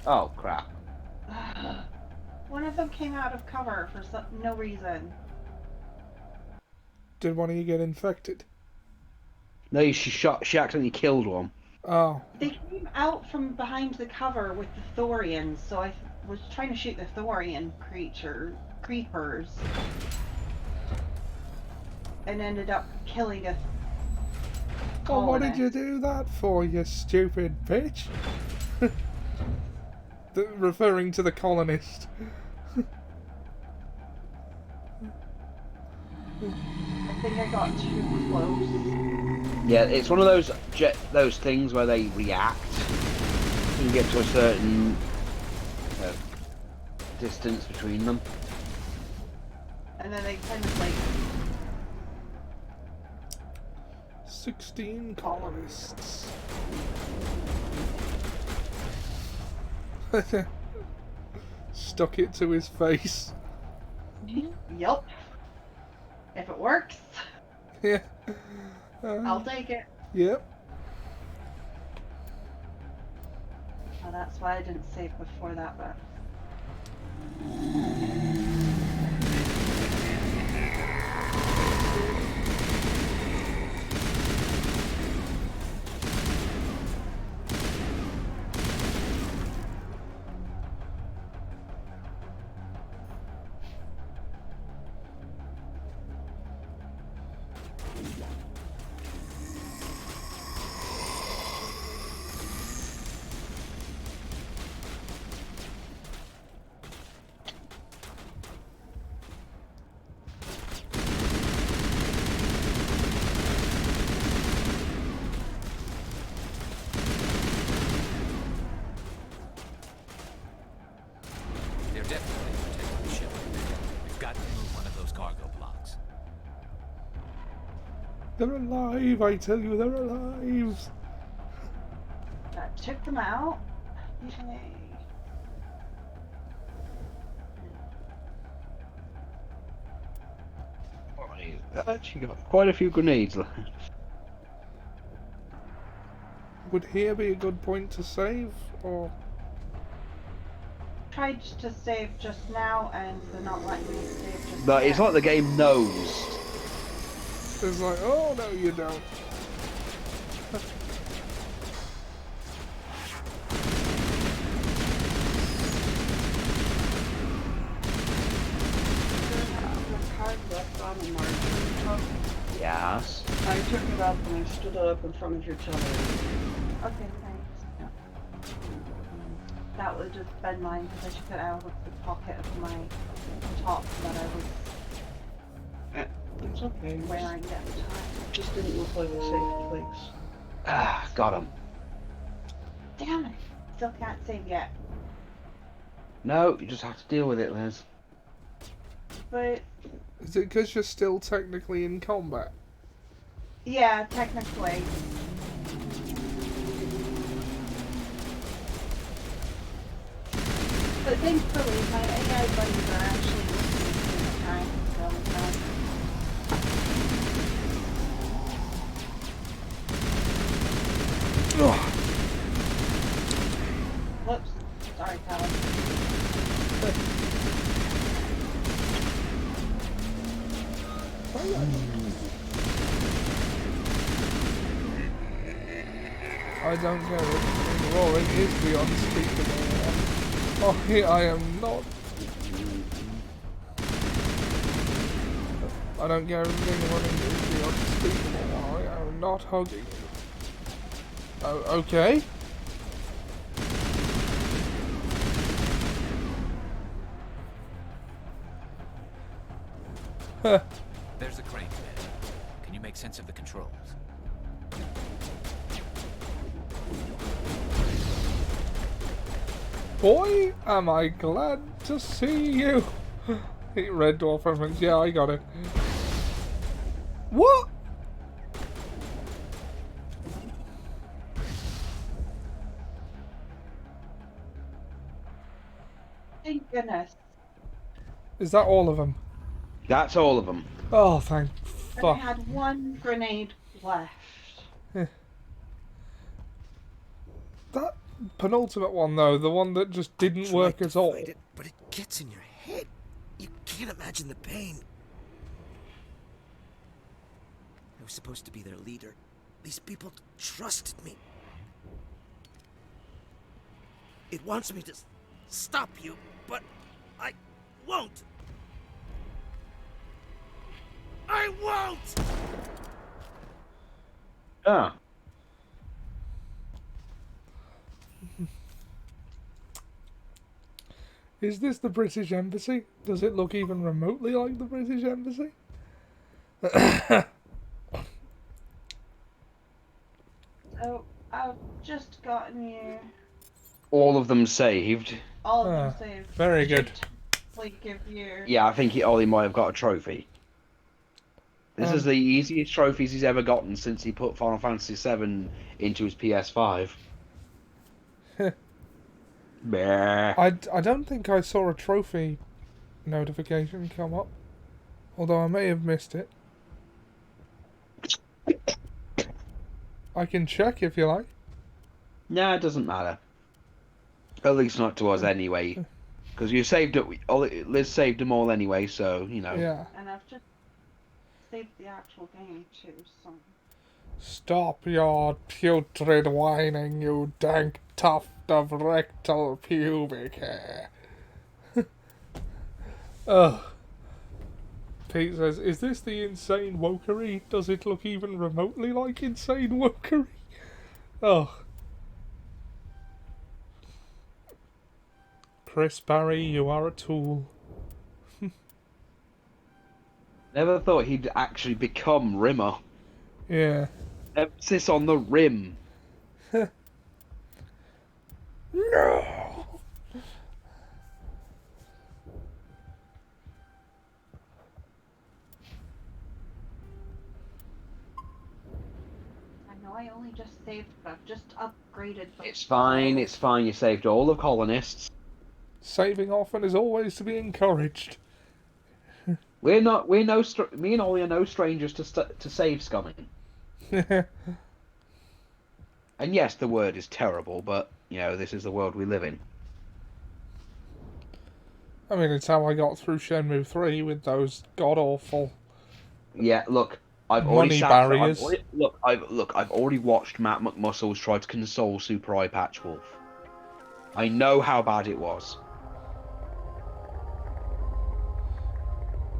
Oh crap. One of them came out of cover for no reason. Did one of you get infected? No, she accidentally killed one. Oh. They came out from behind the cover with the Thorians, so I was trying to shoot the Thorian creepers. And ended up killing a colonist. Oh, what did you do that for, you stupid bitch? Referring to the colonist. I think I got too close. Yeah, it's one of those things where they react. You get to a certain distance between them. And then they kind of like 16 colonists. Stuck it to his face. Yup. If it works. Yeah. I'll take it. Yep. Oh, that's why I didn't save before that, but... They're definitely protecting the ship. We've got to move one of those cargo blocks. They're alive, I tell you, they're alive. That took them out. Yay. I've actually got quite a few grenades left. Would here be a good point to save, or...? Tried to save just now, and they're not letting me save just But yet. it's like the game knows. It's like, oh no you don't. Yes. I took it up and I stood it up in front of your television. Okay, thanks. Yeah. That would have been mine because I took it out of the pocket of my top that I was It's okay. wearing at the time. It just didn't look like a safe place. Ah, got him. Damn it! Still can't save yet. No, you just have to deal with it, Liz. But Is it because you're still technically in combat? yeah, technically. But thankfully, my AI buddies are actually listening to the time, so whoops. Sorry, Callum. I don't get it. Roaring is the unspeakable one. Oh, I am not. I don't get everything running is the unspeakable one. I am not hugging you. Oh, okay. Huh. There's a crane there. Can you make sense of the controls? Boy, am I glad to see you. Red Dwarf reference. Yeah, I got it. What? Thank goodness. Is that all of them? That's all of them. Oh, thank And I fuck. had one grenade left. That penultimate one, though, the one that just didn't work at all. But it gets in your head. You can't imagine the pain. I was supposed to be their leader. These people trusted me. It wants me to stop you, but I won't. I won't! Ah. Is this the British Embassy? Does it look even remotely like the British Embassy? So, I've just gotten you All of them saved. all of them saved. Very good. Like, give you... Yeah, I think Ollie might have got a trophy. This is the easiest trophies he's ever gotten since he put Final Fantasy VII into his PS5. Bah. I don't think I saw a trophy notification come up. Although I may have missed it. I can check if you like. Nah, it doesn't matter. At least not to us anyway. Because you saved it. Liz saved them all anyway, so, you know. Yeah. And I've just saved the actual game, too, so... Stop your putrid whining, you dank tuft of rectal pubic hair. Ugh. Pete says, is this the insane wokery? Does it look even remotely like insane wokery? Ugh. Chris Barry, you are a tool. Never thought he'd actually become Rimmer. Yeah. Emphasis on the rim. No! I know I only just saved, but I've just upgraded... It's fine, it's fine. You saved all the colonists. Saving often is always to be encouraged. Me and Ollie are no strangers to save scumming. And yes, the word is terrible, but you know this is the world we live in. I mean, it's how I got through Shenmue 3 with those god awful. Yeah, look, I've already barriers. I've already watched Matt McMuscles try to console Super Eye Patchwolf. I know how bad it was.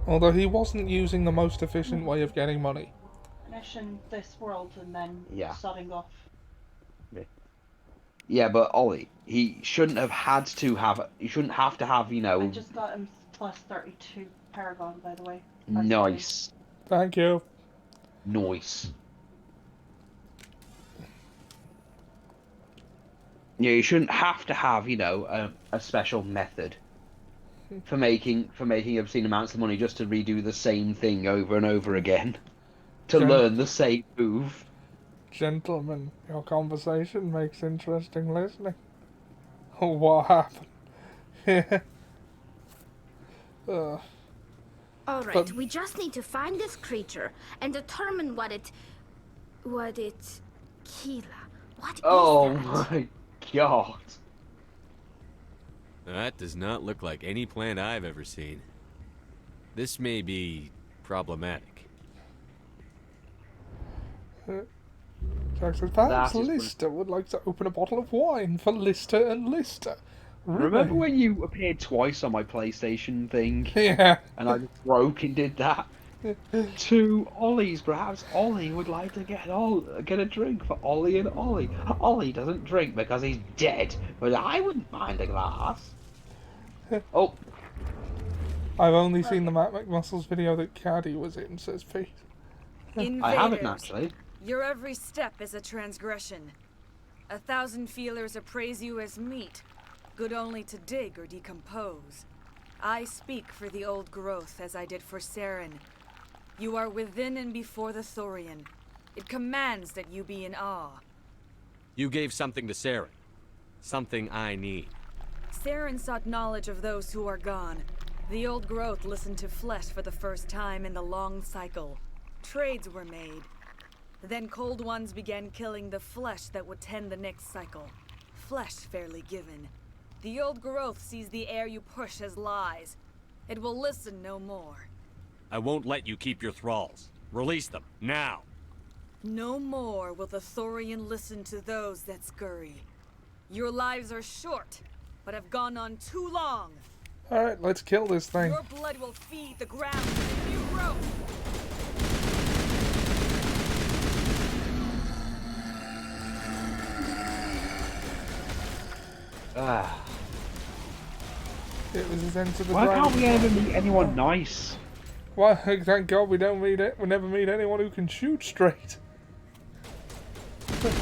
Although he wasn't using the most efficient way of getting money. Finishing this world and then starting off. Yeah, but Ollie, he shouldn't have had to have. He shouldn't have to have. You know. I just got him plus 32 Paragon, by the way. Nice. Thank you. Nice. Yeah, you shouldn't have to have, you know, a special method for making obscene amounts of money just to redo the same thing over and over again to learn the same move. Gentlemen, your conversation makes interesting listening. What happened? Alright, we just need to find this creature and determine what it... Keela. What is Oh that? my god. That does not look like any plant I've ever seen. This may be problematic. Jack says, perhaps Lister would like to open a bottle of wine for Lister and Lister. Remember when you appeared twice on my PlayStation thing? Yeah. And I just broke and did that? 2 Ollies, perhaps Ollie would like to get a drink for Ollie and Ollie. Ollie doesn't drink because he's dead, but I wouldn't mind a glass. Oh. I've only seen the Matt McMuscles video that Caddy was in, says Pete. Invaders, I haven't actually. Your every step is a transgression. 1,000 feelers appraise you as meat, good only to dig or decompose. I speak for the old growth as I did for Saren. You are within and before the Thorian. It commands that you be in awe. You gave something to Saren. Something I need. Saren sought knowledge of those who are gone. The old growth listened to flesh for the first time in the long cycle. Trades were made. Then cold ones began killing the flesh that would tend the next cycle. Flesh fairly given. The old growth sees the air you push as lies. It will listen no more. I won't let you keep your thralls. Release them, now! No more will the Thorian listen to those that scurry. Your lives are short, but have gone on too long. Alright, let's kill this thing. Your blood will feed the ground with new growth. It was his end to the Why dragon. can't we ever meet anyone nice? Why, thank God we don't meet it. We never meet anyone who can shoot straight. Don't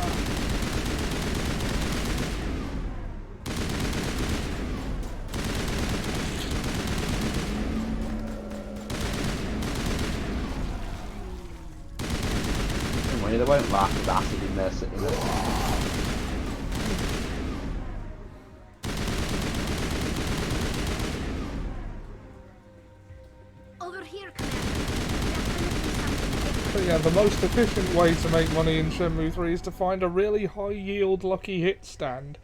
worry, they won't laugh with acid in there. Over here, But yeah, the most efficient way to make money in Shenmue 3 is to find a really high yield lucky hit stand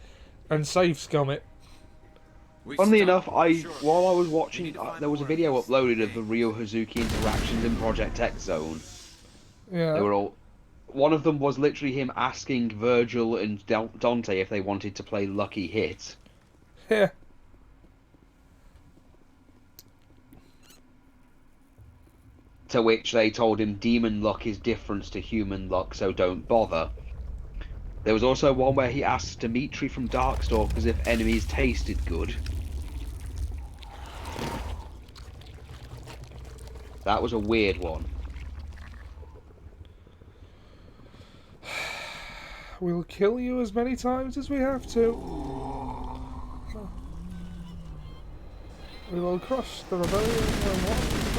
and save scum it. Funnily enough, while I was watching, there was a video uploaded of the Ryo Hazuki interactions in Project X Zone. Yeah. They were all. One of them was literally him asking Virgil and Dante if they wanted to play Lucky Hit. Yeah. To which they told him demon luck is different to human luck, so don't bother. There was also one where he asked Dimitri from Darkstalkers if enemies tasted good. That was a weird one. We'll kill you as many times as we have to. We will crush the rebellion.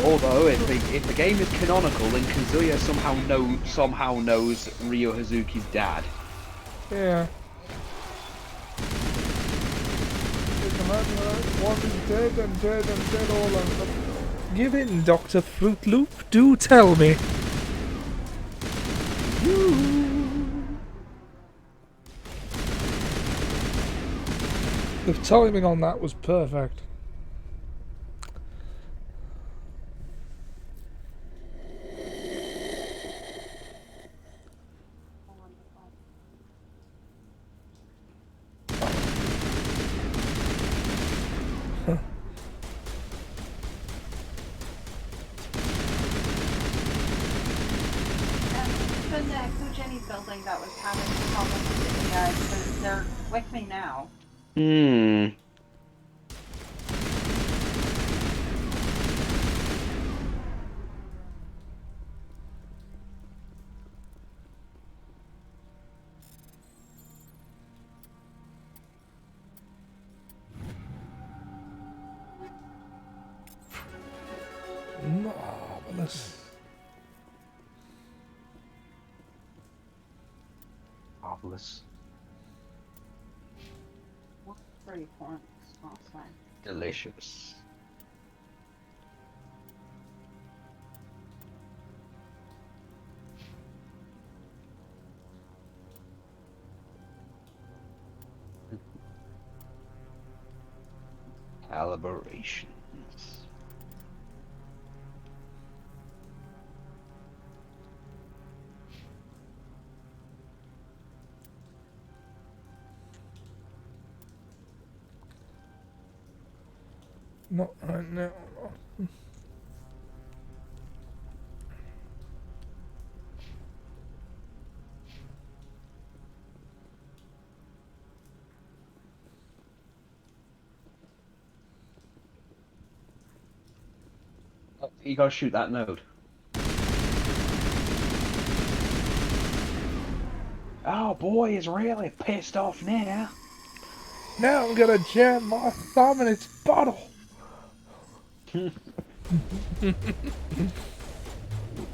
Although, if the game is canonical, then Kazuya somehow knows Ryo Hazuki's dad. Yeah. One is dead and dead and dead all over. Give in, Dr. Fruit Loop. Do tell me. The timing on that was perfect. Building that was having problems with the guys, because they're with me now. Marvelous. Marvelous. 3 points. Awesome. Delicious. Calibrations. Not right now. You gotta shoot that node. Oh boy, he's really pissed off now. Now I'm gonna jam my thumb in its bottle.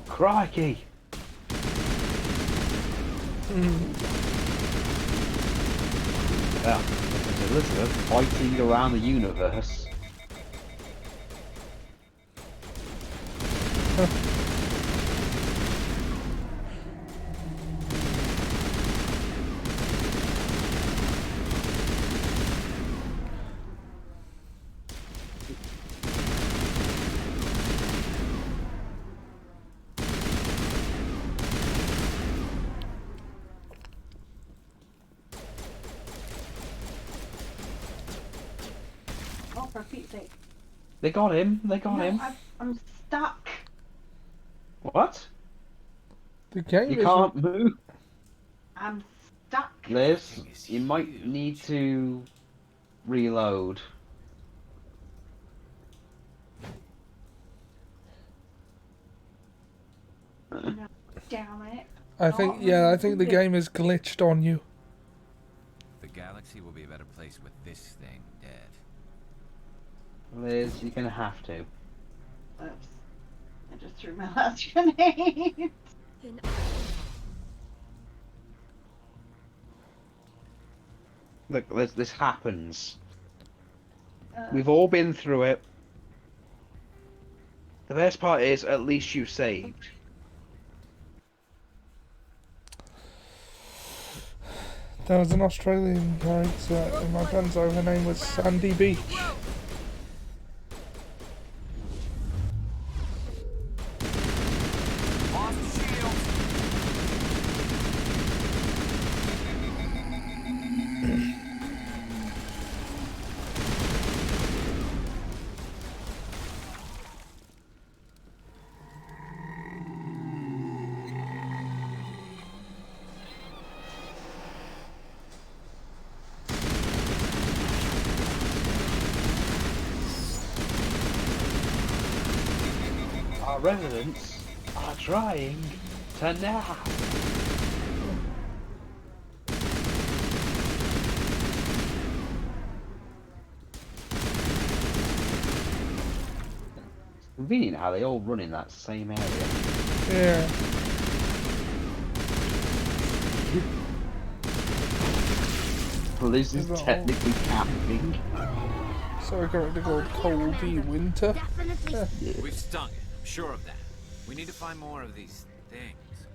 Crikey. Well, Elizabeth fighting around the universe. Oh, for Pete's sake. They got him. They got him. I'm stuck. What? The game You can't move. I'm stuck. Liz, you might need to reload. No, damn it. I think the game is glitched on you. The galaxy will be a better place with this thing dead. Liz, you're gonna have to. Oops. I just threw my last grenade. Look, this happens. We've all been through it. The best part is, at least you saved. There was an Australian character in my Benzo, her name was Sandy Beach. Our residents are trying to nap. Convenient how they all run in that same area. Yeah. Liz is technically camping. So a character called Coldy Winter. We've stung it. I'm sure of that. We need to find more of these things.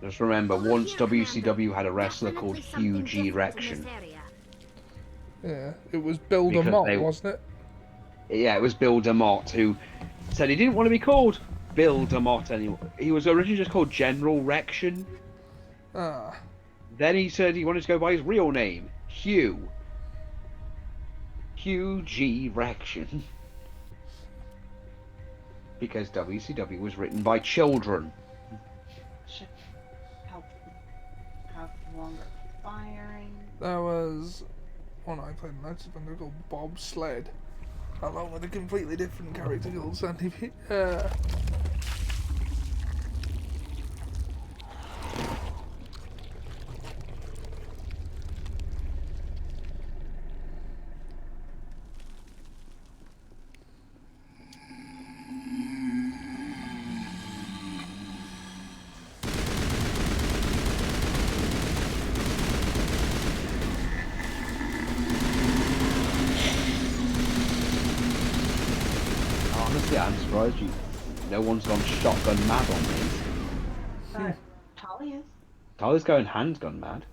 Just remember, once WCW had a wrestler called Huge Erection. Yeah, it was Bill DeMott, wasn't it? Yeah, it was Bill DeMott who said he didn't want to be called Bill DeMott anymore. He was originally just called General Rection. Ah. Then he said he wanted to go by his real name, Hugh. Hugh G. Rection. Because WCW was written by children. Should help have longer firing. There was one I played in Night Defender called Bob Sled, along with a completely different character called Sandy P. Honestly, I'm surprised no one's gone shotgun mad on these. Tali is. Tyler's going handgun mad.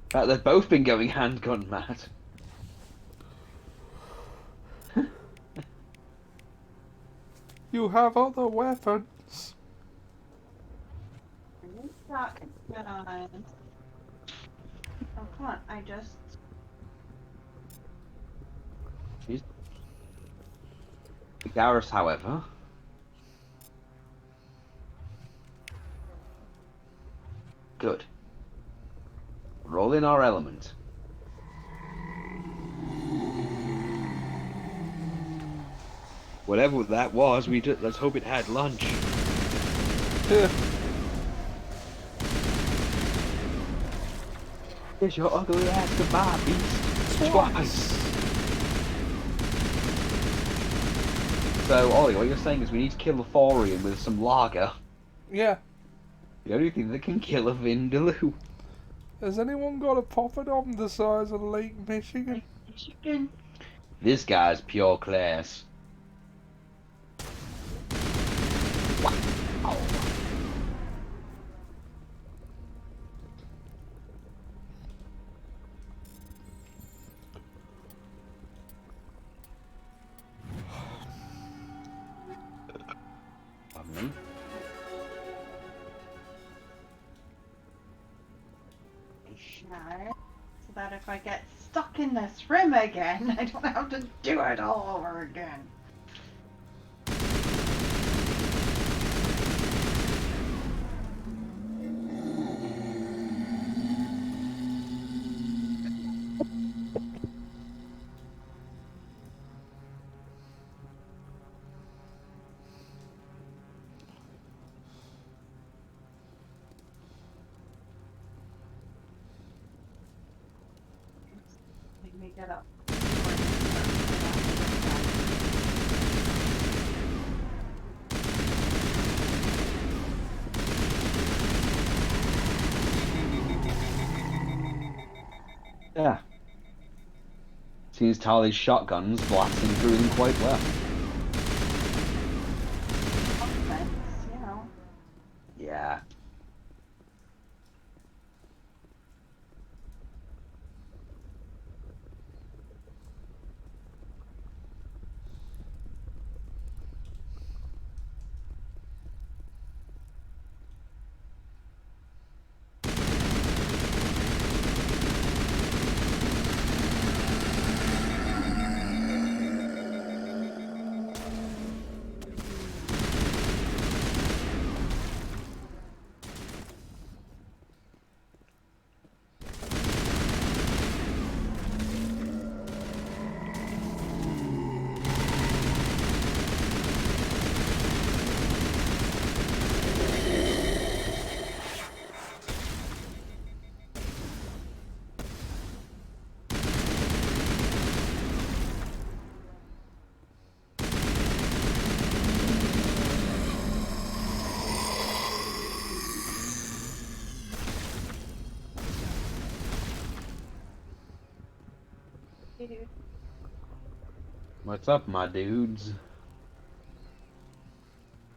In fact, they've both been going handgun mad. You have other weapons. Oh, come on, I just... Garrus, however, good. Roll in our element. Whatever that was, let's hope it had lunch. Here's your ugly ass goodbye, beast. Twice. So, Ollie, what you're saying is we need to kill the Thorian with some lager. Yeah. The only thing that can kill a Vindaloo. Has anyone got a poppadom the size of Lake Michigan? Michigan. This guy's pure class. Wow. Pardon me? No, so that if I get stuck in this room again, I don't have to do it all over again. Let me get up. Yeah. Seems Tali's shotguns blasting through them quite well. Offense, you know. Yeah. Hey, dude. What's up, my dudes?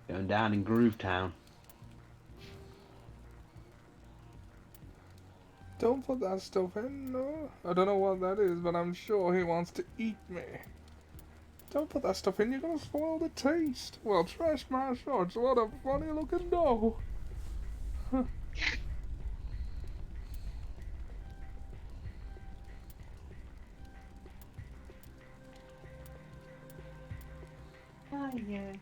Going down in Groove Town. Don't put that stuff in, no. I don't know what that is, but I'm sure he wants to eat me. Don't put that stuff in, you're gonna spoil the taste. Well, trash my shorts, what a funny looking dog. Ah, yes.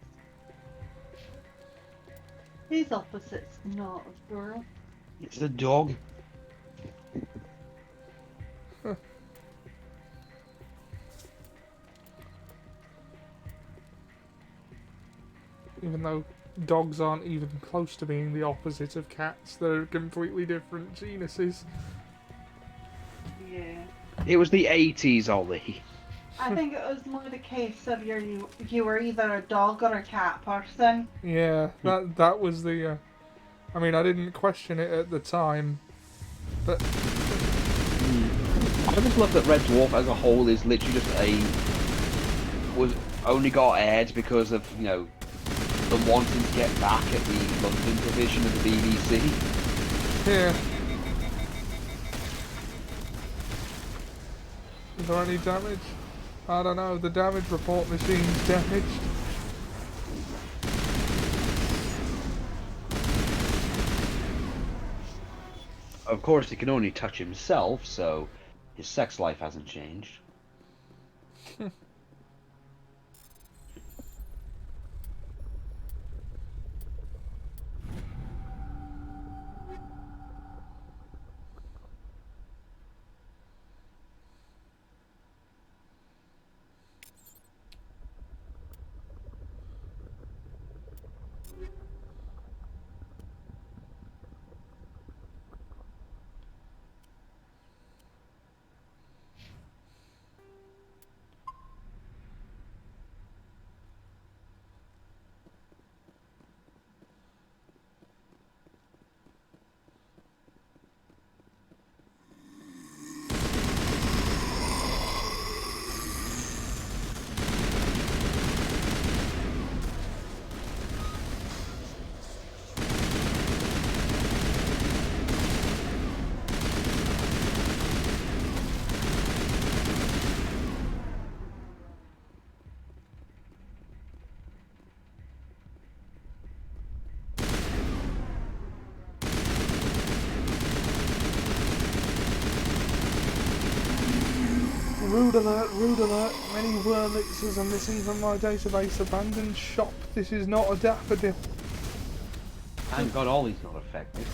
These opposites not a girl. It's a dog. Even though dogs aren't even close to being the opposite of cats, they're completely different genuses. Yeah. It was the 80s, Ollie. I think it was more the case of you were either a dog or a cat person. Yeah, that was the. I mean, I didn't question it at the time, but I just love that Red Dwarf as a whole is literally just was only got aired because of, you know, the wanting to get back at the London division of the BBC. yeah. Is there any damage? I don't know. The damage report machine's damaged. Of course, he can only touch himself, so his sex life hasn't changed. Rude alert, rude alert. Many Wurlitzers are missing from my database. Abandoned shop. This is not a daffodil. Thank God Ollie's not affected.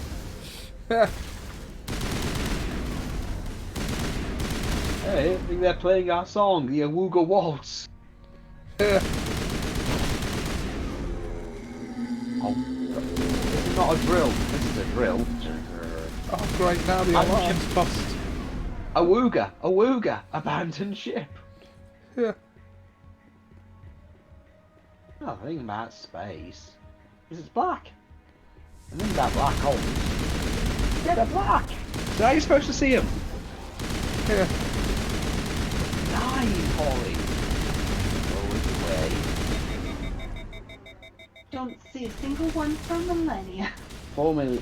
Hey, I think they're playing our song, the Awooga Waltz. Oh, this is not a drill. This is a drill. Oh great, now the alarm's bust. Awooga, abandoned ship. Yeah. Oh, the thing about space is it's black. And then that black holes. Yeah, they're black. So how are you supposed to see them? Yeah. Nice, Holly. Don't see a single one for millennia. 3 million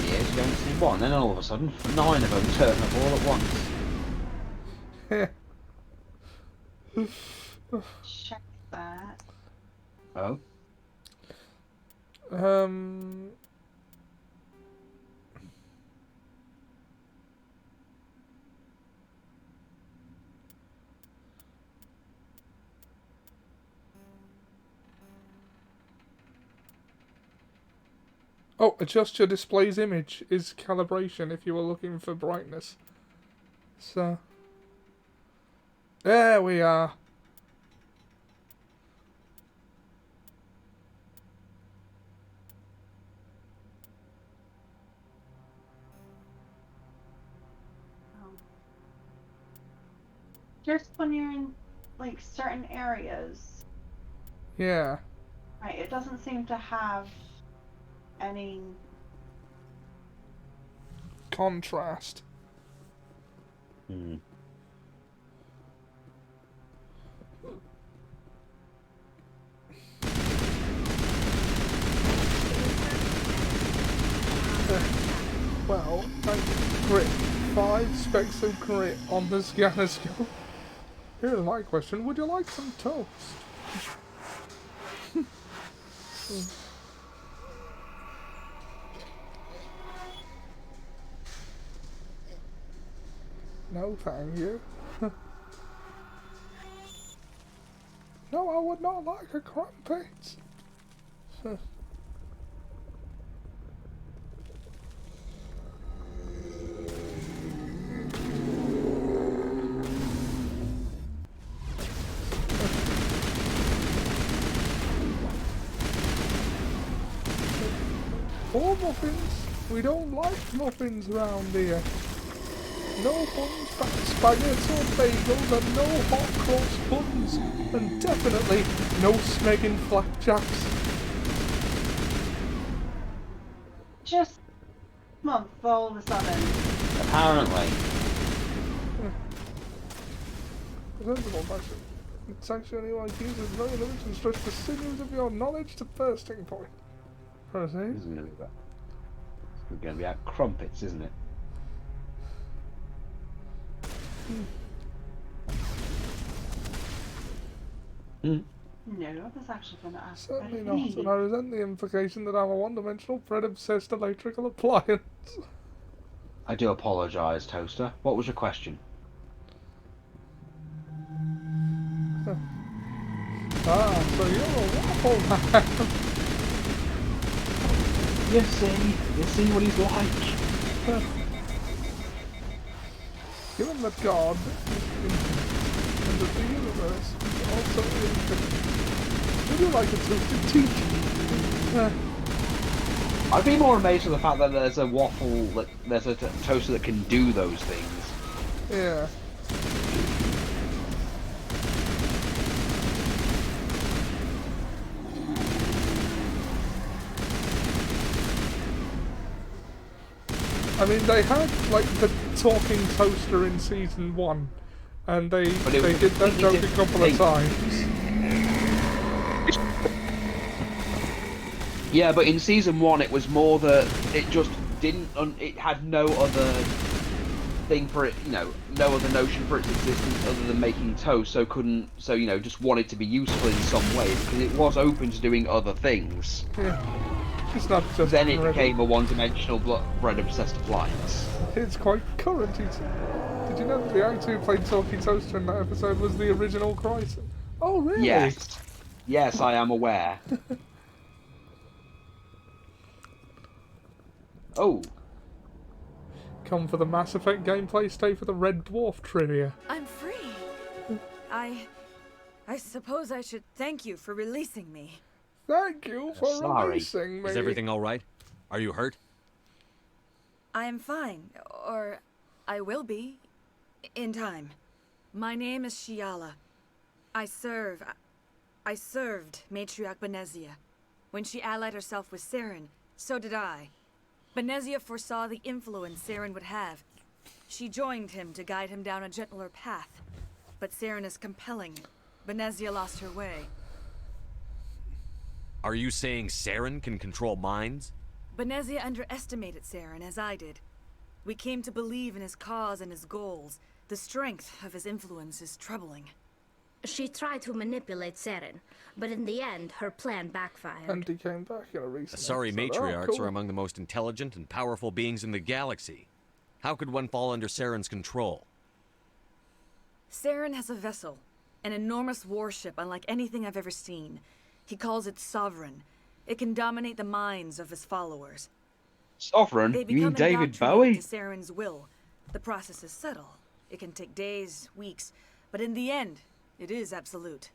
years, you don't see one. Then all of a sudden, 9 of them turn up all at once. Check that. Oh. Oh, adjust your display's image is calibration if you were looking for brightness. So, there we are. Just when you're in, like, certain areas. Yeah. Right, it doesn't seem to have any contrast. now and crit 5 specks of crit on the scanner skill. Here's my question, would you like some toast? No, thank you. No, I would not like a crumpet. Or muffins. We don't like muffins round here. No buns, spaghetti or bagels, and no hot cross buns. And definitely no smegging flapjacks. Just month all of a sudden. Apparently. Presentable fashion. It's actually like uses very limited and stretch the sinews of your knowledge to bursting point. Proceed. This is going to be about crumpets, isn't it? No, I was actually going to ask. Certainly not, and I resent the implication that I'm a one-dimensional, bread-obsessed electrical appliance. I do apologise, Toaster. What was your question? So you're a waffle man. You see what he's like. Given that God is infinite, and that the universe is also infinite, would you like a toasted teacher? I'd be more amazed at the fact that there's a waffle, there's a toaster that can do those things. Yeah. I mean, they had like the talking toaster in season 1, and they did that joke a couple of times. Yeah, but in season 1 it was more that it just didn't. It had no other thing for it, no other notion for its existence other than making toast. So just wanted to be useful in some way because it was open to doing other things. Yeah. It's not just then it became a one-dimensional bread-obsessed appliance. It's quite current. Did you know that the actor who played Talking Toaster in that episode was the original Kryson? Oh, really? Yes, I am aware. Oh. Come for the Mass Effect gameplay, stay for the Red Dwarf trivia. I'm free. I suppose I should thank you for releasing me. Thank you for releasing me. Is everything all right? Are you hurt? I am fine, or I will be, in time. My name is Shiala. I served Matriarch Benezia. When she allied herself with Saren, so did I. Benezia foresaw the influence Saren would have. She joined him to guide him down a gentler path. But Saren is compelling. Benezia lost her way. Are you saying Saren can control minds? Benezia underestimated Saren, as I did. We came to believe in his cause and his goals. The strength of his influence is troubling. She tried to manipulate Saren, but in the end, her plan backfired. And he came back in a recent Sorry, episode. matriarchs cool. are among the most intelligent and powerful beings in the galaxy. How could one fall under Saren's control? Saren has a vessel, an enormous warship unlike anything I've ever seen. He calls it Sovereign. It can dominate the minds of his followers. Sovereign? They You become mean David indoctrinated Bowie? to Saren's will. The process is subtle. It can take days, weeks, but in the end, it is absolute.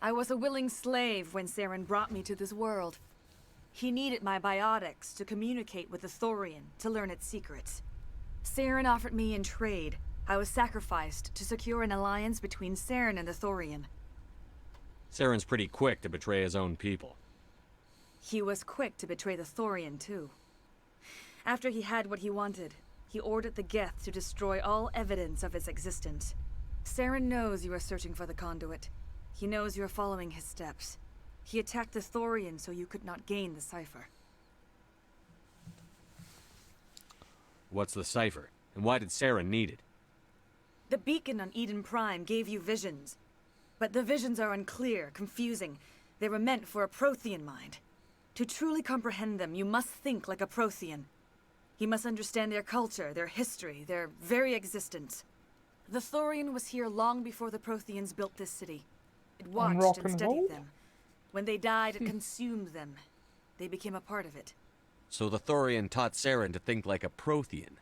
I was a willing slave when Saren brought me to this world. He needed my biotics to communicate with the Thorian, to learn its secrets. Saren offered me in trade. I was sacrificed to secure an alliance between Saren and the Thorian. Saren's pretty quick to betray his own people. He was quick to betray the Thorian, too. After he had what he wanted, he ordered the Geth to destroy all evidence of its existence. Saren knows you are searching for the conduit. He knows you are following his steps. He attacked the Thorian so you could not gain the cipher. What's the cipher? And why did Saren need it? The beacon on Eden Prime gave you visions. But the visions are unclear, confusing. They were meant for a Prothean mind. To truly comprehend them, you must think like a Prothean. You must understand their culture, their history, their very existence. The Thorian was here long before the Protheans built this city. It watched and studied them. When they died, it consumed them. They became a part of it. So the Thorian taught Saren to think like a Prothean.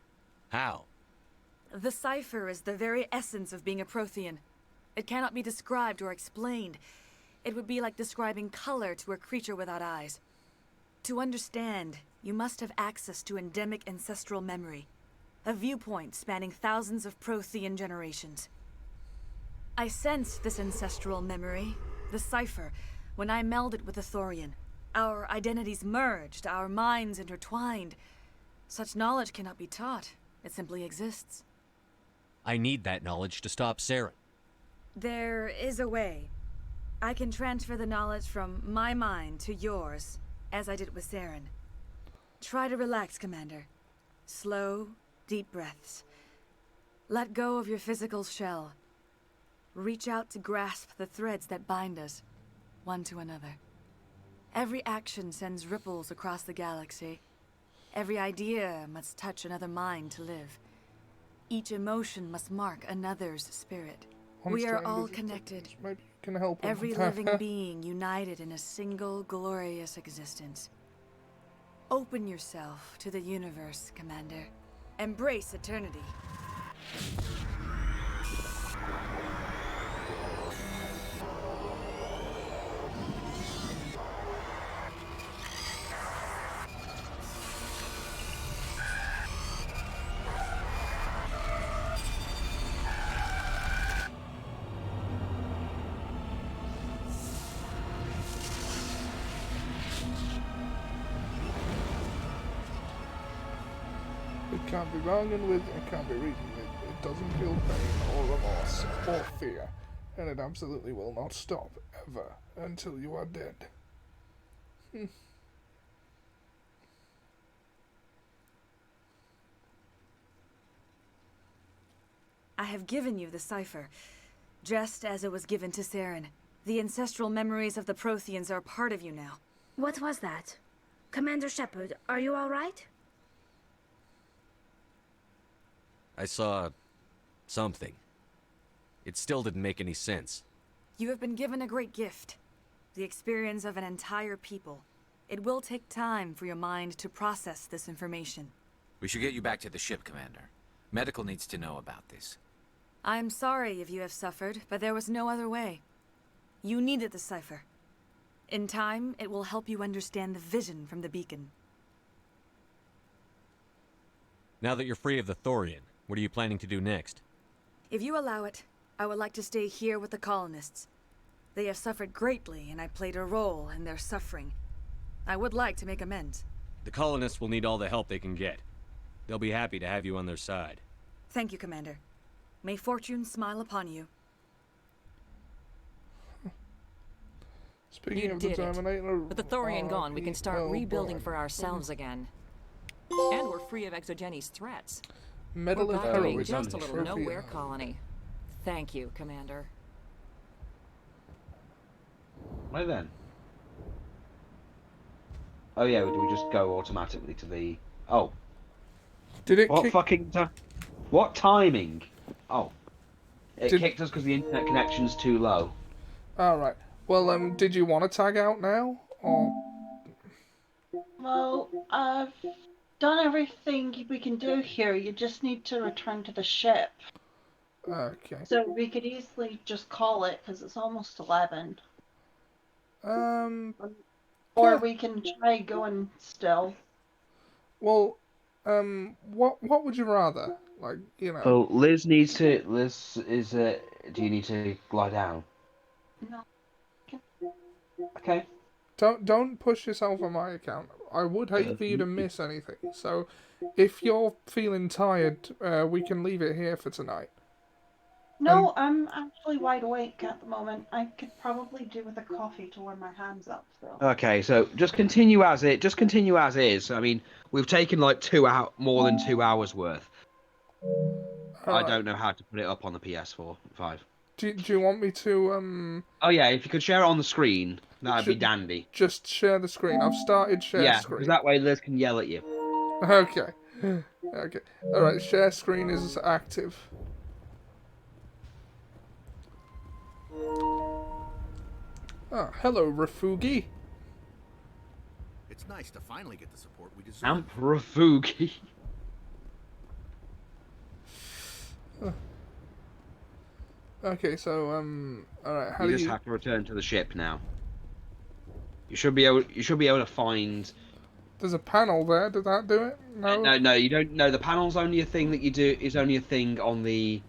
How? The cipher is the very essence of being a Prothean. It cannot be described or explained. It would be like describing color to a creature without eyes. To understand, you must have access to endemic ancestral memory. A viewpoint spanning thousands of Prothean generations. I sensed this ancestral memory, the cipher, when I melded with the Thorian. Our identities merged, our minds intertwined. Such knowledge cannot be taught. It simply exists. I need that knowledge to stop Saren. There is a way. I can transfer the knowledge from my mind to yours, as I did with Saren. Try to relax, Commander. Slow, deep breaths. Let go of your physical shell. Reach out to grasp the threads that bind us, one to another. Every action sends ripples across the galaxy. Every idea must touch another mind to live. Each emotion must mark another's spirit. We are all connected. Maybe you can help him. Every living being united in a single glorious existence. Open yourself to the universe, Commander. Embrace eternity. It can't be wrong and with it can't be reasoned with. It doesn't feel pain or remorse or fear, and it absolutely will not stop, ever, until you are dead. I have given you the cipher, just as it was given to Saren. The ancestral memories of the Protheans are part of you now. What was that? Commander Shepard, are you all right? I saw something. It still didn't make any sense. You have been given a great gift. The experience of an entire people. It will take time for your mind to process this information. We should get you back to the ship, Commander. Medical needs to know about this. I am sorry if you have suffered, but there was no other way. You needed the cipher. In time, it will help you understand the vision from the beacon. Now that you're free of the Thorian, what are you planning to do next? If you allow it, I would like to stay here with the colonists. They have suffered greatly, and I played a role in their suffering. I would like to make amends. The colonists will need all the help they can get. They'll be happy to have you on their side. Thank you, Commander. May fortune smile upon you. Speaking You of the did Terminator, it. With the Thorian gone, we can start rebuilding for ourselves again. And we're free of Exogeni's threats. Medal we're of back to being Heroism just a little trophy. nowhere colony. Thank you, Commander. Right then. Oh yeah, do we just go automatically to the... Oh. Did it What kick... fucking time? What timing? Oh. It Did... kicked us because the internet connection's too low. Alright. Well, did you want to tag out now? Or... Well, I've done everything we can do here. You just need to return to the ship. Okay. So we could easily just call it, because it's almost 11. Or we can try going still. Well, what would you rather? Like, you know... So Liz needs to... Liz is... do you need to lie down? No. Okay. Don't push yourself on my account. I would hate for you to miss anything. So, if you're feeling tired, we can leave it here for tonight. No, I'm actually wide awake at the moment. I could probably do with a coffee to warm my hands up, though. Okay, so just continue as it. Just continue as is. I mean, we've taken like more than 2 hours worth. I don't know how to put it up on the PS4 5. Do you want me to Oh yeah, if you could share it on the screen, that'd be dandy. Just share the screen. I've started share Yeah, screen. because that way Liz can yell at you. Okay. Okay. Alright, share screen is active. Ah, hello, Rafugi. It's nice to finally get the support we deserve. Amp Rafugi. Okay, so alright, how you do just you have to return to the ship now. You should be able to find. There's a panel there, did that do it? No. No, you don't. No, the panel's only a thing that you do. Is only a thing on the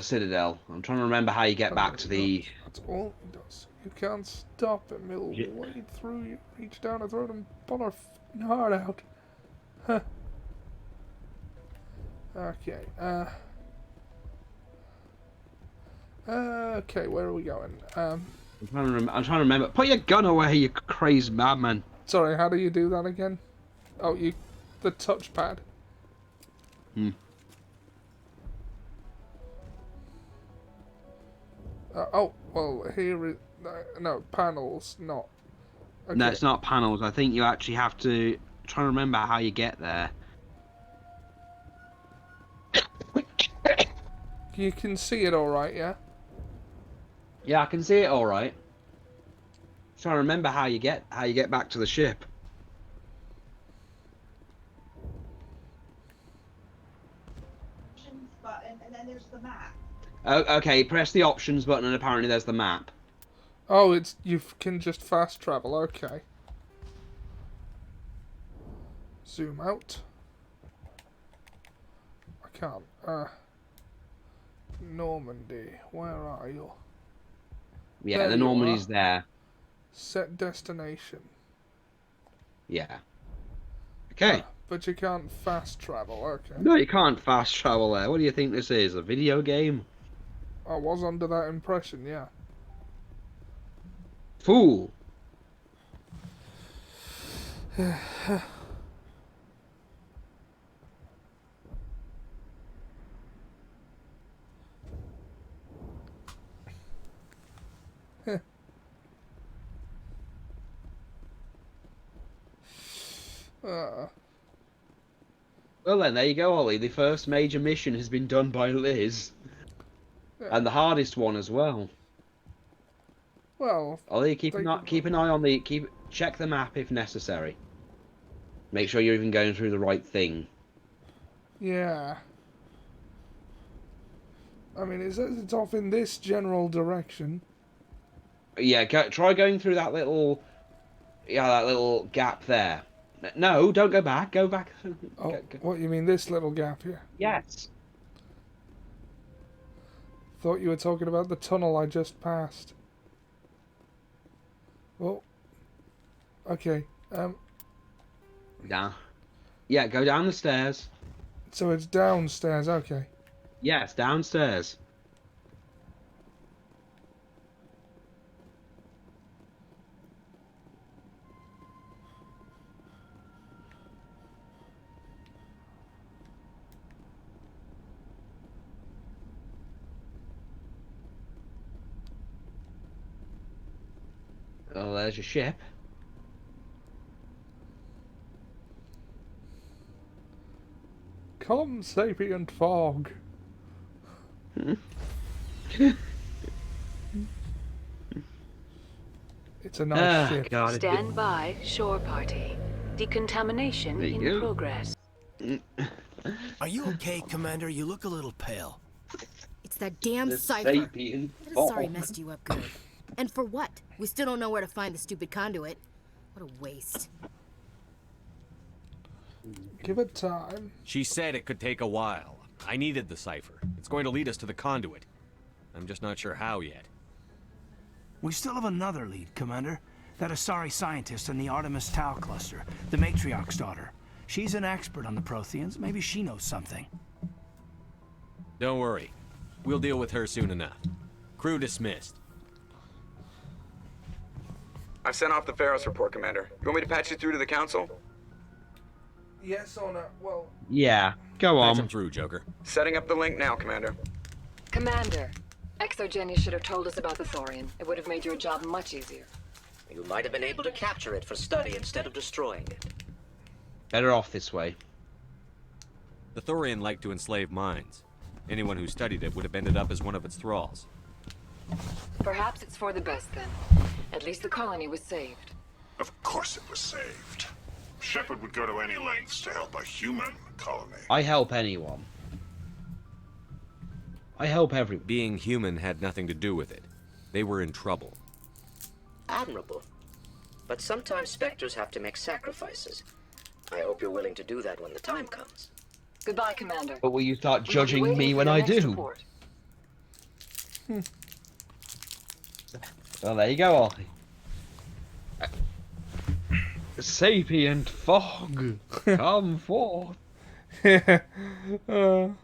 Citadel. I'm trying to remember how you get back to the. That's all it does. You can't stop him. He'll wade through you, reach down and throw them pull our f***ing heart out. Huh. Okay. Okay, where are we going? I'm trying to remember. Put your gun away, you crazy madman. Sorry, how do you do that again? Oh, the touchpad. Oh, well, here is no panels, not. Okay. No, it's not panels. I think you actually have to try to remember how you get there. You can see it all right, yeah. Yeah, I can see it all right. Trying to remember how you get back to the ship. Button, and then there's the map. Oh, okay, press the options button and apparently there's the map. Oh, you can just fast travel. Okay. Zoom out. I can't. Normandy, where are you? Yeah, there the Normandy's there. Set destination. Yeah. Okay. But you can't fast travel, okay. No, you can't fast travel there. What do you think this is? A video game? I was under that impression, yeah. Fool. Well then, there you go, Ollie. The first major mission has been done by Liz. Yeah. And the hardest one as well. Well, Ollie, keep an eye on check the map if necessary. Make sure you're even going through the right thing. Yeah. I mean, it says it's off in this general direction. Yeah, try going through that little gap there. No, don't go back. Go back. Oh, what, you mean this little gap here? Yes. Thought you were talking about the tunnel I just passed. Well, okay. Down. Yeah, go down the stairs. So it's downstairs, okay. Yes, downstairs. Oh, there's your ship. Come, sapient fog. It's a nice ship. God, stand by, shore party. Decontamination in progress. Are you okay, Commander? You look a little pale. It's that damn cipher. Sorry messed you up good. And for what? We still don't know where to find the stupid conduit. What a waste. Give it time. She said it could take a while. I needed the cipher. It's going to lead us to the conduit. I'm just not sure how yet. We still have another lead, Commander. That Asari scientist in the Artemis Tau cluster, the Matriarch's daughter. She's an expert on the Protheans. Maybe she knows something. Don't worry. We'll deal with her soon enough. Crew dismissed. I've sent off the Feros report, Commander. You want me to patch you through to the Council? Yes or no? Well... Yeah, go Patch on. him through, Joker. Setting up the link now, Commander. Commander, Exogenia should have told us about the Thorian. It would have made your job much easier. You might have been able to capture it for study instead of destroying it. Better off this way. The Thorian liked to enslave minds. Anyone who studied it would have ended up as one of its thralls. Perhaps it's for the best then. At least the colony was saved. Of course it was saved. Shepard would go to any lengths to help a human colony. I help anyone. I help everyone. Being human had nothing to do with it. They were in trouble. Admirable. But sometimes Spectres have to make sacrifices. I hope you're willing to do that when the time comes. Goodbye, Commander. But will you start judging me when I do? Well, there you go, Ollie. Sapient fog, come forth. Oh,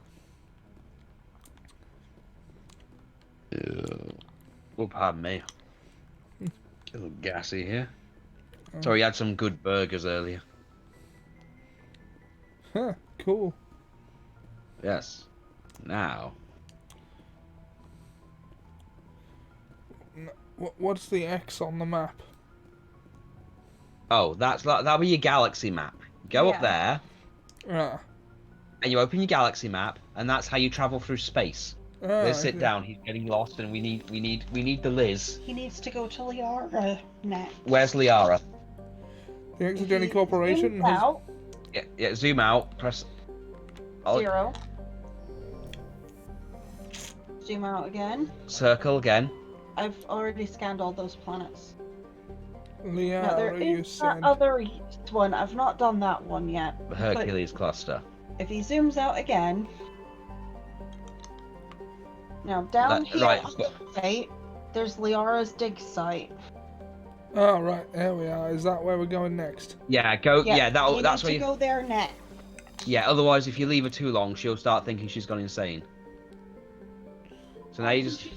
pardon me. A little gassy here. Sorry, you had some good burgers earlier. Huh, cool. Yes. Now. What's the X on the map? Oh, that'll be your galaxy map. Go up there. Yeah. And you open your galaxy map, and that's how you travel through space. Let's sit down. He's getting lost, and we need the Liz. He needs to go to Liara next. Where's Liara? The Exogeny Corporation has... Out. Yeah, zoom out. Press... Oh. 0. Zoom out again. Circle again. I've already scanned all those planets. Liara, now, there is that other east one. I've not done that one yet. The Hercules cluster. If he zooms out again... Now, down here right. on the right, there's Liara's dig site. Oh, right. There we are. Is that where we're going next? Yeah, go... Yeah, that's where you go there next. Yeah, otherwise if you leave her too long, she'll start thinking she's gone insane. So now you just...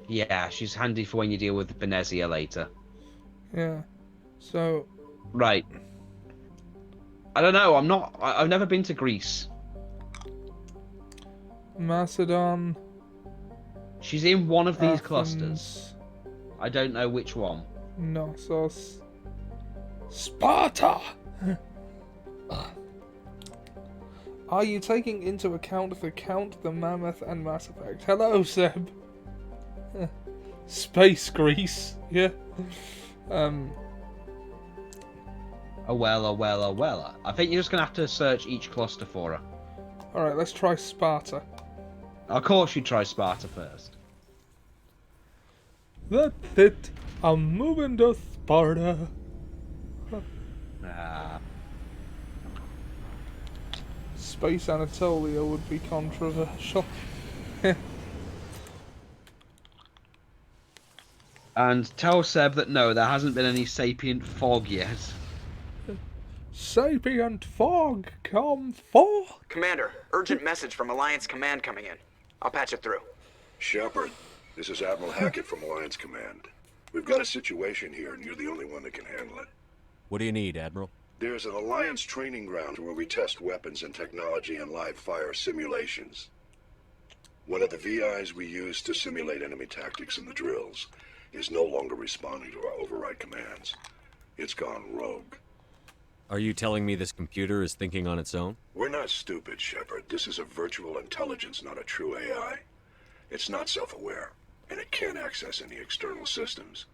Yeah, she's handy for when you deal with Benezia later. Yeah. So... Right. I don't know, I've never been to Greece. Macedon... She's in one of these Athens, clusters. I don't know which one. Knossos... Sparta! Are you taking into account the Count, the Mammoth, and Mass Effect? Hello, Seb. Space Greece. Yeah. Oh well, oh well, oh well. I think you're just gonna have to search each cluster for her. Alright, let's try Sparta. Of course you try Sparta first. That's it. I'm moving to Sparta. Space Anatolia would be controversial. And tell Seb that no, there hasn't been any sapient fog yet. Sapient fog, come forth! Commander, urgent message from Alliance Command coming in. I'll patch it through. Shepard, this is Admiral Hackett from Alliance Command. We've got a situation here, and you're the only one that can handle it. What do you need, Admiral? There's an Alliance training ground where we test weapons and technology in live fire simulations. One of the VIs we use to simulate enemy tactics in the drills is no longer responding to our override commands. It's gone rogue. Are you telling me this computer is thinking on its own? We're not stupid, Shepard. This is a virtual intelligence, not a true AI. It's not self-aware, and it can't access any external systems.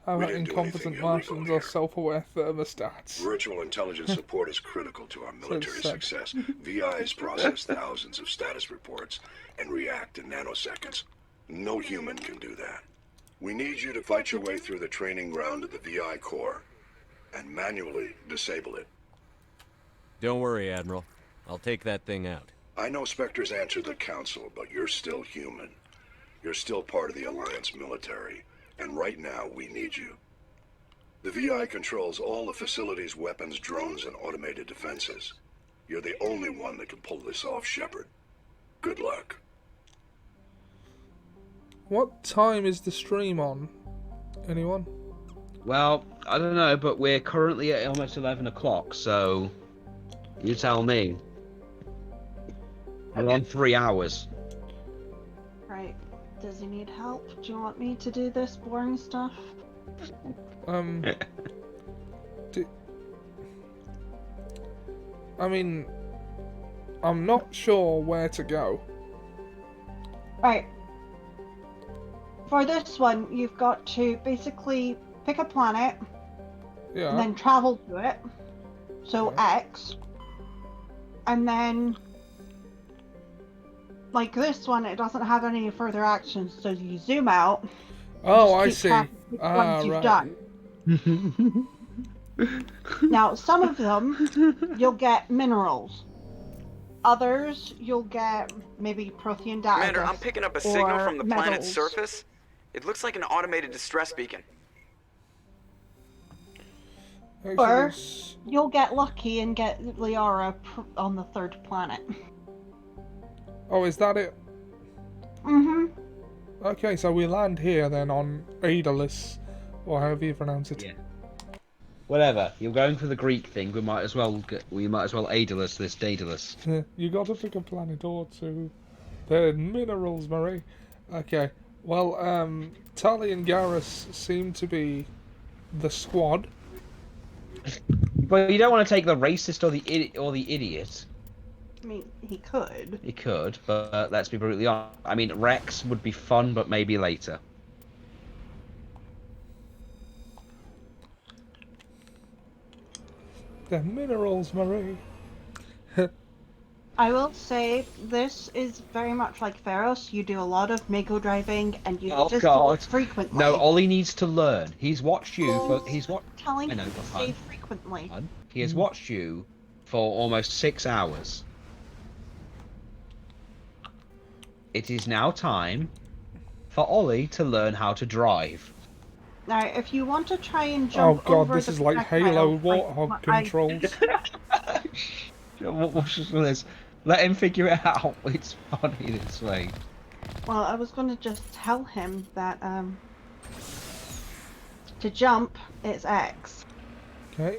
How about incompetent Martians or self-aware thermostats? Virtual intelligence support is critical to our military success. VIs process thousands of status reports and react in nanoseconds. No human can do that. We need you to fight your way through the training ground of the VI core and manually disable it. Don't worry, Admiral. I'll take that thing out. I know Spectres answered the Council, but you're still human. You're still part of the Alliance military. And right now, we need you. The VI controls all the facility's weapons, drones, and automated defenses. You're the only one that can pull this off, Shepard. Good luck. What time is the stream on? Anyone? Well, I don't know, but we're currently at almost 11 o'clock, so you tell me. We're on 3 hours. Right. Does he need help? Do you want me to do this boring stuff? I mean, I'm not sure where to go. Right. For this one, you've got to basically pick a planet and then travel to it. So X. And then, like this one, it doesn't have any further actions, so you zoom out. Oh, I see. Which ones you've done. Now, some of them, you'll get minerals. Others, you'll get maybe Prothean data. Commander, I'm picking up a signal from the planet's surface. It looks like an automated distress beacon. Or you'll get lucky and get Liara on the third planet. Oh, is that it? Mm-hmm. Okay, so we land here then on Aeolus, or however you pronounce it. Yeah. Whatever. You're going for the Greek thing. We might as well Aeolus this Daedalus. You got to pick a planet or two. They're minerals, Marie. Okay. Well, Tali and Garrus seem to be the squad. But you don't want to take the racist or the idiot. I mean, he could. He could, but let's be brutally honest. I mean, Rex would be fun, but maybe later. They're minerals, Marie. I will say this is very much like Feros. You do a lot of Mako driving, and you just do it frequently. No, Ollie needs to learn. He's watched you for. Telling you to say frequently. He has watched you for almost 6 hours. It is now time for Ollie to learn how to drive. Now, if you want to try and jump over over this is like Halo Warthog controls. Watch this. Let him figure it out. It's funny this way. Well, I was going to just tell him that to jump, it's X. Okay.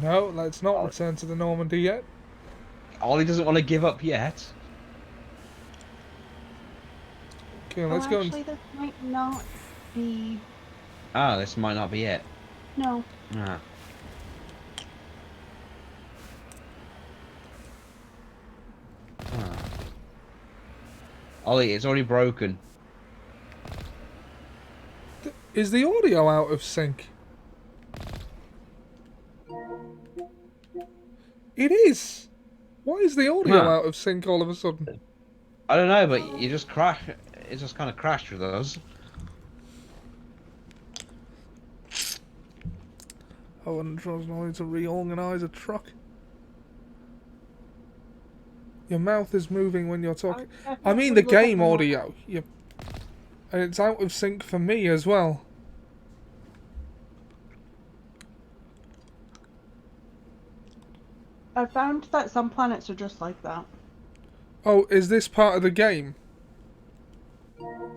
No, let's not return to the Normandy yet. Ollie doesn't want to give up yet. Okay, let's go. Actually, this might not be. Ah, this might not be it. No. Ah. Ollie, it's already broken. Is the audio out of sync? It is! Why is the audio out of sync all of a sudden? I don't know, but you just crash. It just kind of crashed with us. I wouldn't trust Ollie to reorganize a truck. Your mouth is moving when you're talking. I mean the game audio. And it's out of sync for me as well. I found that some planets are just like that. Oh, is this part of the game?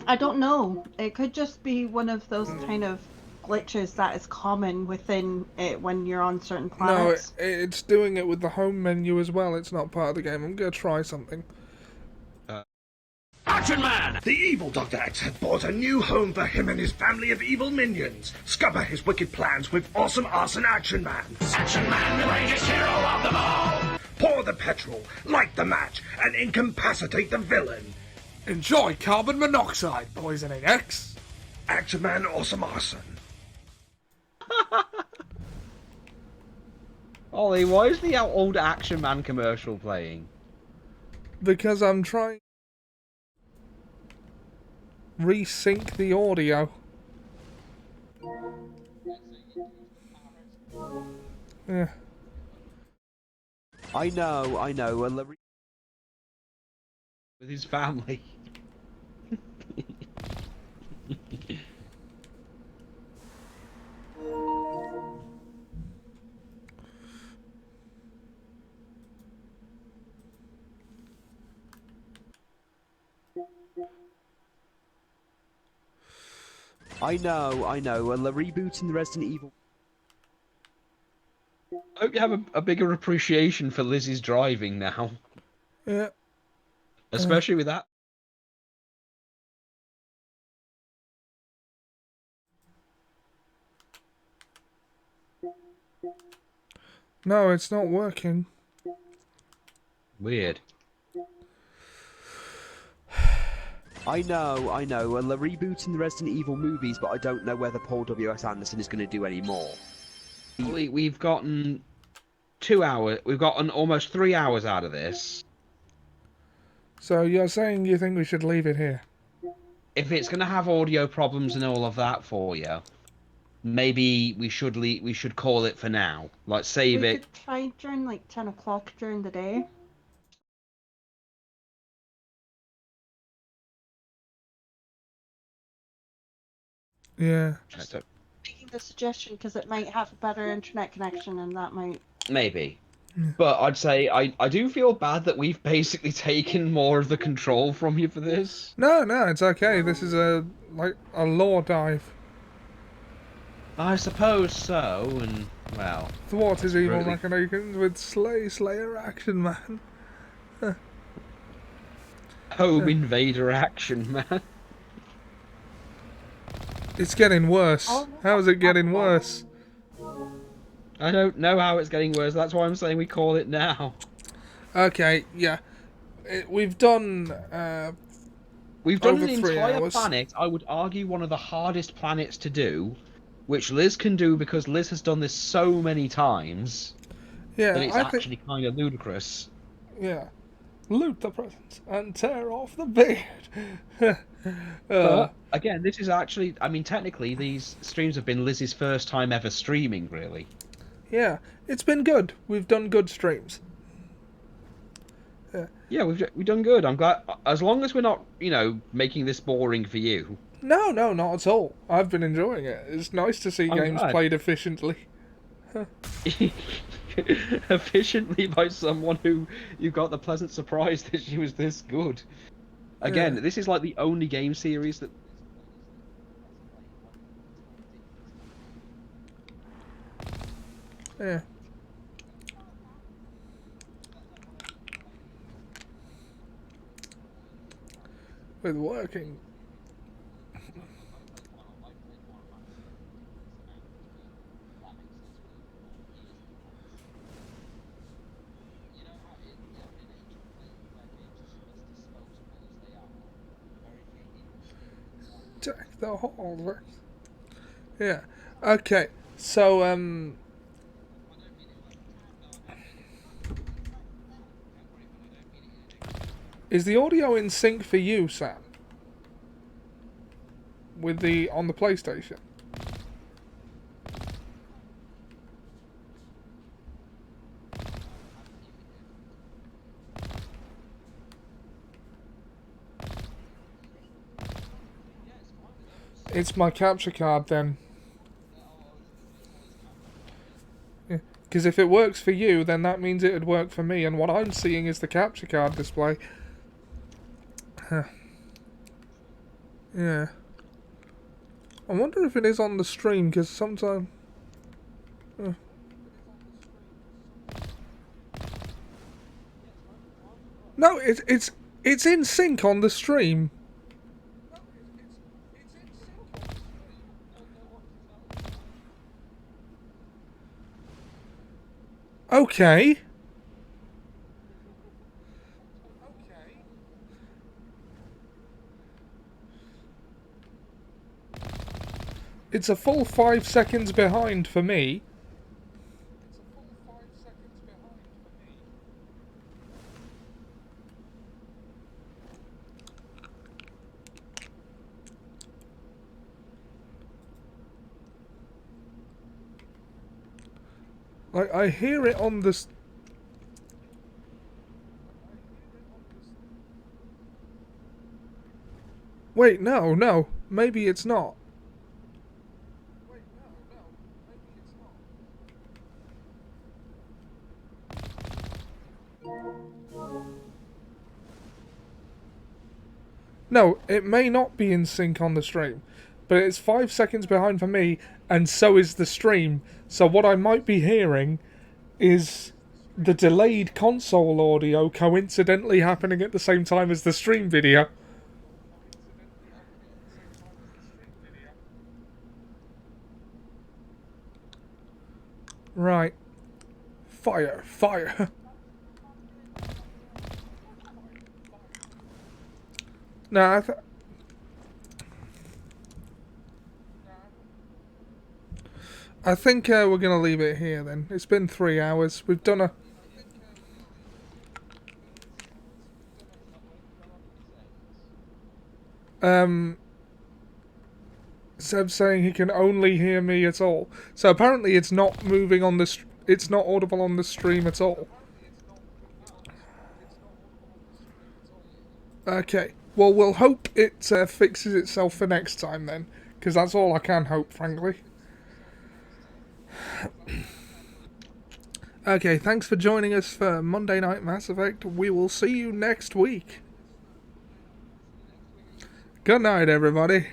I don't know. It could just be one of those kind of glitches that is common within it when you're on certain planets. No, it's doing it with the home menu as well. It's not part of the game. I'm going to try something. Action Man! The evil Dr. X had bought a new home for him and his family of evil minions. Scupper his wicked plans with awesome arson Action Man. Action Man, the greatest hero of them all! Pour the petrol, light the match, and incapacitate the villain. Enjoy carbon monoxide poisoning, X! Action Man, awesome arson. Ollie, why is the old Action Man commercial playing? Because I'm trying resync the audio. Yeah. I know. With his family. I know. And the rebooting the Resident Evil. I hope you have a bigger appreciation for Lizzie's driving now. Yeah. Especially with that. No, it's not working. Weird. I know. And they're rebooting the Resident Evil movies, but I don't know whether Paul W.S. Anderson is going to do any more. We've gotten 2 hours. We've gotten almost 3 hours out of this. So you're saying you think we should leave it here? If it's going to have audio problems and all of that for you, maybe we should call it for now. Like, save it. We could try during like 10 o'clock during the day. Yeah. Just making the suggestion because it might have a better internet connection and that might... Maybe. But I'd say I do feel bad that we've basically taken more of the control from you for this. No, it's okay. This is a lore dive. I suppose so, and well. Thwart his evil really... machinations with Slayer action man. Home invader action man. It's getting worse. How is it getting worse? I don't know how it's getting worse. That's why I'm saying we call it now. Okay, yeah. We've done. We've done over an 3 entire hours. planet. I would argue one of the hardest planets to do, which Liz can do because Liz has done this so many times. Yeah, that it's I actually kind of ludicrous. Yeah. Loot the presents and tear off the beard. But again, this is actually. I mean, technically, these streams have been Liz's first time ever streaming, really. Yeah, it's been good. We've done good streams. Yeah, we've done good. I'm glad. As long as we're not, making this boring for you. No, not at all. I've been enjoying it. It's nice to see I'm games glad. played efficiently. Efficiently by someone who you got the pleasant surprise that she was this good. Again, this is like the only game series that. Yeah. With working. Jack the Hall. Yeah. Okay. So is the audio in sync for you, Sam? With on the PlayStation? It's my capture card then. Because if it works for you, then that means it would work for me, and what I'm seeing is the capture card display. Yeah. I wonder if it is on the stream, because sometimes... No, it's in sync on the stream. Okay. It's a full 5 seconds behind for me. Like, I hear it on the... Wait, no. Maybe it's not. No, it may not be in sync on the stream. but it's 5 seconds behind for me, and so is the stream. So what I might be hearing is the delayed console audio coincidentally happening at the same time as the stream video. Right. Fire, fire. Nah, I think we're going to leave it here then. It's been 3 hours. We've done a... Seb's saying he can only hear me at all. So apparently it's not moving on the... It's not audible on the stream at all. Okay. Well, we'll hope it fixes itself for next time then. Because that's all I can hope, frankly. Okay, thanks for joining us for Monday Night Mass Effect. We will see you next week. Good night, everybody.